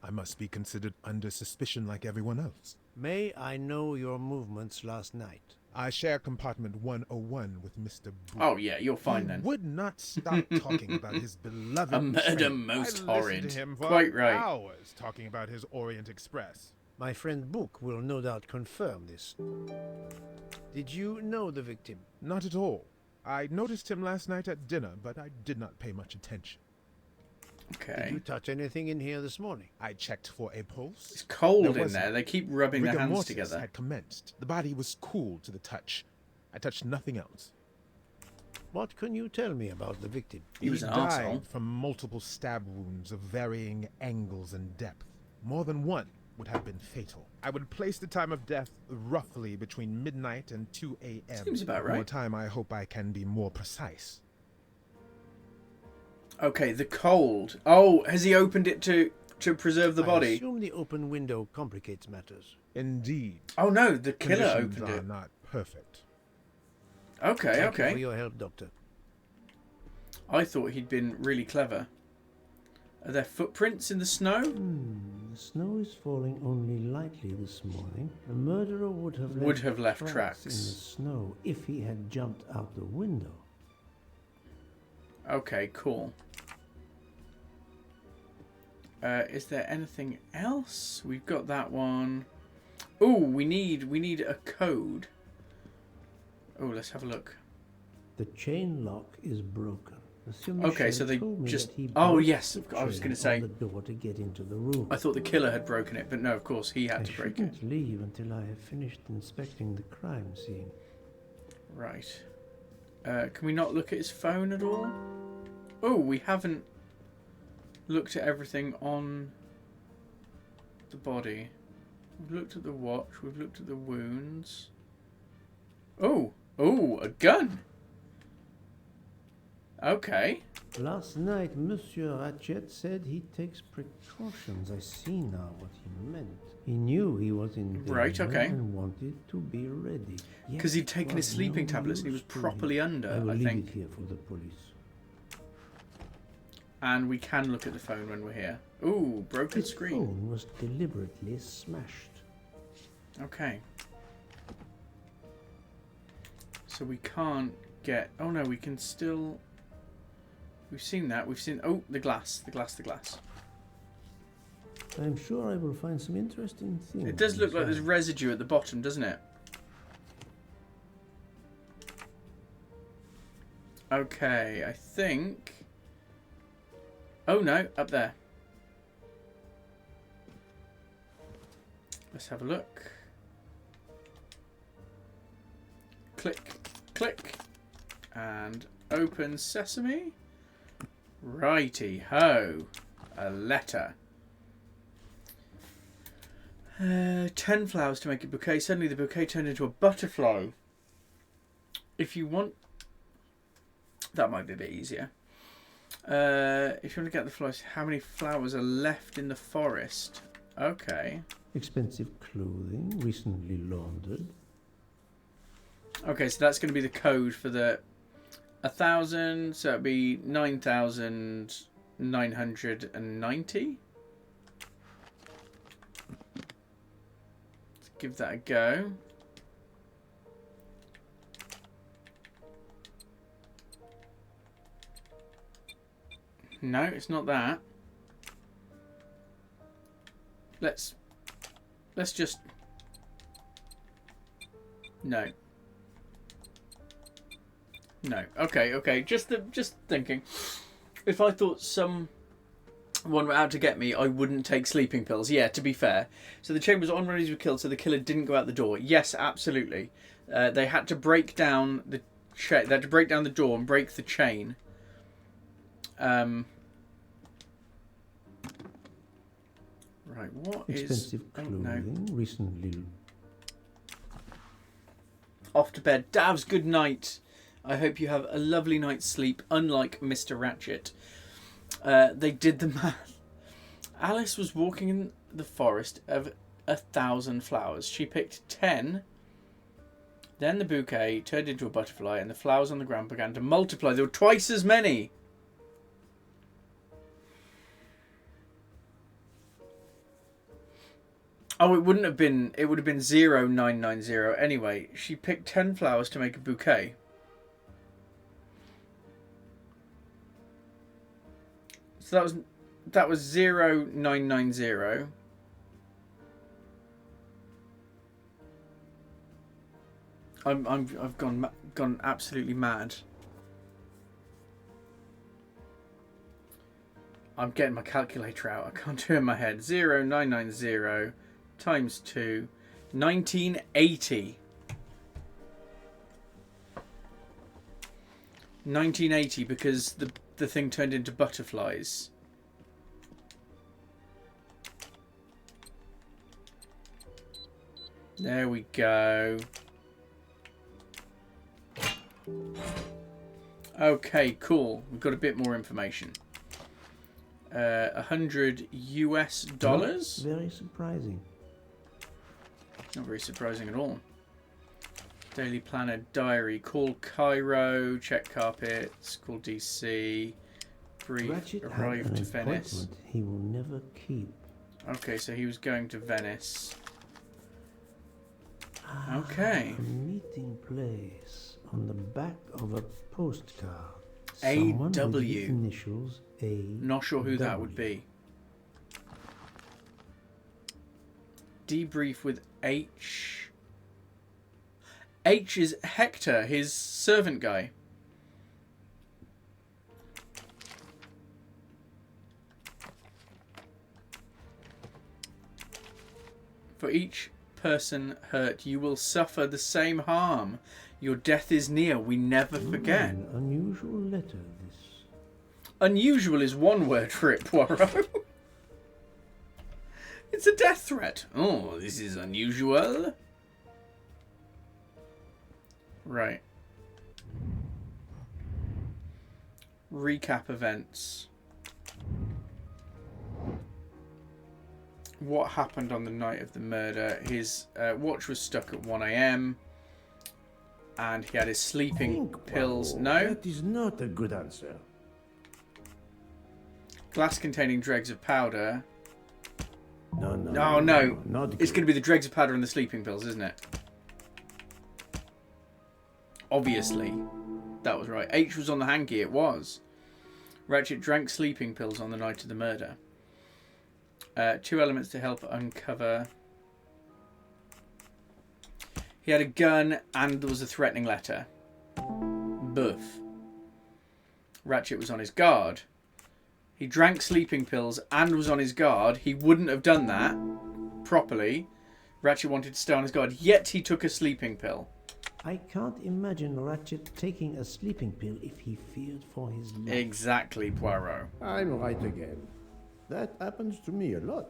I must be considered under suspicion like everyone else. May I know your movements last night? I share compartment 101 with Mr. Boo. Oh, yeah, you're fine then. He would not stop talking about his beloved A murder train. most I horrid. listened to him for Quite right. hours talking about his Orient Express. My friend Book will no doubt confirm this. Did you know the victim? Not at all. I noticed him last night at dinner, but I did not pay much attention. Okay. Did you touch anything in here this morning? I checked for a pulse. It's cold There in was there. none. They keep rubbing their Rigor hands mortis together. had commenced. The body was cool to the touch. I touched nothing else. What can you tell me about the victim? He was an died arsehole. from multiple stab wounds of varying angles and depth. More than one would have been fatal. I would place the time of death roughly between midnight and 2 a.m. Seems about More right. time, I hope I can be more precise. Okay, the cold. Oh, has he opened it to preserve the I body? assume the open window complicates matters. Indeed. Oh no, the killer Conditions opened are it. not perfect. Okay, Thank you okay. for your help, Doctor. I thought he'd been really clever. Are there footprints in the snow? The snow is falling only lightly this morning. The murderer would have left in the tracks. snow if he had jumped out the window. Okay, cool. Is there anything else? We've got that one. Oh, we need a code. Oh, let's have a look. The chain lock is broken. Monsieur Okay, Michel so they told me just... that he Oh, broke yes, the I was chain going to say... on the door to get into the room. I thought the killer had broken it, but no, of course, he had to break it. I shouldn't leave until I have finished inspecting the crime scene. Right. Can we not look at his phone at all? Oh, we haven't looked at everything on the body. We've looked at the watch. We've looked at the wounds. Oh, a gun. Okay. Last night, Monsieur Ratchet said he takes precautions. I see now what he meant. He knew he was in danger Right, okay. and wanted to be ready. Because he'd taken his sleeping tablets and he was properly under, I will I leave think. it here for the police. And we can look at the phone when we're here. Ooh, broken His screen. phone was deliberately smashed. Okay. So we can't get... Oh no, we can still... We've seen that. We've seen... Oh, the glass. The glass. I'm sure I will find some interesting things. It does look like there's inside. residue at the bottom, doesn't it? Okay, I think... Oh no, up there. Let's have a look. Click, click. And open sesame. Righty ho. A letter. 10 flowers to make a bouquet. Suddenly the bouquet turned into a butterfly. If you want... That might be a bit easier. If you want to get the flowers, how many flowers are left in the forest? Okay. Expensive clothing, recently laundered. Okay, so that's going to be the code for the 1,000. So it'd be 9,990. Let's give that a go. No, it's not that. Let's just... No. No. Okay. Just thinking. If I thought someone were out to get me, I wouldn't take sleeping pills. Yeah, to be fair. So the chambers on ready were killed, so the killer didn't go out the door. Yes, absolutely. They had to break down the they had to break down the door and break the chain. Right, what Expensive is... clothing, recently... Off to bed. Davs, good night. I hope you have a lovely night's sleep, unlike Mr. Ratchet. They did the math. Alice was walking in the forest of 1,000 flowers. She picked 10. Then the bouquet turned into a butterfly and the flowers on the ground began to multiply. There were twice as many. Oh, it wouldn't have been... It would have been 0990. Anyway, she picked 10 flowers to make a bouquet. So that was 0990. I've gone absolutely mad. I'm getting my calculator out. I can't do it in my head. 0990 times 2, 1980. 1980 because the thing turned into butterflies. There we go. Okay, cool. We've got a bit more information. $100 US. Very surprising. Not very surprising at all. Daily Planner Diary. Call Cairo. Check carpets. Call DC. Brief. Ratchet Arrived to Venice. He will never keep. Okay, so he was going to Venice. Okay. A meeting place on the back of a postcard. AW. Someone with the initials A. Not sure who that would be. Debrief with H. H is Hector, his servant guy. For each person hurt, you will suffer the same harm. Your death is near. We never forget. An unusual letter, this. Unusual is one word for it, Poirot. It's a death threat. Oh, this is unusual. Right. Recap events. What happened on the night of the murder? His watch was stuck at 1 AM. And he had his sleeping pills. No? That is not a good answer. Glass containing dregs of powder. No. Not it's going to be the dregs of powder and the sleeping pills, isn't it? Obviously. That was right. H was on the hanky. It was. Ratchet drank sleeping pills on the night of the murder. 2 elements to help uncover. He had a gun and there was a threatening letter. Boof. Ratchet was on his guard. He drank sleeping pills and was on his guard. He wouldn't have done that properly. Ratchet wanted to stay on his guard, yet he took a sleeping pill. I can't imagine Ratchet taking a sleeping pill if he feared for his life. Exactly, Poirot. I'm right again. That happens to me a lot.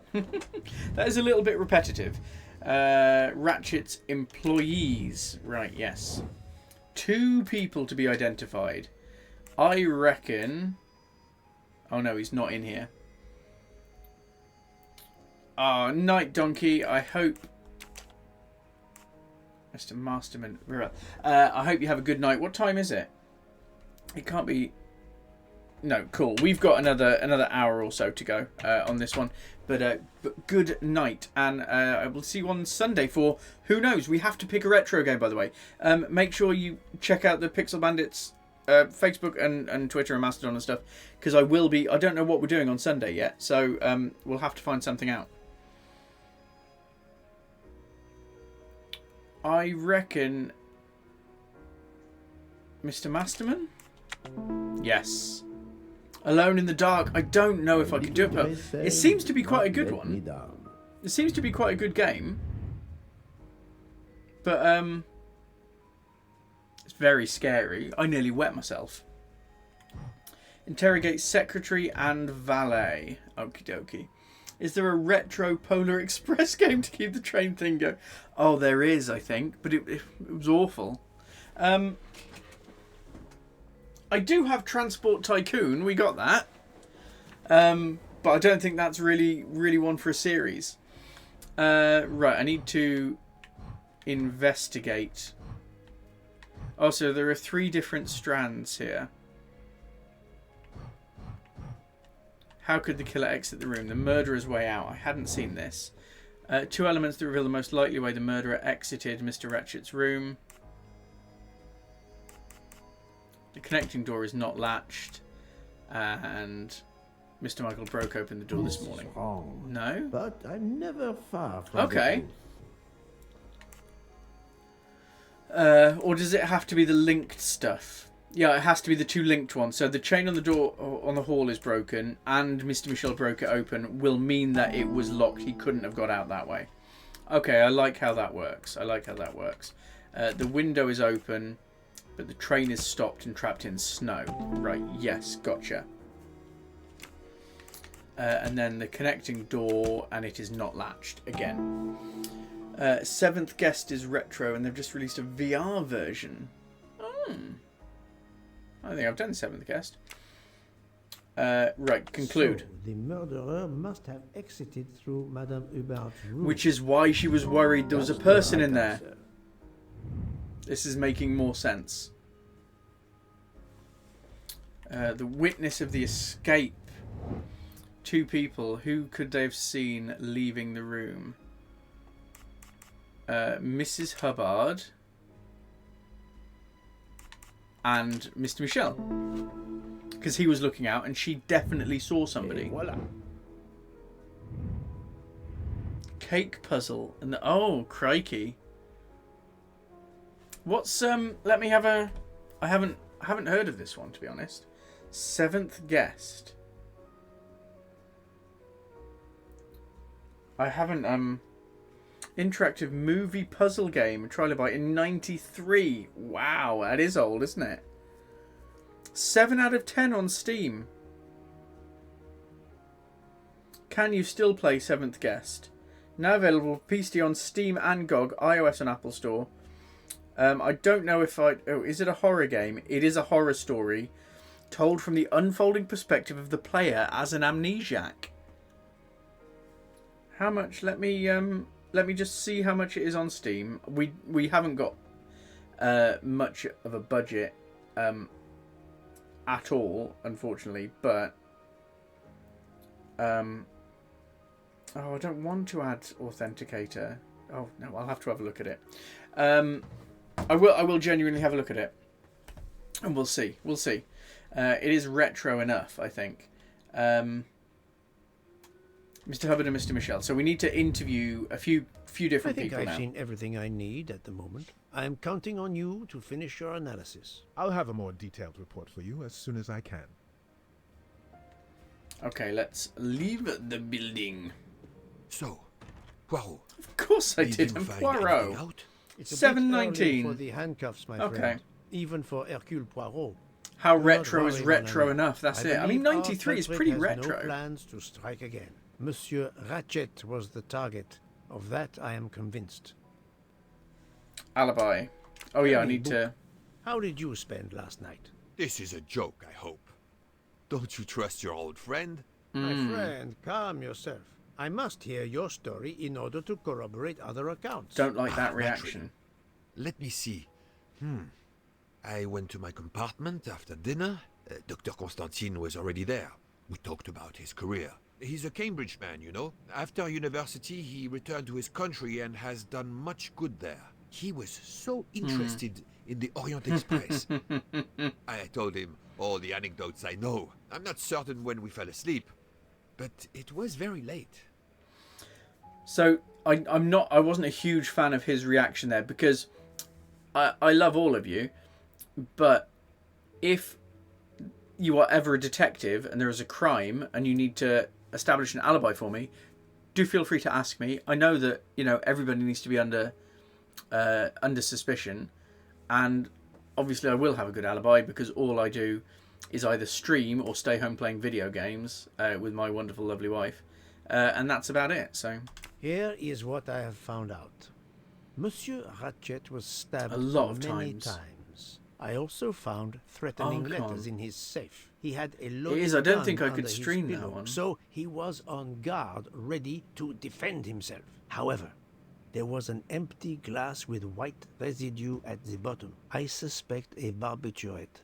That is a little bit repetitive. Ratchet's employees. Right, yes. 2 people to be identified. I reckon... Oh no, he's not in here. Oh, Night Donkey, I hope... Mr. Masterman. I hope you have a good night. What time is it? It can't be... No, cool. We've got another hour or so to go on this one. But good night. And I will see you on Sunday for... Who knows? We have to pick a retro game, by the way. Make sure you check out the Pixel Bandits... Facebook and Twitter and Mastodon and stuff, because I will be... I don't know what we're doing on Sunday yet, so we'll have to find something out. I reckon... Mr. Masterman? Yes. Alone in the Dark. I don't know if I could do it, but it seems to be quite a good one. It seems to be quite a good game. But, it's very scary. I nearly wet myself. Interrogate secretary and valet. Okie dokie. Is there a retro Polar Express game to keep the train thing going? Oh, there is, I think. But it was awful. I do have Transport Tycoon. We got that. But I don't think that's really one for a series. Right, I need to investigate. Also, there are 3 different strands here. How could the killer exit the room? The murderer's way out. I hadn't seen this. 2 elements that reveal the most likely way the murderer exited Mr. Ratchet's room. The connecting door is not latched. And Mr. Michael broke open the door this morning. Wrong. No? But I'm never far from Okay. Or does it have to be the linked stuff? Yeah, it has to be the 2 linked ones. So the chain on the door on the hall is broken and Mr. Michel broke it open will mean that it was locked. He couldn't have got out that way. Okay, I like how that works. The window is open, but the train is stopped and trapped in snow. Right, yes, gotcha. And then the connecting door, and it is not latched again. 7th Guest is retro, and they've just released a VR version. I think I've done 7th Guest. Right, conclude. So, the murderer must have exited through Madame Hubert's room. Which is why she was worried there was a person in there. This is making more sense. The witness of the escape. 2 people. Who could they have seen leaving the room? Mrs. Hubbard and Mr. Michel, because he was looking out and she definitely saw somebody. Voila. Cake puzzle and oh crikey! What's let me have a. I haven't heard of this one, to be honest. 7th Guest. I haven't interactive movie puzzle game, Trilobite in '93. Wow, that is old, isn't it? 7 out of 10 on Steam. Can you still play 7th Guest? Now available for PC on Steam and GOG, iOS and Apple Store. I don't know if I... Oh, is it a horror game? It is a horror story told from the unfolding perspective of the player as an amnesiac. How much? Let me just see how much it is on Steam. We haven't got much of a budget at all, unfortunately, but oh, I don't want to add authenticator. Oh no, I'll have to have a look at it. I will genuinely have a look at it, and we'll see. It is retro enough, I think. Mr. Hubbard and Mr. Michelle. So we need to interview a few different people now. I think I've seen everything I need at the moment. I'm counting on you to finish your analysis. I'll have a more detailed report for you as soon as I can. Okay, let's leave the building. So, Poirot. Of course I did. I'm Poirot. It's a 719 for the handcuffs, my okay. friend. Even for Hercule Poirot. How retro is retro enough? That's it. I mean, 93 is pretty retro. No plans to strike again. Monsieur Ratchet was the target. Of that, I am convinced. Alibi. Oh yeah, I need to... How did you spend last night? This is a joke, I hope. Don't you trust your old friend? My friend, calm yourself. I must hear your story in order to corroborate other accounts. Don't like that reaction. Let me see. I went to my compartment after dinner. Dr. Constantine was already there. We talked about his career. He's a Cambridge man, you know. After university, he returned to his country and has done much good there. He was so interested in the Orient Express. I told him all the anecdotes I know. I'm not certain when we fell asleep, but it was very late. So I wasn't a huge fan of his reaction there, because I love all of you, but if you are ever a detective and there is a crime and you need to establish an alibi for me, do feel free to ask me. I know that, you know, everybody needs to be under suspicion, and obviously I will have a good alibi because all I do is either stream or stay home playing video games with my wonderful, lovely wife, and that's about it. So here is what I have found out. Monsieur Ratchet was stabbed a lot of many times. I also found threatening letters in his safe. He had a loaded It is. I don't gun think I under could his stream that pillow, one. So he was on guard, ready to defend himself. However, there was an empty glass with white residue at the bottom. I suspect a barbiturate.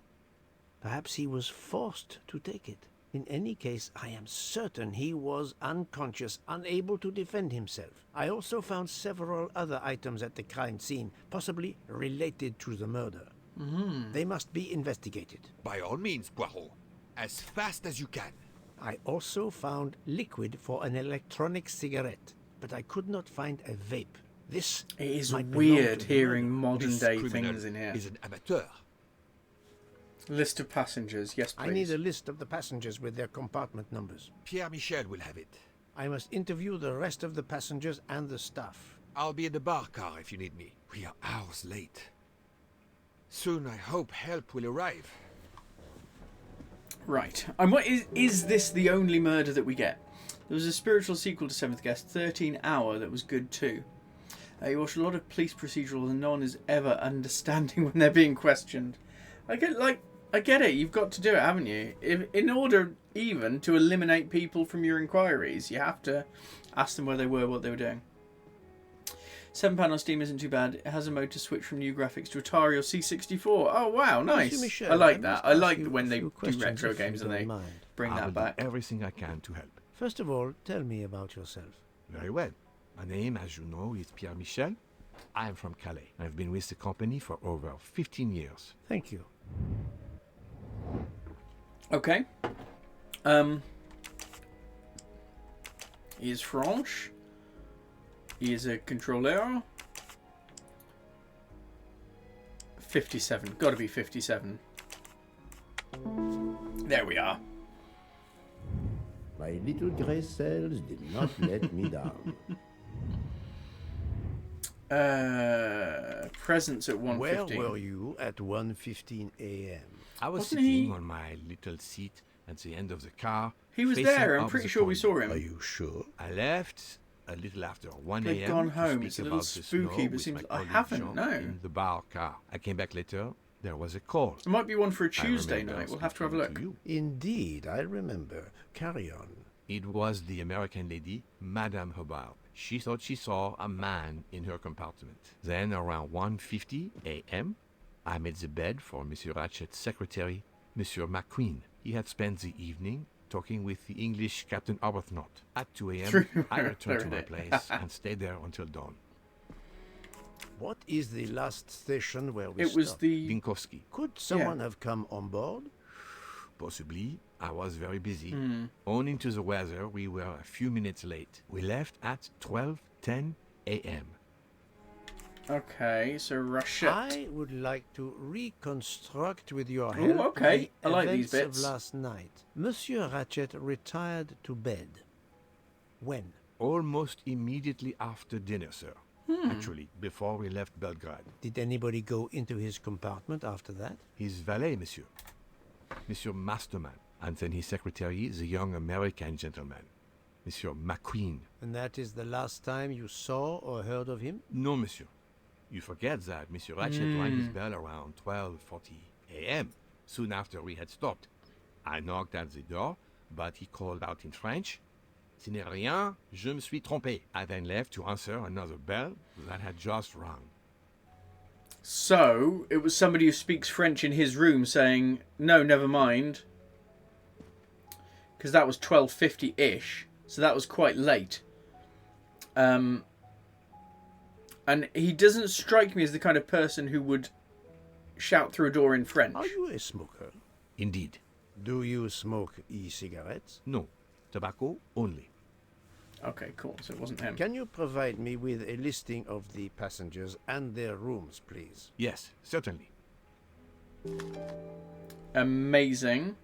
Perhaps he was forced to take it. In any case, I am certain he was unconscious, unable to defend himself. I also found several other items at the crime scene, possibly related to the murder. They must be investigated. By all means, Poirot. As fast as you can. I also found liquid for an electronic cigarette, but I could not find a vape. This it is might weird belong to hearing modern This day criminal things in here. is an amateur. List of passengers, yes please. I need a list of the passengers with their compartment numbers. Pierre Michel will have it. I must interview the rest of the passengers and the staff. I'll be in the bar car if you need me. We are hours late. Soon I hope help will arrive. Right. And what is this the only murder that we get? There was a spiritual sequel to Seventh Guest, 13 Hour, that was good too. You watch a lot of police procedurals and no one is ever understanding when they're being questioned. I get it. You've got to do it, haven't you? In order even to eliminate people from your inquiries, you have to ask them where they were, what they were doing. £7 on Steam isn't too bad. It has a mode to switch from new graphics to Atari or C64. Oh wow, nice! Michel, I like that. I like you when a they few do questions, retro if you games and don't they mind. bring I that will back. do everything I can to help. First of all, tell me about yourself. Very well. My name, as you know, is Pierre Michel. I am from Calais. I've been with the company for over 15 years. Thank you. Okay. He is French. He is a controller. 57. Got to be 57. There we are. My little grey cells did not let me down. Presents at 1:15. Where were you at 1:15 a.m.? I was Wasn't sitting he- on my little seat at the end of the car. He was facing there. I'm up pretty the sure we corridor. saw him. Are you sure? I left a little after 1 They've a.m. gone to home. speak It's a little about the spooky, snow but with seems my I colleague haven't, Jean no. in the bar car. I came back later. There was a call. It might be one for a I Tuesday remember night. We'll have to have a speaking look. to you. Indeed, I remember. Carry on. It was the American lady, Madame Hobart. She thought she saw a man in her compartment. Then, around 1:50 a.m., I made the bed for Monsieur Ratchet's secretary, Monsieur McQueen. He had spent the evening talking with the English Captain Arbuthnot. At 2 a.m., I returned to my place and stayed there until dawn. What is the last station where we It was stopped? the... Vinkovsky. Could someone have come on board? Possibly. I was very busy. Mm. Owing to the weather, we were a few minutes late. We left at 12:10 a.m. Okay, so Rachet. I would like to reconstruct with your Ooh, help okay. the I like these events bits. of last night. Monsieur Ratchet retired to bed. When? Almost immediately after dinner, sir. Hmm. Actually, before we left Belgrade. Did anybody go into his compartment after that? His valet, monsieur. Monsieur Masterman. And then his secretary, the young American gentleman. Monsieur McQueen. And that is the last time you saw or heard of him? No, monsieur. You forget that Monsieur Ratchet rang his bell around 12:40 a.m., soon after we had stopped. I knocked at the door, but he called out in French, "Ce n'est rien, je me suis trompé." I then left to answer another bell that had just rung. So, it was somebody who speaks French in his room saying, no, never mind. Because that was 12:50-ish, so that was quite late. And he doesn't strike me as the kind of person who would shout through a door in French. Are you a smoker? Indeed. Do you smoke e-cigarettes? No. Tobacco only. Okay, cool. So it wasn't him. Can you provide me with a listing of the passengers and their rooms, please? Yes, certainly. Amazing.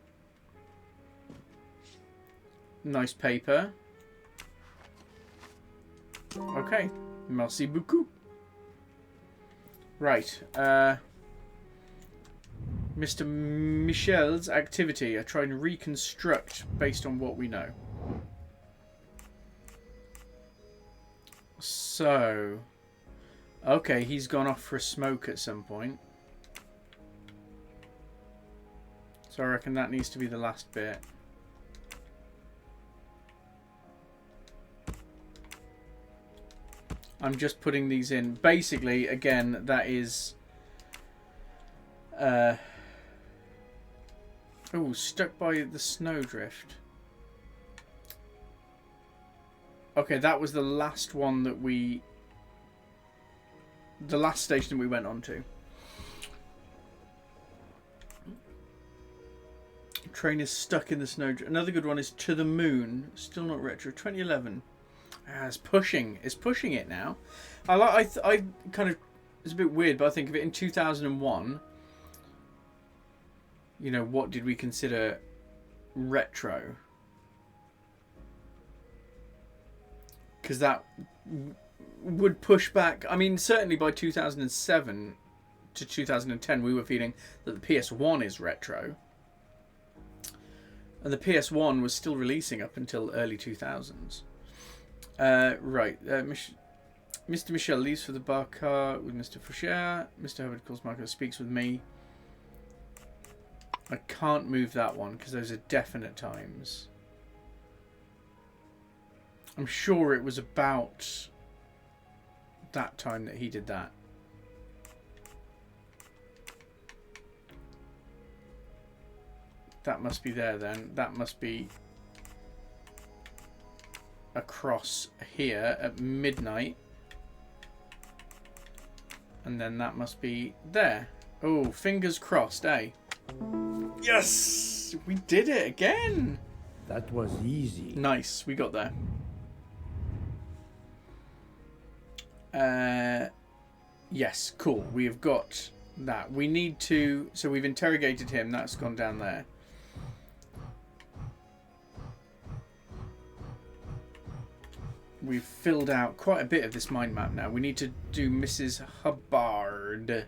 Nice paper. Okay. Merci beaucoup. Right. Mr. Michel's activity. I try and reconstruct based on what we know. So. Okay, he's gone off for a smoke at some point. So I reckon that needs to be the last bit. I'm just putting these in. Basically, again, that is... oh, stuck by the snowdrift. Okay, that was the last one that we... The last station we went on to. Train is stuck in the snowdrift. Another good one is To the Moon. Still not retro. 2011. It's pushing. It's pushing it now. I kind of... It's a bit weird, but I think of it in 2001. You know, what did we consider retro? Because that would push back. I mean, certainly by 2007 to 2010, we were feeling that the PS1 is retro. And the PS1 was still releasing up until early 2000s. Right. Mr. Michel leaves for the bar car with Mr. Foucher. Mr. Hubbard calls Michael, speaks with me. I can't move that one because those are definite times. I'm sure it was about that time that he did that. That must be there then. That must be across here at midnight. And then that must be there. Oh, fingers crossed, eh? Yes! We did it again! That was easy. Nice, we got there. Yes, cool. We have got that. We need to... So we've interrogated him. That's gone down there. We've filled out quite a bit of this mind map now. We need to do Mrs. Hubbard,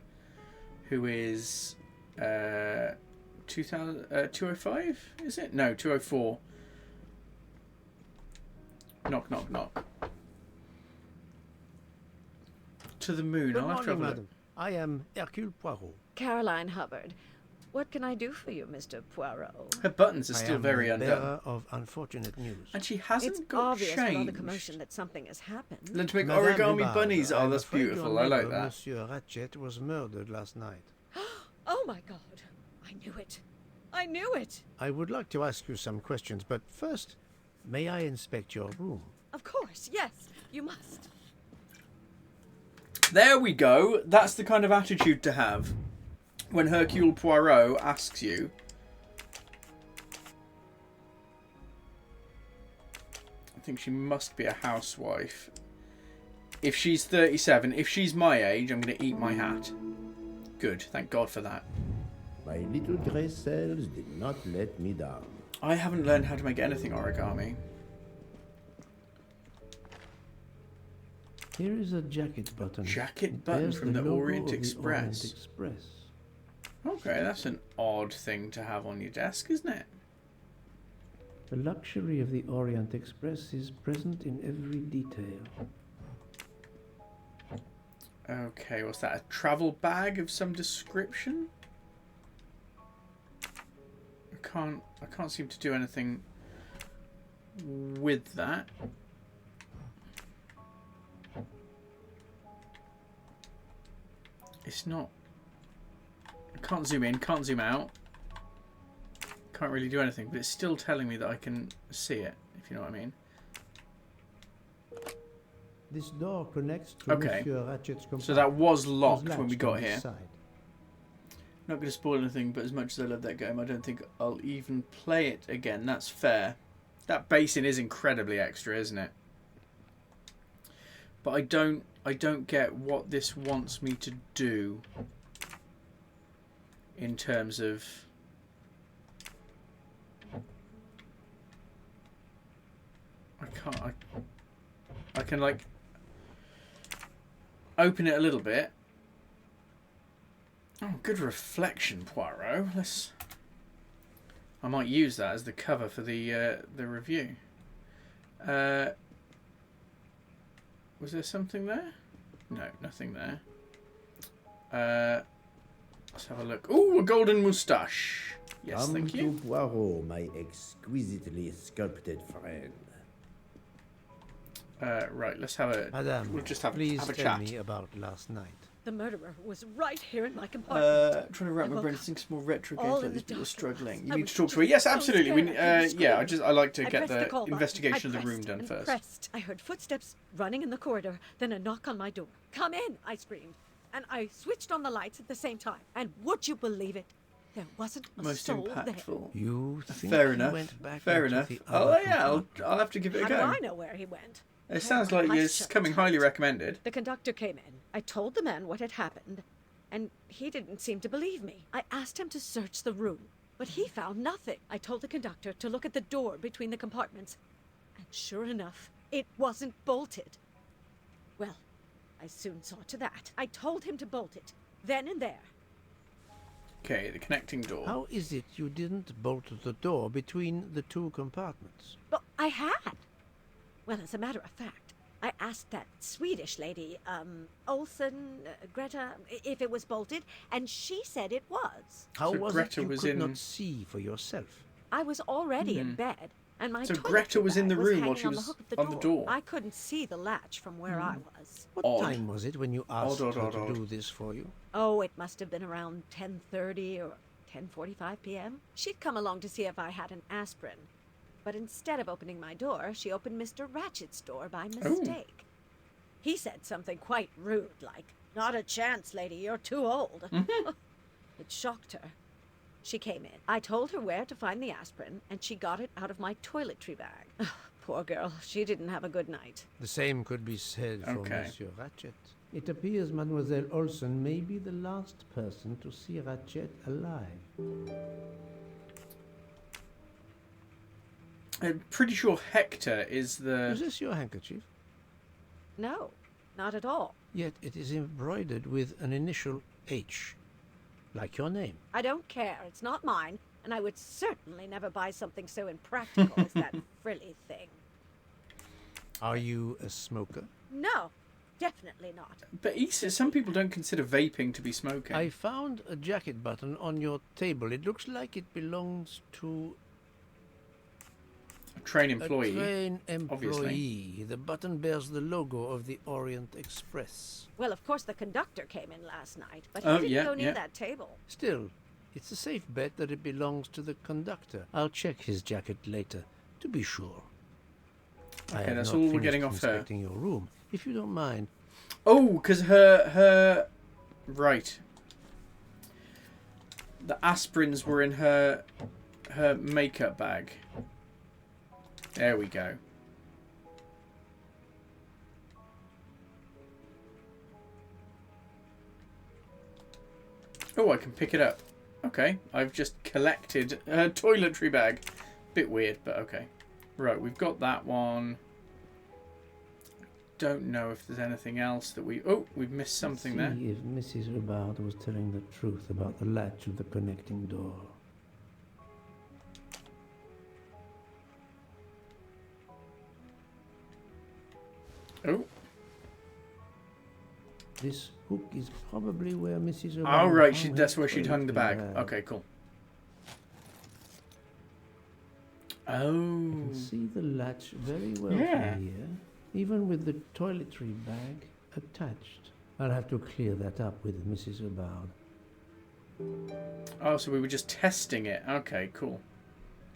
who is 205, is it? No, 204. Knock, knock, knock. to the moon. Good I'll have to have morning, a look. madam. I am Hercule Poirot. Caroline Hubbard. What can I do for you, Mr. Poirot? Her buttons are I still am very the undone. bearer of unfortunate news. And she hasn't It's got obvious from all the changed. commotion that something has happened. Let's make Madame origami Ribard, bunnies. Oh, I'm that's afraid beautiful. your I like neighbor, that. Monsieur Ratchet was murdered last night. Oh my God! I knew it. I knew it. I would like to ask you some questions, but first, may I inspect your room? Of course, yes. You must. There we go. That's the kind of attitude to have when Hercule Poirot asks you. I think she must be a housewife. If she's 37, if she's my age, I'm going to eat my hat. Good. Thank God for that. My little grey cells did not let me down. I haven't learned how to make anything origami. Here is a jacket button. Jacket It button bears from the logo Orient of the Express. Orient Express. Okay, that's an odd thing to have on your desk, isn't it? The luxury of the Orient Express is present in every detail. Okay, what's that? A travel bag of some description? I can't seem to do anything with that. It's not... I can't zoom in, can't zoom out. Can't really do anything, but it's still telling me that I can see it, if you know what I mean. This door connects to Okay, Monsieur Ratchet's compartment. so that was locked when we latched got on this here. side. Not going to spoil anything, but as much as I love that game, I don't think I'll even play it again. That's fair. That basin is incredibly extra, isn't it? But I don't get what this wants me to do in terms of... I can like open it a little bit. Oh, good reflection, Poirot. I might use that as the cover for the review. Was there something there? No, nothing there. Let's have a look. Ooh, a golden moustache. Yes, thank you. Come to Poirot, my exquisitely sculpted friend. Right, let's have a... Madame, we'll just have please a tell chat. me about last night. The murderer was right here in my compartment. Trying to wrap my I brain, woke think some more retro all games in like this, the but you're dark. struggling. I You need was to talk to me. just Yes, so absolutely. scared I couldn't Yeah, scream. I like to I get pressed the call button. investigation I of the room pressed done and first. pressed. I heard footsteps running in the corridor, then a knock on my door. Come in, I screamed. And I switched on the lights at the same time. And would you believe it? There wasn't a Most soul impactful. there. You think Fair he enough. went back Fair into enough. the Oh other yeah, I'll compartment? have to give it a How go. do I know where he went? It sounds like I it's shut coming tight. highly recommended. The conductor came in. I told the man what had happened, and he didn't seem to believe me. I asked him to search the room, but he found nothing. I told the conductor to look at the door between the compartments, and sure enough, it wasn't bolted. Well, I soon saw to that. I told him to bolt it, then and there. Okay, the connecting door. How is it you didn't bolt the door between the two compartments? But I had. Well, as a matter of fact, I asked that Swedish lady, Olsen, Greta, if it was bolted, and she said it was. How So was Greta it you was could in- not see for yourself? I was already in bed, and my So toiletry Greta was in bag the room hanging while she on the was hook of on the door. I couldn't see the latch from where I was. What Odd. time was it when you asked Odd, her odd, to odd. do this for you? Oh, it must have been around 10:30 or 10:45 p.m. She'd come along to see if I had an aspirin. But instead of opening my door, she opened Mr. Ratchet's door by mistake. He said something quite rude, like, "Not a chance, lady, you're too old." It shocked her. She came in. I told her where to find the aspirin, and she got it out of my toiletry bag. Poor girl, she didn't have a good night. The same could be said for Okay. Monsieur Ratchet. It appears Mademoiselle Olsen may be the last person to see Ratchet alive. I'm pretty sure Hector is the... Is this your handkerchief? No, not at all. Yet it is embroidered with an initial H, like your name. I don't care. It's not mine, and I would certainly never buy something so impractical as that frilly thing. Are you a smoker? No, Definitely not. But Issa, some people don't consider vaping to be smoking. I found a jacket button on your table. It looks like it belongs to a train employee. A train employee. Obviously. The button bears the logo of the Orient Express. Well, of course, the conductor came in last night, but he Oh, didn't yeah, go near yeah. that table. Still, it's a safe bet that it belongs to the conductor. I'll check his jacket later, to be sure. I Okay, have that's not all we're finished getting off her. inspecting your room, if you don't mind. Oh, because her... Right. The aspirins were in her makeup bag. There we go. Oh, I can pick it up. Okay, I've just collected a toiletry bag. Bit weird, but okay. Right, we've got that one. Don't know if there's anything else that we... Oh, we've missed something there. See if Mrs. Hubbard was telling the truth about the latch of the connecting door. Oh. This hook is probably where Mrs. Hubbard... Oh, right, that's where she'd hung the bag. Okay, cool. Oh. You can see the latch very well from here, even with the toiletry bag attached. I'll have to clear that up with Mrs. Hubbard. Oh, so we were just testing it. Okay, cool.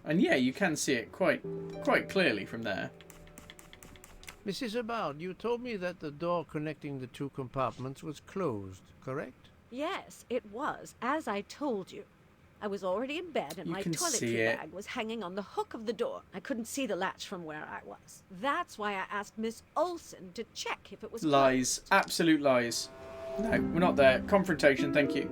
And yeah, you can see it quite clearly from there. Mrs. Hubbard, you told me that the door connecting the two compartments was closed, correct? Yes, it was, as I told you. I was already in bed and my toiletry bag was hanging on the hook of the door. I couldn't see the latch from where I was. That's why I asked Miss Olsen to check if it was Lies. closed. Absolute lies. No, we're not there. Confrontation, thank you.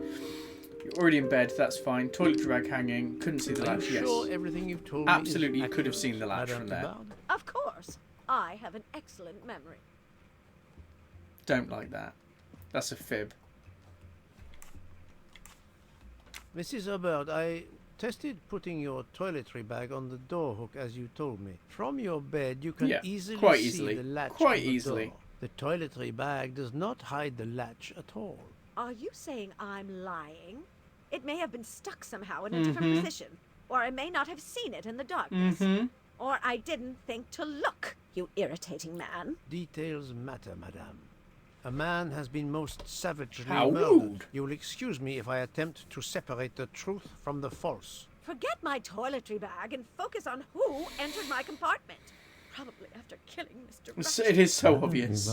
You're already in bed, that's fine. Toiletry bag hanging. Couldn't see the latch, Are you sure everything you've told Absolutely, me you could have seen the latch from there. Of course. I have an excellent memory. Don't like that. That's a fib. Mrs. Hubbard, I tested putting your toiletry bag on the door hook as you told me. From your bed, you can easily see the latch on the door. The toiletry bag does not hide the latch at all. Are you saying I'm lying? It may have been stuck somehow in a different position, or I may not have seen it in the darkness. Or I didn't think to look, you irritating man. Details matter, madame. A man has been most savagely How murdered. rude. You will excuse me if I attempt to separate the truth from the false. Forget my toiletry bag and focus on who entered my compartment. Probably after killing Mr. Rush. It is so obvious.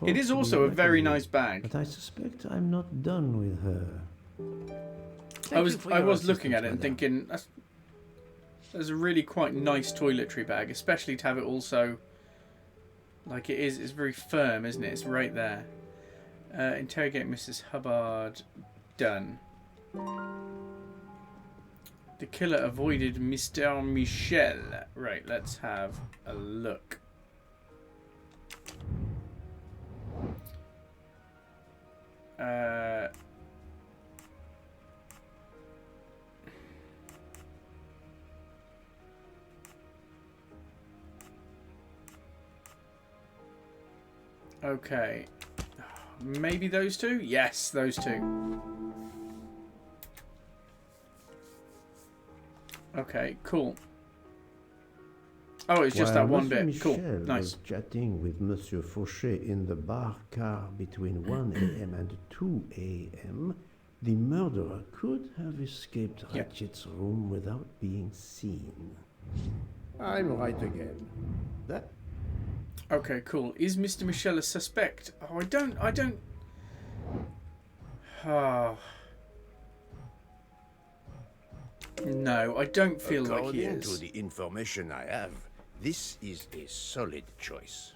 It is also a very nice bag. But I suspect I'm not done with her. I was looking at it and thinking, there's a really quite nice toiletry bag, especially to have it also, like it is, it's very firm, isn't it? It's right there. Interrogate Mrs. Hubbard. Done. The killer avoided Mr. Michel. Right, let's have a look. Okay. Maybe those two? Yes, those two. Okay, cool. Oh, it's just that one bit. Cool. Nice. Was chatting with Monsieur Fauchet in the bar car between 1 a.m. and 2 a.m., the murderer could have escaped Ratchet's room without being seen. I'm right again. That... Okay, cool. Is Mr. Michel a suspect? Oh, I don't... Oh. No, I don't feel like he is. According to the information I have, this is a solid choice.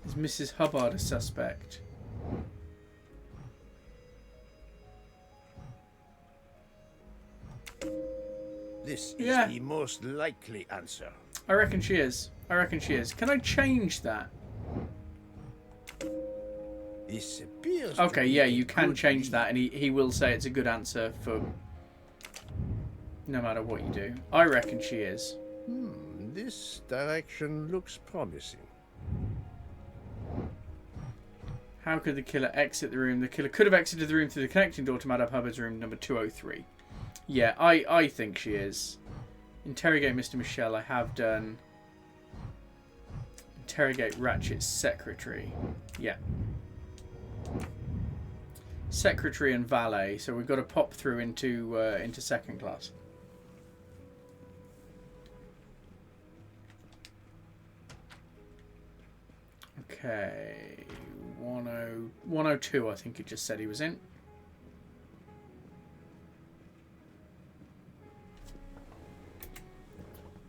Is Mrs. Hubbard a suspect? This is the most likely answer. I reckon she is. Can I change that? This appears okay, yeah, you can change that, and he will say it's a good answer for no matter what you do. I reckon she is. This direction looks promising. How could the killer exit the room? The killer could have exited the room through the connecting door to Madame Hubbard's room number 203. Yeah, I think she is. Interrogate Mr. Michel, I have done. Interrogate Ratchet's secretary. Yeah. Secretary and valet, so we've got to pop through into second class. Okay, 102 I think it just said he was in.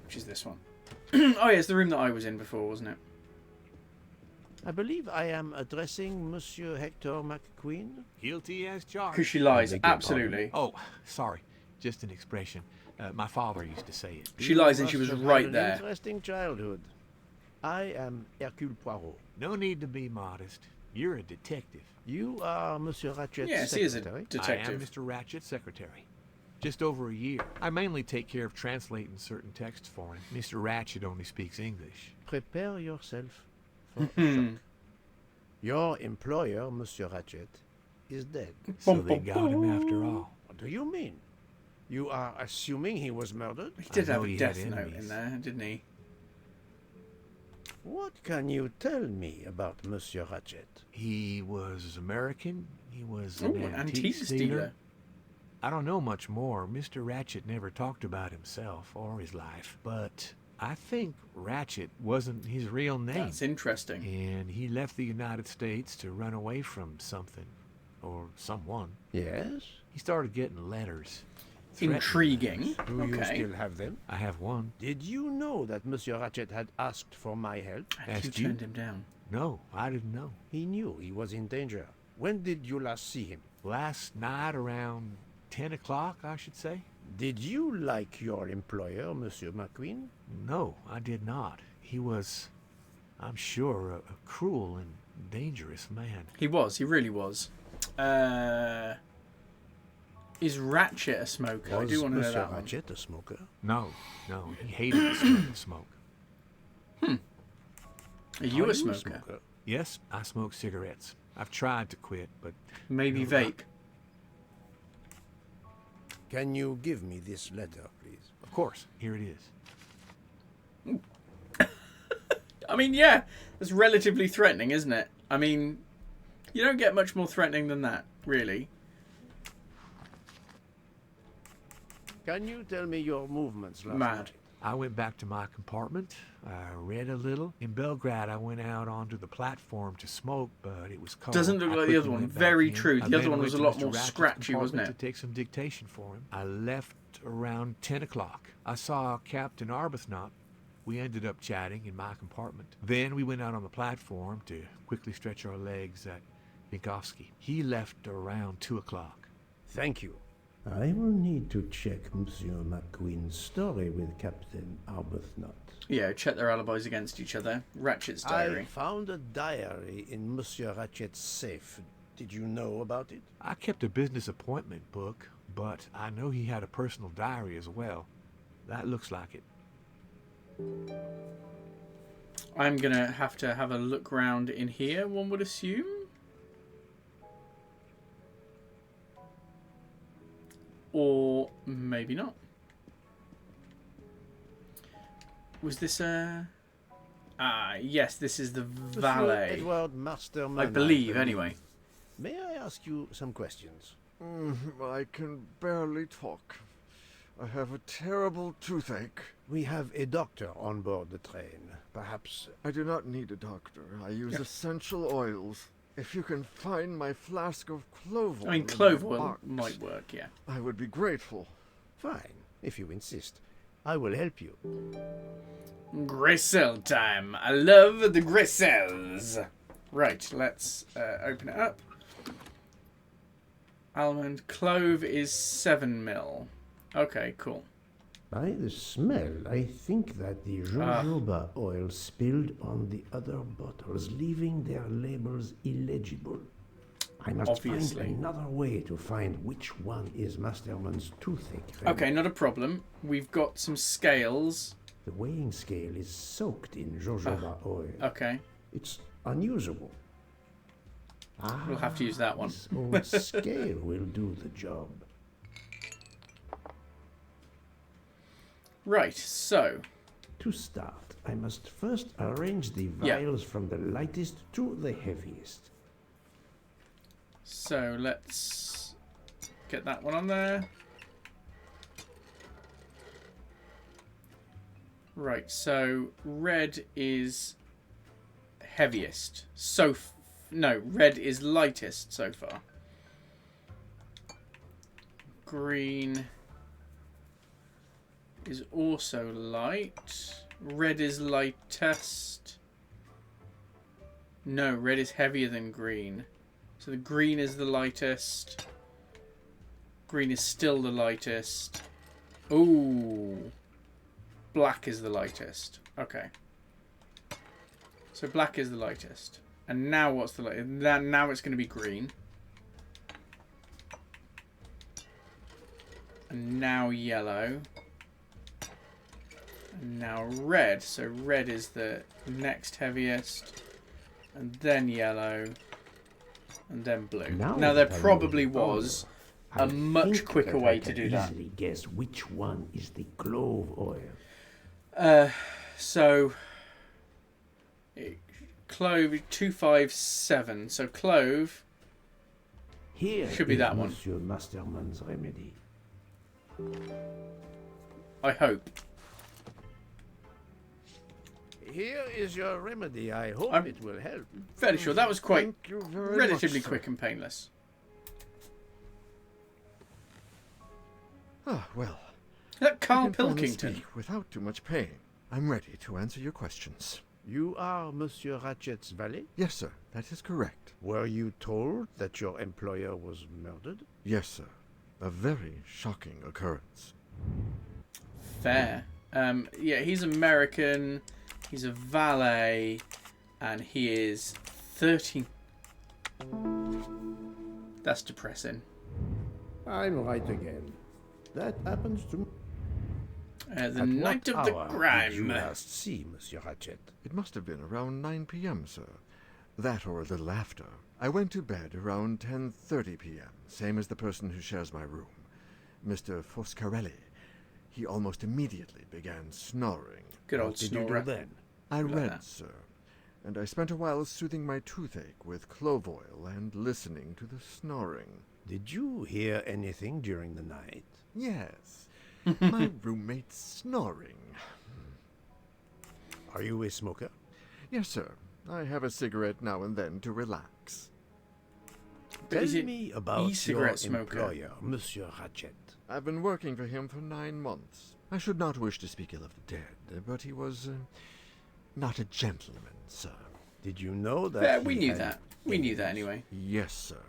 Which is this one. Oh yeah, it's the room that I was in before, wasn't it? I believe I am addressing Monsieur Hector McQueen. Guilty as charged. Because she lies, absolutely. Oh, sorry. Just an expression. My father used to say it. She lies and she was right there. Interesting childhood. I am Hercule Poirot. No need to be modest. You're a detective. You are Monsieur Ratchet's yes, secretary? he is a detective. I am Mr. Ratchet's secretary. Just over a year. I mainly take care of translating certain texts for him. Mr. Ratchet only speaks English. Prepare yourself for shock. Your employer, Monsieur Ratchet, is dead. So they got him after all. What do you mean? You are assuming he was murdered? He did have a death note in there, didn't he? What can you tell me about Monsieur Ratchet? He was American. He was an antique dealer. I don't know much more. Mr. Ratchet never talked about himself or his life, but I think Ratchet wasn't his real name. That's interesting. And he left the United States to run away from something or someone. Yes? He started getting letters. Intriguing. Do you still have them? I have one. Did you know that Monsieur Ratchet had asked for my help? And you turned him down. No, I didn't know. He knew he was in danger. When did you last see him? Last night around 10 o'clock, I should say. Did you like your employer, Monsieur McQueen? No, I did not. He was, I'm sure, a cruel and dangerous man. He was. He really was. Is Ratchet a smoker? I do want to know that one. Was Ratchet a smoker? No, he hated the smell of smoke. Are you a smoker? Yes, I smoke cigarettes. I've tried to quit, but... Maybe vape. Can you give me this letter, please? Of course. Here it is. I mean, yeah, it's relatively threatening, isn't it? I mean, you don't get much more threatening than that, really. Can you tell me your movements last night? I went back to my compartment. I read a little. In Belgrade, I went out onto the platform to smoke, but it was cold. Doesn't look like the other one. Very true. The other one was a lot more scratchy, wasn't it? To take some dictation for him. I left around 10 o'clock. I saw Captain Arbuthnot. We ended up chatting in my compartment. Then we went out on the platform to quickly stretch our legs at Vinkovsky. He left around 2 o'clock. Thank you. I will need to check Monsieur McQueen's story with Captain Arbuthnot. Yeah, check their alibis against each other. Ratchet's diary. I found a diary in Monsieur Ratchet's safe. Did you know about it? I kept a business appointment book, but I know he had a personal diary as well. That looks like it. I'm going to have a look round in here, one would assume. Or maybe not. Was this a... yes, this is the valet. Edward Masterman, I believe, anyway. May I ask you some questions? I can barely talk. I have a terrible toothache. We have a doctor on board the train. Perhaps... I do not need a doctor. I use essential oils. If you can find my flask of clove oil... I mean, clove oil might work, yeah. I would be grateful. Fine, if you insist. I will help you. Griselle time. I love the Griselles. Right, let's open it up. Almond clove is 7 mil. Okay, cool. By the smell, I think that the jojoba oil spilled on the other bottles, leaving their labels illegible. I must find another way to find which one is Masterman's toothache. Okay, not a problem. We've got some scales. The weighing scale is soaked in jojoba oil. Okay. It's unusable. We'll have to use that one. This old scale will do the job. Right, so... To start, I must first arrange the vials from the lightest to the heaviest. So let's get that one on there. Right, so red is heaviest. No, red is lightest so far. Green is also light. Red is lightest. No, red is heavier than green. So the green is the lightest. Green is still the lightest. Ooh. Black is the lightest. Okay. So black is the lightest. And now what's the lightest? Now it's going to be green. And now yellow. And now red. So red is the next heaviest. And then yellow. And then blue. Now there probably was a much quicker way to do that. I can easily guess which one is the clove oil. So clove 257. So clove here should be that one. Monsieur Masterman's remedy. I hope. Here is your remedy. I hope it will help. Fairly sure that was quite Thank you very relatively much, quick and painless. Ah, well. That Carl I can finally Pilkington. speak without too much pain. I'm ready to answer your questions. You are Monsieur Ratchet's valet? Yes, sir. That is correct. Were you told that your employer was murdered? Yes, sir. A very shocking occurrence. Fair. Yeah, he's American. He's a valet. And he is 13. That's depressing. I'm right again. That happens to me. The night of the crime. Did you last see Monsieur Ratchet? It must have been around 9 p.m., sir. That or a little after. I went to bed around 10:30 p.m., same as the person who shares my room, Mr. Foscarelli. He almost immediately began snoring. Good old What did snorer. you do then? I read, sir, and I spent a while soothing my toothache with clove oil and listening to the snoring. Did you hear anything during the night? Yes. My roommate's snoring. Are you a smoker? Yes, sir. I have a cigarette now and then to relax. Tell me about e-cigarette your smoker? employer, Monsieur Ratchet. I've been working for him for 9 months. I should not wish to speak ill of the dead, but he was not a gentleman, sir. Did you know that? Yeah, we knew that. We knew that anyway. Yes, sir.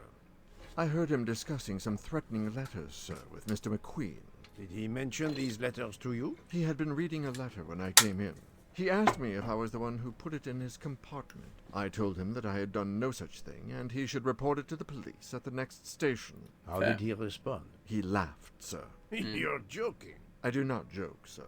I heard him discussing some threatening letters, sir, with Mr. McQueen. Did he mention these letters to you? He had been reading a letter when I came in. He asked me if I was the one who put it in his compartment. I told him that I had done no such thing, and he should report it to the police at the next station. How did he respond? He laughed, sir. You're joking. I do not joke, sir.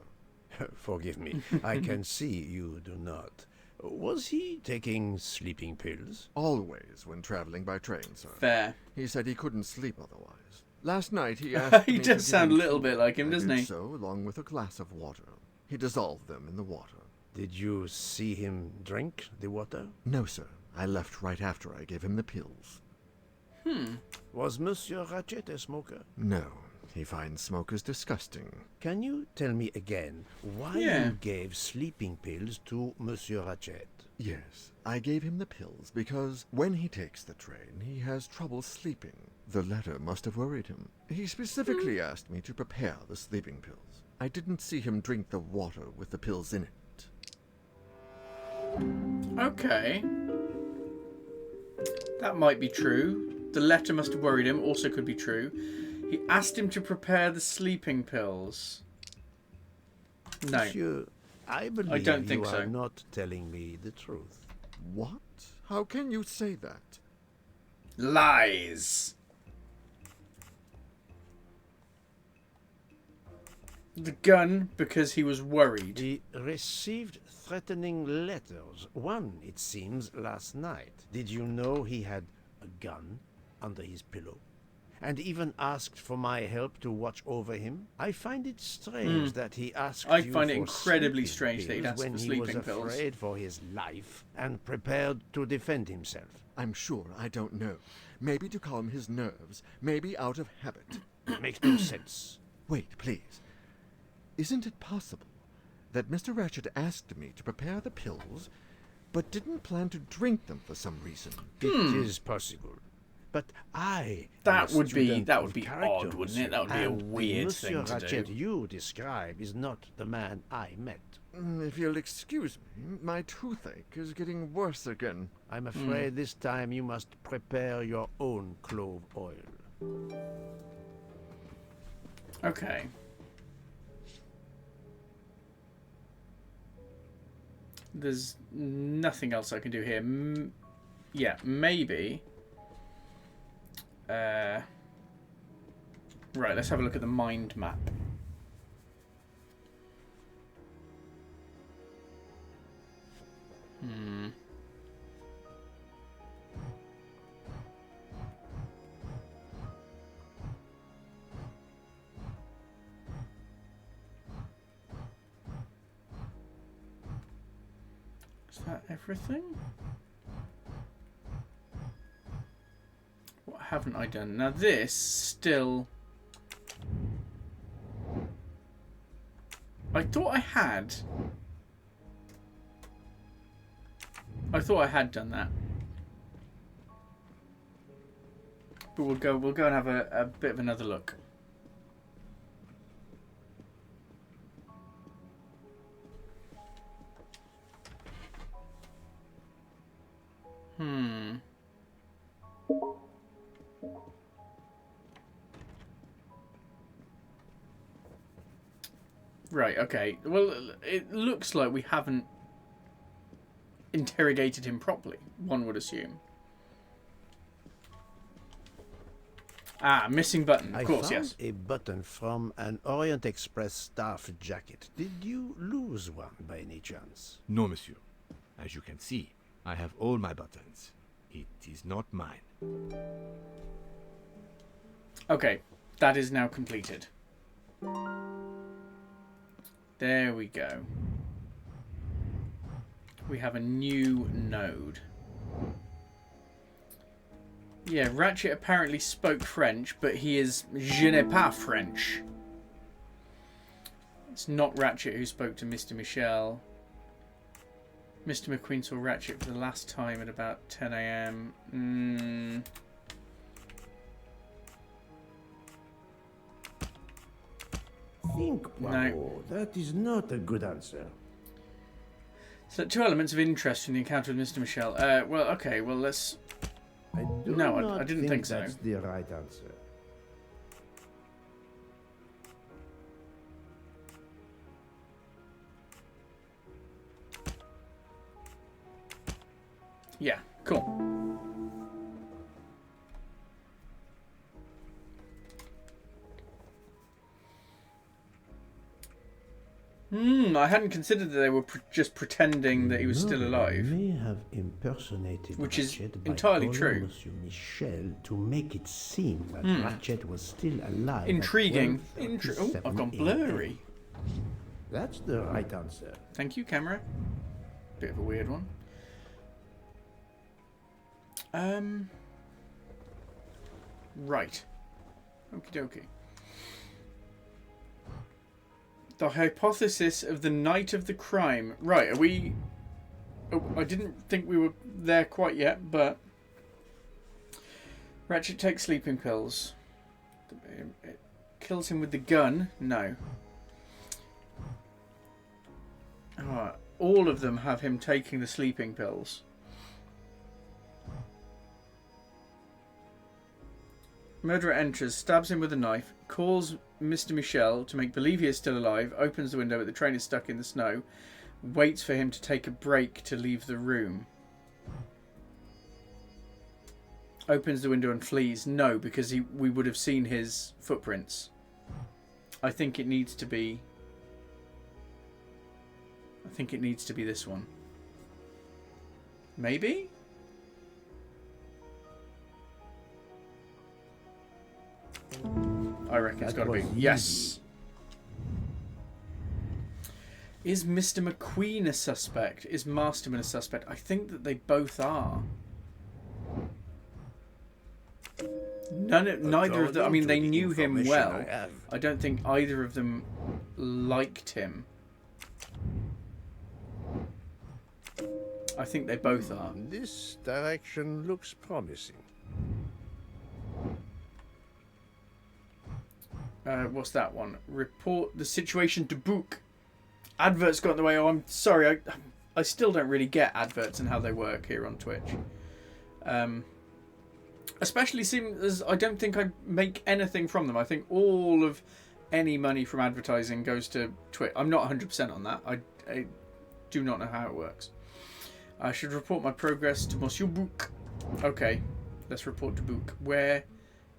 Forgive me. I can see you do not. Was he taking sleeping pills? Always when traveling by train, sir. Fair. He said he couldn't sleep otherwise. Last night he asked He me does to sound a drink little bit like him, I doesn't did he? so, along with a glass of water. He dissolved them in the water. Did you see him drink the water? No, sir. I left right after I gave him the pills. Was Monsieur Ratchet a smoker? No. He finds smokers disgusting. Can you tell me again why you gave sleeping pills to Monsieur Ratchet? Yes, I gave him the pills because when he takes the train, he has trouble sleeping. The letter must have worried him. He specifically asked me to prepare the sleeping pills. I didn't see him drink the water with the pills in it. Okay. That might be true. The letter must have worried him. Also could be true. He asked him to prepare the sleeping pills. No. Monsieur, I believe don't think you so. are not telling me the truth. What? How can you say that? Lies. The gun because he was worried. He received threatening letters. One, it seems, last night. Did you know he had a gun under his pillow, and even asked for my help to watch over him. I find it strange that he asked I you find it for incredibly sleeping strange that he'd pills asked when for he was sleeping pills. afraid for his life and prepared to defend himself. I'm sure I don't know. Maybe to calm his nerves, maybe out of habit. Makes no sense. Wait, please. Isn't it possible that Mr. Ratchet asked me to prepare the pills, but didn't plan to drink them for some reason? It is possible. But that would be odd, wouldn't it? That would be a weird thing to Ratchet do. you describe is not the man I met. If you'll excuse me, my toothache is getting worse again. I'm afraid this time you must prepare your own clove oil. Okay. There's nothing else I can do here. Yeah, maybe. Right, let's have a look at the mind map. Is that everything? What haven't I done? Now this still... I thought I had done that. But we'll go and have a bit of another look. Right, okay. Well, it looks like we haven't interrogated him properly, one would assume. Ah, missing button. Of course, yes. I found a button from an Orient Express staff jacket. Did you lose one by any chance? No, monsieur. As you can see, I have all my buttons. It is not mine. Okay, that is now completed. There we go. We have a new node. Yeah, Ratchet apparently spoke French, but he is je n'ai pas French. It's not Ratchet who spoke to Mr. Michel. Mr. McQueen saw Ratchet for the last time at about 10 AM. Think, Poirot. That is not a good answer. So, 2 elements of interest from the encounter with Mr. Michel. Well, okay, well, let's... I didn't think so. That's the right answer. Yeah, cool. I hadn't considered that they were just pretending that he was still alive. May have impersonated which is Ratchet by entirely calling true. Monsieur Michel to make it seem that Ratchet was still alive. Intriguing. At 12:37 I've gone blurry. That's the right answer. Thank you, camera. Bit of a weird one. Right. Okie dokie. The hypothesis of the night of the crime. Right, are we... Oh, I didn't think we were there quite yet, but... Ratchet takes sleeping pills. It kills him with the gun. No. All of them have him taking the sleeping pills. Murderer enters, stabs him with a knife, calls Mr. Michel to make believe he is still alive, opens the window but the train is stuck in the snow, waits for him to take a break to leave the room. Opens the window and flees. No, because we would have seen his footprints. I think it needs to be... this one. Maybe? I reckon it's got to be. Yes. Is Mr. McQueen a suspect? Is Masterman a suspect? I think that they both are. Neither of them. I mean, they knew him well. I don't think either of them liked him. I think they both are. This direction looks promising. What's that one? Report the situation to book. Adverts got in the way. Oh, I'm sorry. I still don't really get adverts and how they work here on Twitch. Especially seeing as I don't think I make anything from them. I think all of any money from advertising goes to Twitch. I'm not 100% on that. I do not know how it works. I should report my progress to Monsieur Book. Okay, let's report to Book. Where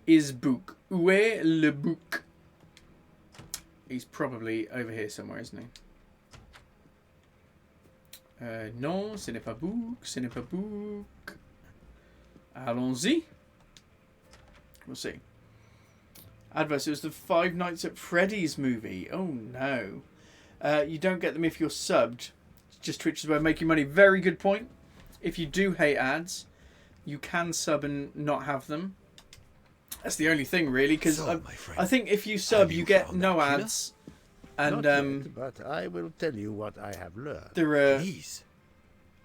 is Book? Où est le Book? He's probably over here somewhere, isn't he? Non, ce n'est pas Book. Ce n'est pas Book. Allons-y. We'll see. Adverse. It was the Five Nights at Freddy's movie. Oh no. You don't get them if you're subbed. Just Twitch is where making money. Very good point. If you do hate ads, you can sub and not have them. That's the only thing, really, because so, I think if you sub, you get no ads. And yet, but I will tell you what I have learned. There are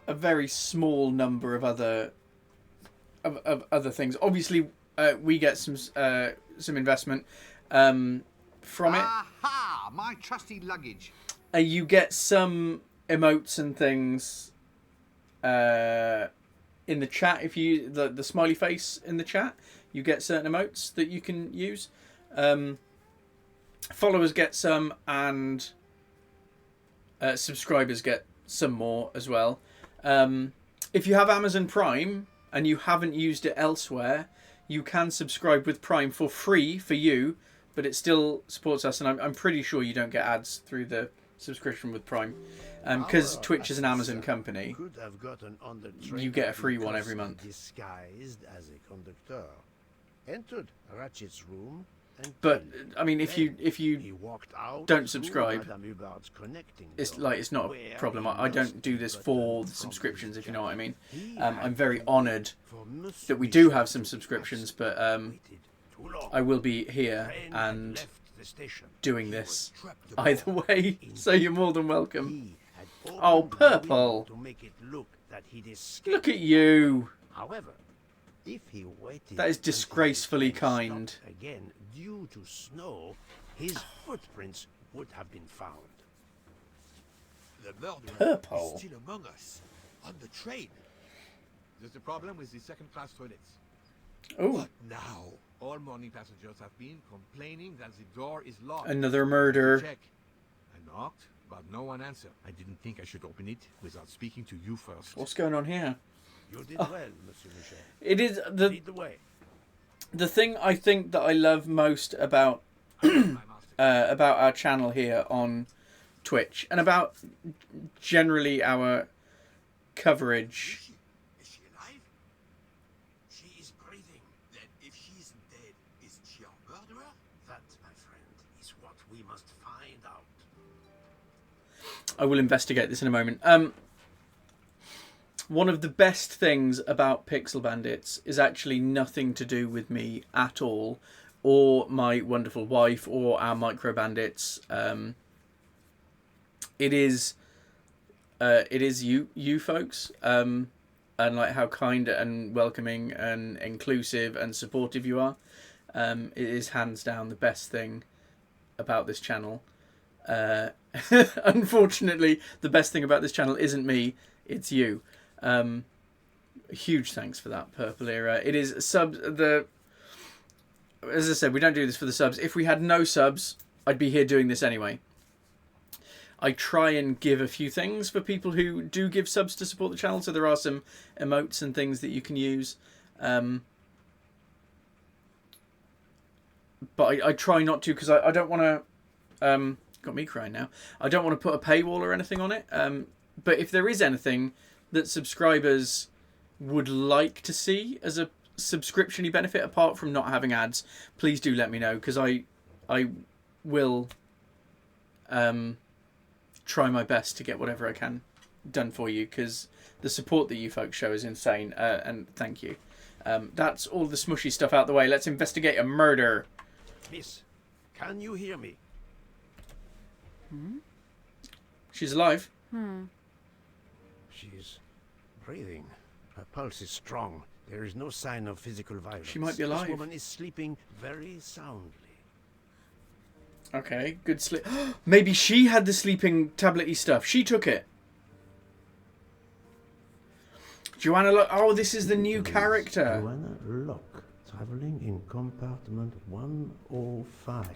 a very small number of other other things. Obviously, we get some investment from it. Aha! My trusty luggage. You get some emotes and things in the chat. If you the smiley face in the chat, you get certain emotes that you can use. Followers get some, and subscribers get some more as well. If you have Amazon Prime and you haven't used it elsewhere, you can subscribe with Prime for free for you, but it still supports us, and I'm pretty sure you don't get ads through the subscription with Prime, because Twitch is an Amazon company. You get a free one every month. Disguised as a conductor, entered Ratchet's room, but I mean, if you don't subscribe, it's not a problem. I don't do this for the subscriptions, if you know what I mean. I'm very honoured that we do have some subscriptions, but I will be here and doing this either way, so you're more than welcome. Oh, Purple! Look at you! However, if he waited, that is disgracefully kind. Again, due to snow, his footprints would have been found. The murderer Purple is still among us, on the train. There's a problem with the second-class toilets. Oh. What now? All morning passengers have been complaining that the door is locked. Another murder. Check. I knocked, but no one answered. I didn't think I should open it without speaking to you first. What's going on here? You did well, Monsieur Michel. It is Lead the way. The thing I think that I love most about about our channel here on Twitch, and about generally our coverage. Is she alive? She is breathing. Then if she's dead, is she a murderer? That, my friend, is what we must find out. I will investigate this in a moment. One of the best things about Pixel Bandits is actually nothing to do with me at all, or my wonderful wife, or our Micro Bandits. It is you folks, and like how kind and welcoming and inclusive and supportive you are. It is hands down the best thing about this channel. Unfortunately, the best thing about this channel isn't me; it's you. Huge thanks for that, Purple Era. It is subs. As I said, we don't do this for the subs. If we had no subs, I'd be here doing this anyway. I try and give a few things for people who do give subs to support the channel. So there are some emotes and things that you can use. But I try not to, because I don't want to... got me crying now. I don't want to put a paywall or anything on it. But if there is anything that subscribers would like to see as a subscription-y benefit, apart from not having ads, please do let me know, because I I will try my best to get whatever I can done for you, because the support that you folks show is insane, and thank you. That's all the smushy stuff out the way. Let's investigate a murder. Miss, can you hear me? She's alive. She's breathing. Her pulse is strong. There is no sign of physical violence. She might be alive. This woman is sleeping very soundly. Okay, good sleep. Maybe she had the sleeping tablet-y stuff. She took it. Joanna Locke. Oh, this is the new character. Joanna Locke, traveling in compartment 105.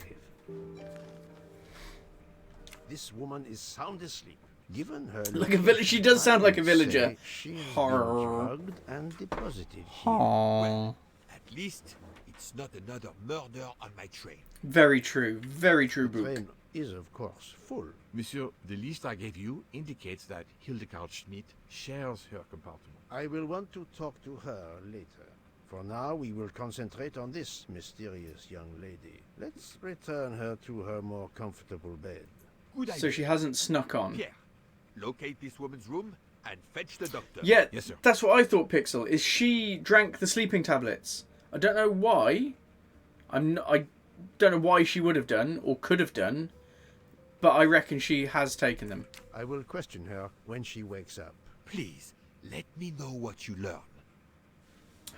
This woman is sound asleep. Given her Like a village. She does sound like a villager. She has been Horror. drugged and deposited here. Well, at least it's not another murder on my train. Very true. Very true, The Book. train is, of course, full. Monsieur, the list I gave you indicates that Hildegard Schmidt shares her compartment. I will want to talk to her later. For now, we will concentrate on this mysterious young lady. Let's return her to her more comfortable bed. Good idea. So she hasn't snuck on. Pierre, locate this woman's room and fetch the doctor. Yeah, Yes, sir. that's what I thought, Pixel. Is she drank the sleeping tablets? I don't know why. I don't know why she would have done or could have done, but I reckon she has taken them. I will question her when she wakes up. Please, let me know what you learn.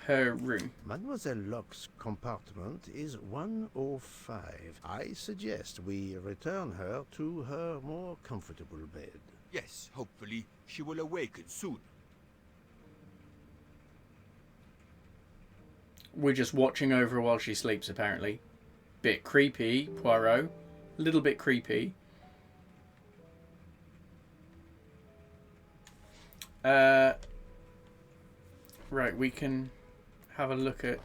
Her room. Mademoiselle Locke's compartment is 105. I suggest we return her to her more comfortable bed. Yes, hopefully she will awaken soon. We're just watching over her while she sleeps, apparently. Bit creepy, Poirot. A little bit creepy. Right, we can have a look at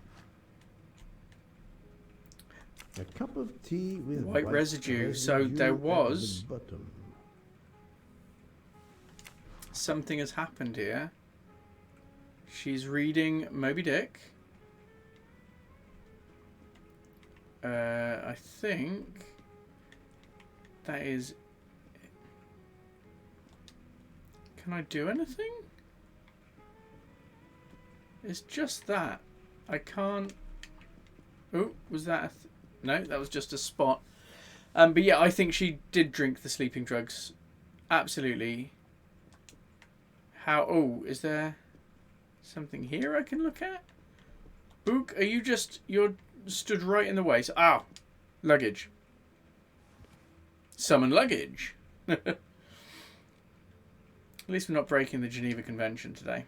A cup of tea with white residue. So there at was the bottom. something has happened here. She's reading Moby Dick. I think that is. Can I do anything? It's just that. I can't. Oh, was that a no, that was just a spot. But yeah, I think she did drink the sleeping drugs. Absolutely. How? Oh, is there something here I can look at? Book, are you just... You're stood right in the way. So, luggage. Summon luggage. At least we're not breaking the Geneva Convention today.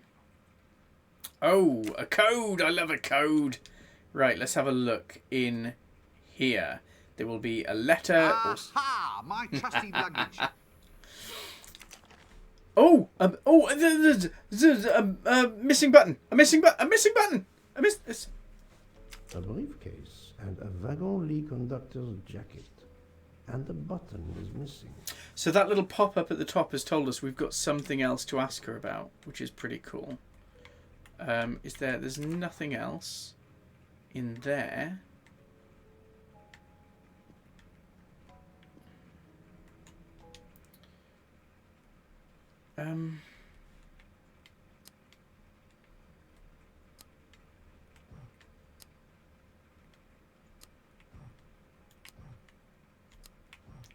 Oh, a code. I love a code. Right, let's have a look in here. There will be a letter. Aha! My trusty luggage. Missing button. A missing button. I missed this. A briefcase and a wagon-lit conductor's jacket. And the button is missing. So that little pop-up at the top has told us we've got something else to ask her about, which is pretty cool. There's nothing else in there.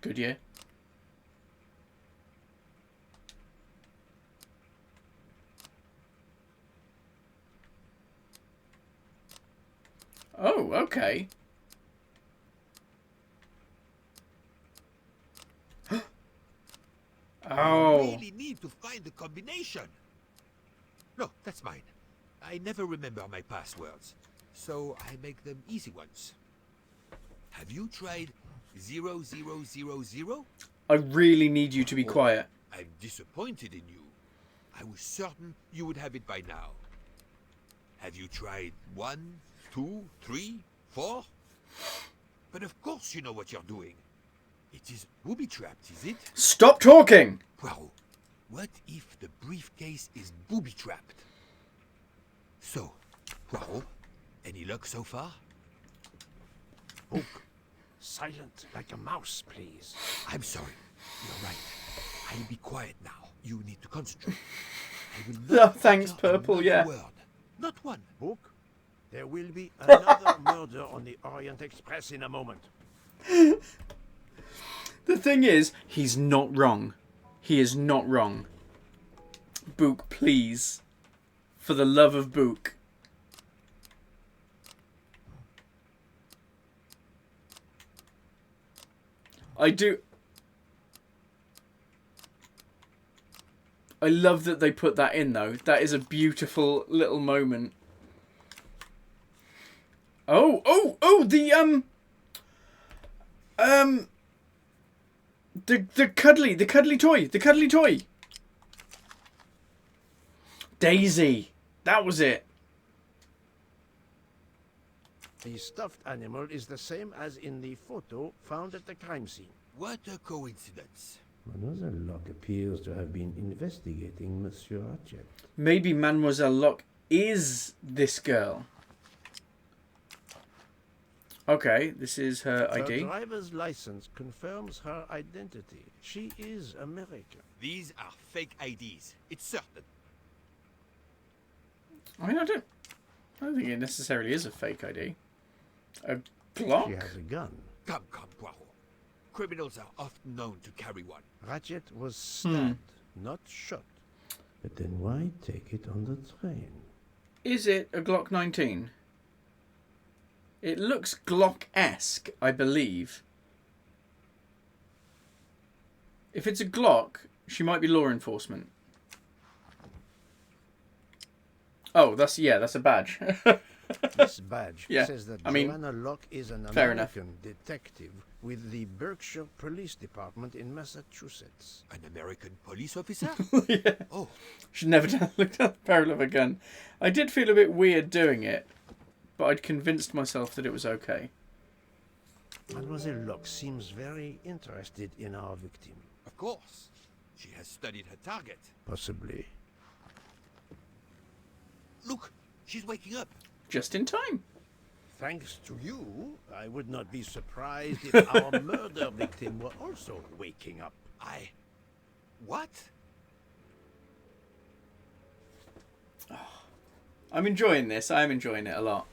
Good, yeah. Oh, okay. I really need to find the combination. No, that's mine. I never remember my passwords, so I make them easy ones. Have you tried 0000? I really need you to be quiet. I'm disappointed in you. I was certain you would have it by now. Have you tried 1, 2, 3, 4? But of course you know what you're doing. It is booby-trapped, is it? Stop talking! Well, what if the briefcase is booby-trapped? So, Poirot, any luck so far? Oak, Silent like a mouse, please. I'm sorry. You're right. I'll be quiet now. You need to concentrate. I will not Thanks, utter Purple, another yeah. word. Not one. Book, there will be another murder on the Orient Express in a moment. The thing is, he's not wrong. He is not wrong. Book, please. For the love of Book. I love that they put that in, though. That is a beautiful little moment. Oh, the cuddly toy. Daisy. That was it. The stuffed animal is the same as in the photo found at the crime scene. What a coincidence. Mademoiselle Locke appears to have been investigating Monsieur Ratchet. Maybe Mademoiselle Locke is this girl. Okay, this is her ID. Her driver's license confirms her identity. She is American. These are fake IDs. It's certain. I mean, I don't think it necessarily is a fake ID. A Glock? She has a gun. Come, Poirot. Criminals are often known to carry one. Ratchet was stabbed, not shot. But then why take it on the train? Is it a Glock 19? It looks Glock-esque, I believe. If it's a Glock, she might be law enforcement. Oh, that's a badge. This badge Yeah, says that I mean, Joanna Locke is an fair enough. American detective with the Berkshire Police Department in Massachusetts. An American police officer? Yeah. Oh. Should never look down the barrel of a gun. I did feel a bit weird doing it, but I'd convinced myself that it was okay. Mademoiselle Locke seems very interested in our victim. Of course. She has studied her target. Possibly. Look, she's waking up. Just in time. Thanks to you, I would not be surprised if our murder victim were also waking up. What? I'm enjoying this. I am enjoying it a lot.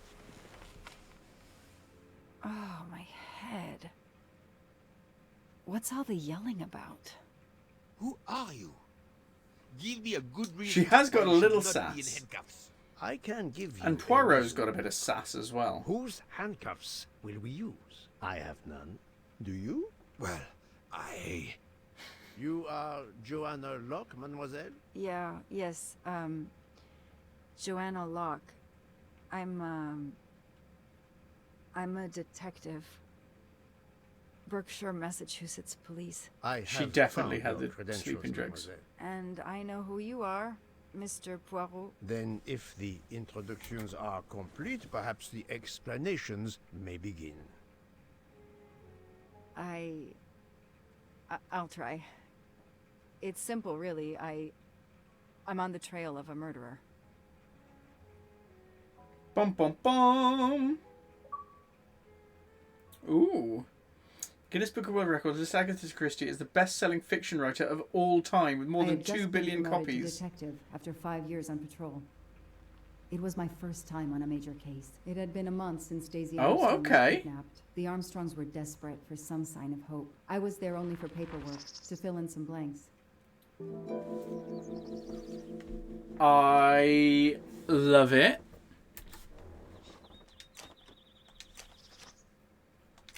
Oh, my head. What's all the yelling about? Who are you? Give me a good reason. She has got a why she little should not be in sass. handcuffs. I can give you. And Poirot's got a bit of sass as well. Whose handcuffs will we use? I have none. Do you? Well, You are Joanna Locke, mademoiselle? Yes, Joanna Locke. I'm a detective. Berkshire, Massachusetts Police. She definitely had the sleeping drugs. And I know who you are, Mr. Poirot. Then, if the introductions are complete, perhaps the explanations may begin. I'll try. It's simple, really. I'm on the trail of a murderer. Bum bum bum. Ooh. Guinness Book of World Records lists Agatha Christie as the best-selling fiction writer of all time, with more than 2 billion copies. Detective after 5 years on patrol. It was my first time on a major case. It had been a month since Daisy Armstrong was kidnapped. The Armstrongs were desperate for some sign of hope. I was there only for paperwork, to fill in some blanks. I love it.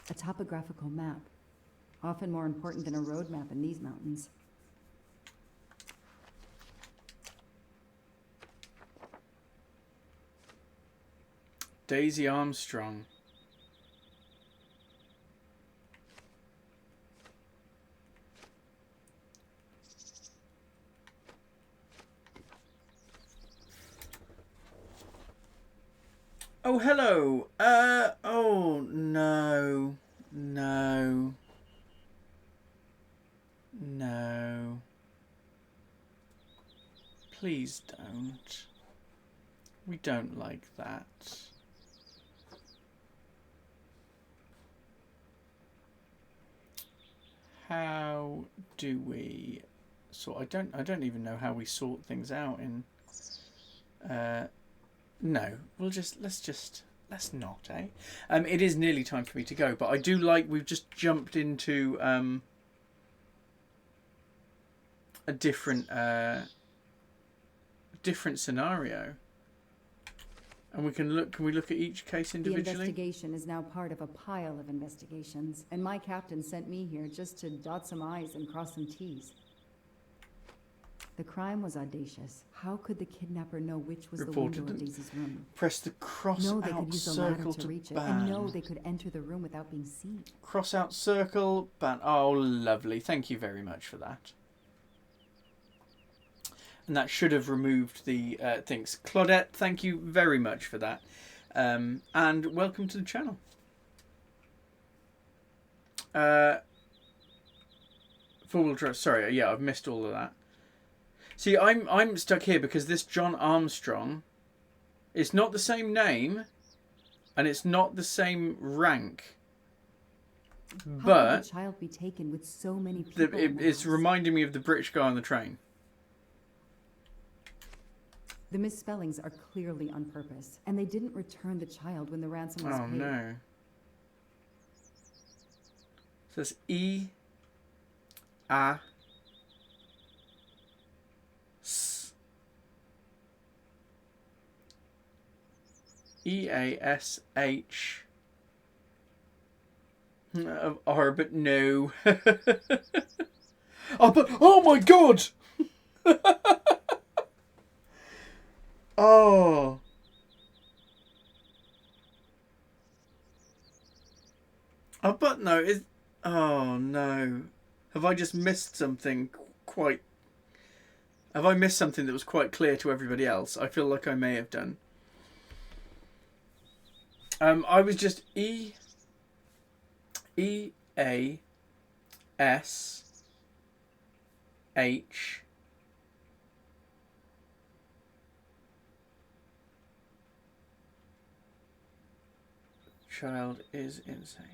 A topographical map, often more important than a road map in these mountains. Daisy Armstrong. Oh, hello. Oh, no. No. No. Please don't. We don't like that. how do we sort? I don't even know how we sort things out in. No, let's not, eh? It is nearly time for me to go, but I do like we've just jumped into a different scenario, and we can look. Can we look at each case individually? The investigation is now part of a pile of investigations, and my captain sent me here just to dot some I's and cross some T's. The crime was audacious. How could the kidnapper know which was the window of Daisy's room? Press the cross No, they out could use a ladder circle to to reach it, ban. and no, they could enter the room without being seen. Cross out circle ban. Oh, lovely. Thank you very much for that. And that should have removed the things. Claudette, thank you very much for that. And welcome to the channel. Four-wheel drive. Sorry, yeah, I've missed all of that. See, I'm stuck here because this John Armstrong, it's not the same name, and it's not the same rank. But how could a child be taken with so many people? It's reminding me of the British guy on the train. The misspellings are clearly on purpose, and they didn't return the child when the ransom was paid. Oh no. So it's E A S EASH R, but no. Oh my god. Oh. Oh, but no, is. Oh no. Have I just missed something quite. Have I missed something that was quite clear to everybody else? I feel like I may have done. I was just E A S H child is insane.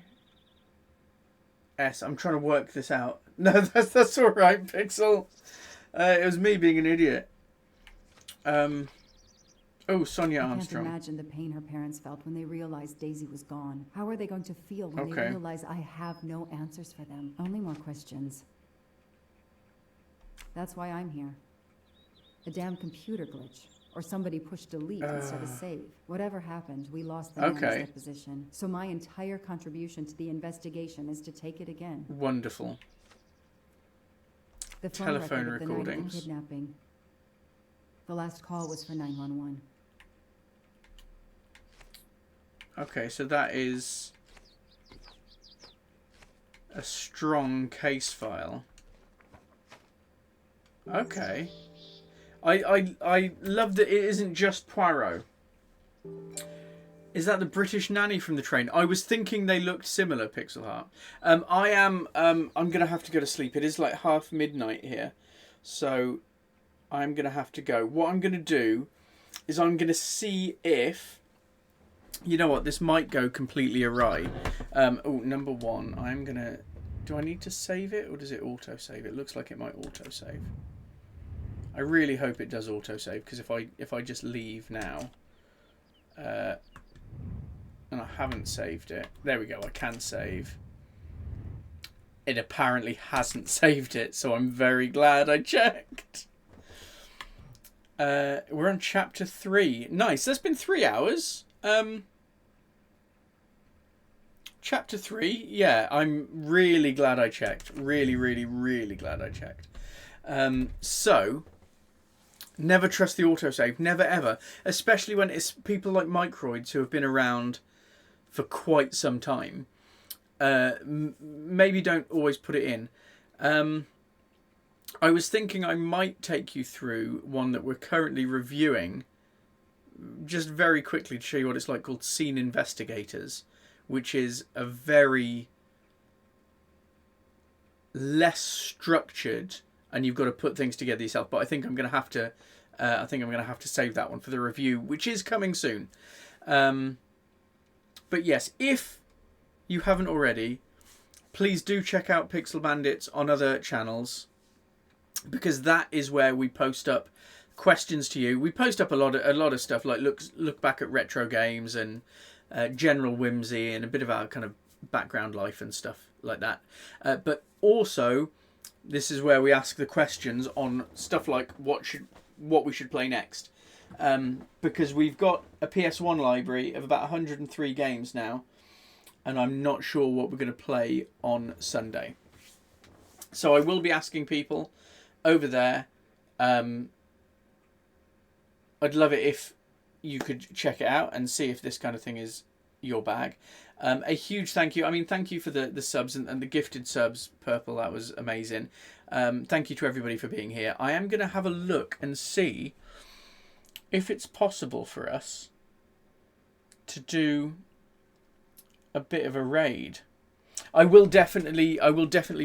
S. I'm trying to work this out. No, that's all right, Pixel. It was me being an idiot. Oh, Sonia Armstrong. I can't imagine the pain her parents felt when they realized Daisy was gone. How are they going to feel when they realize I have no answers for them? Only more questions. That's why I'm here. A damn computer glitch. Or somebody pushed delete instead of save. Whatever happened, we lost the man's deposition. So my entire contribution to the investigation is to take it again. Wonderful. The phone telephone record of recordings. The night of the kidnapping. The last call was for 911. Okay, so that is a strong case file. Okay. I love that it isn't just Poirot. Is that the British nanny from the train? I was thinking they looked similar, Pixel Heart. I'm gonna have to go to sleep. It is like midnight here. So I'm gonna have to go. What I'm gonna do is I'm gonna see if, you know what, this might go completely awry. Oh, number one, I'm gonna, do I need to save it or does it auto save? It looks like it might auto save. I really hope it does autosave, because if I just leave now, and I haven't saved it, there we go, I can save. It apparently hasn't saved it, so I'm very glad I checked. We're on chapter 3. Nice, that's been 3 hours. Chapter 3, yeah, I'm really glad I checked. Really, really, really glad I checked. So, never trust the autosave. Never, ever. Especially when it's people like Microids who have been around for quite some time. Maybe don't always put it in. I was thinking I might take you through one that we're currently reviewing. Just very quickly to show you what it's like, called Scene Investigators. Which is a very less structured, and you've got to put things together yourself. But I think I'm going to have to. I think I'm going to have to save that one for the review, which is coming soon. But yes, if you haven't already, please do check out Pixel Bandits on other channels, because that is where we post up questions to you. We post up a lot of stuff, like look back at retro games and general whimsy and a bit of our kind of background life and stuff like that. But also, this is where we ask the questions on stuff like what we should play next. Because we've got a PS1 library of about 103 games now, and I'm not sure what we're going to play on Sunday. So I will be asking people over there. I'd love it if you could check it out and see if this kind of thing is your bag. A huge thank you. I mean, thank you for the subs and the gifted subs, Purple. That was amazing. Thank you to everybody for being here. I am going to have a look and see if it's possible for us to do a bit of a raid. I will definitely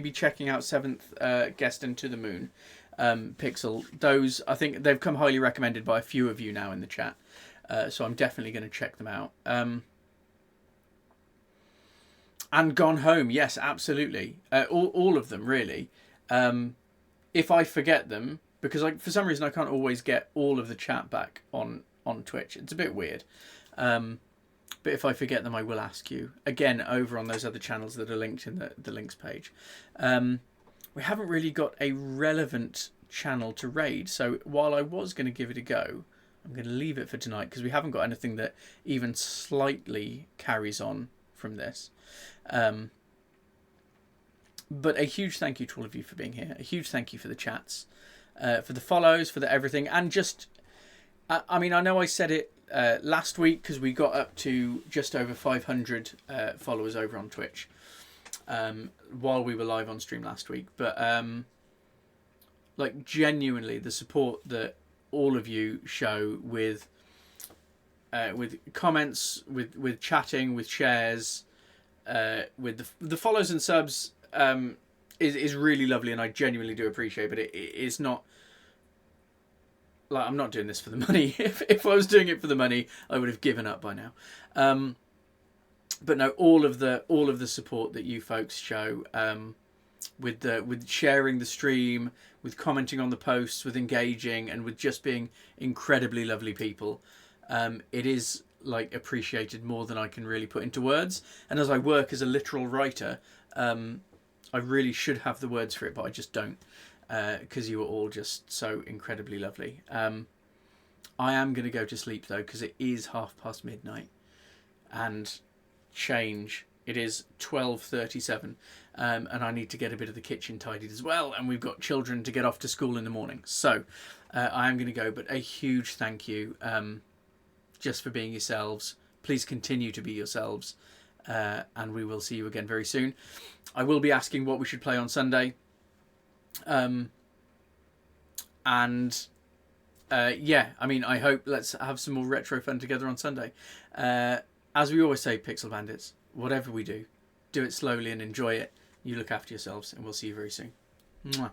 be checking out Seventh Guest and To the Moon. Pixel, those, I think they've come highly recommended by a few of you now in the chat, so I'm definitely going to check them out. And Gone Home, yes, absolutely, all of them really. If I forget them, because for some reason I can't always get all of the chat back on Twitch, it's a bit weird. But if I forget them, I will ask you again over on those other channels that are linked in the links page. We haven't really got a relevant channel to raid, so while I was going to give it a go, I'm going to leave it for tonight because we haven't got anything that even slightly carries on from this. But a huge thank you to all of you for being here. A huge thank you for the chats, for the follows, for the everything, and just, I mean, I know I said it last week because we got up to just over 500 followers over on Twitch. While we were live on stream last week, but like genuinely the support that all of you show with comments, with chatting, with shares, with the follows and subs is really lovely, and I genuinely do appreciate. But it's not like I'm not doing this for the money. If I was doing it for the money, I would have given up by now. But no, all of the support that you folks show, with sharing the stream, with commenting on the posts, with engaging, and with just being incredibly lovely people, it is like appreciated more than I can really put into words. And as I work as a literal writer, I really should have the words for it, but I just don't, because you are all just so incredibly lovely. I am going to go to sleep though, because it is midnight, and change. It is 12:37, and I need to get a bit of the kitchen tidied as well, and we've got children to get off to school in the morning, so I am going to go. But a huge thank you just for being yourselves. Please continue to be yourselves, and we will see you again very soon. I will be asking what we should play on Sunday, and yeah, I mean, I hope let's have some more retro fun together on Sunday. As we always say, Pixel Bandits, whatever we do, do it slowly and enjoy it. You look after yourselves, and we'll see you very soon. Mwah.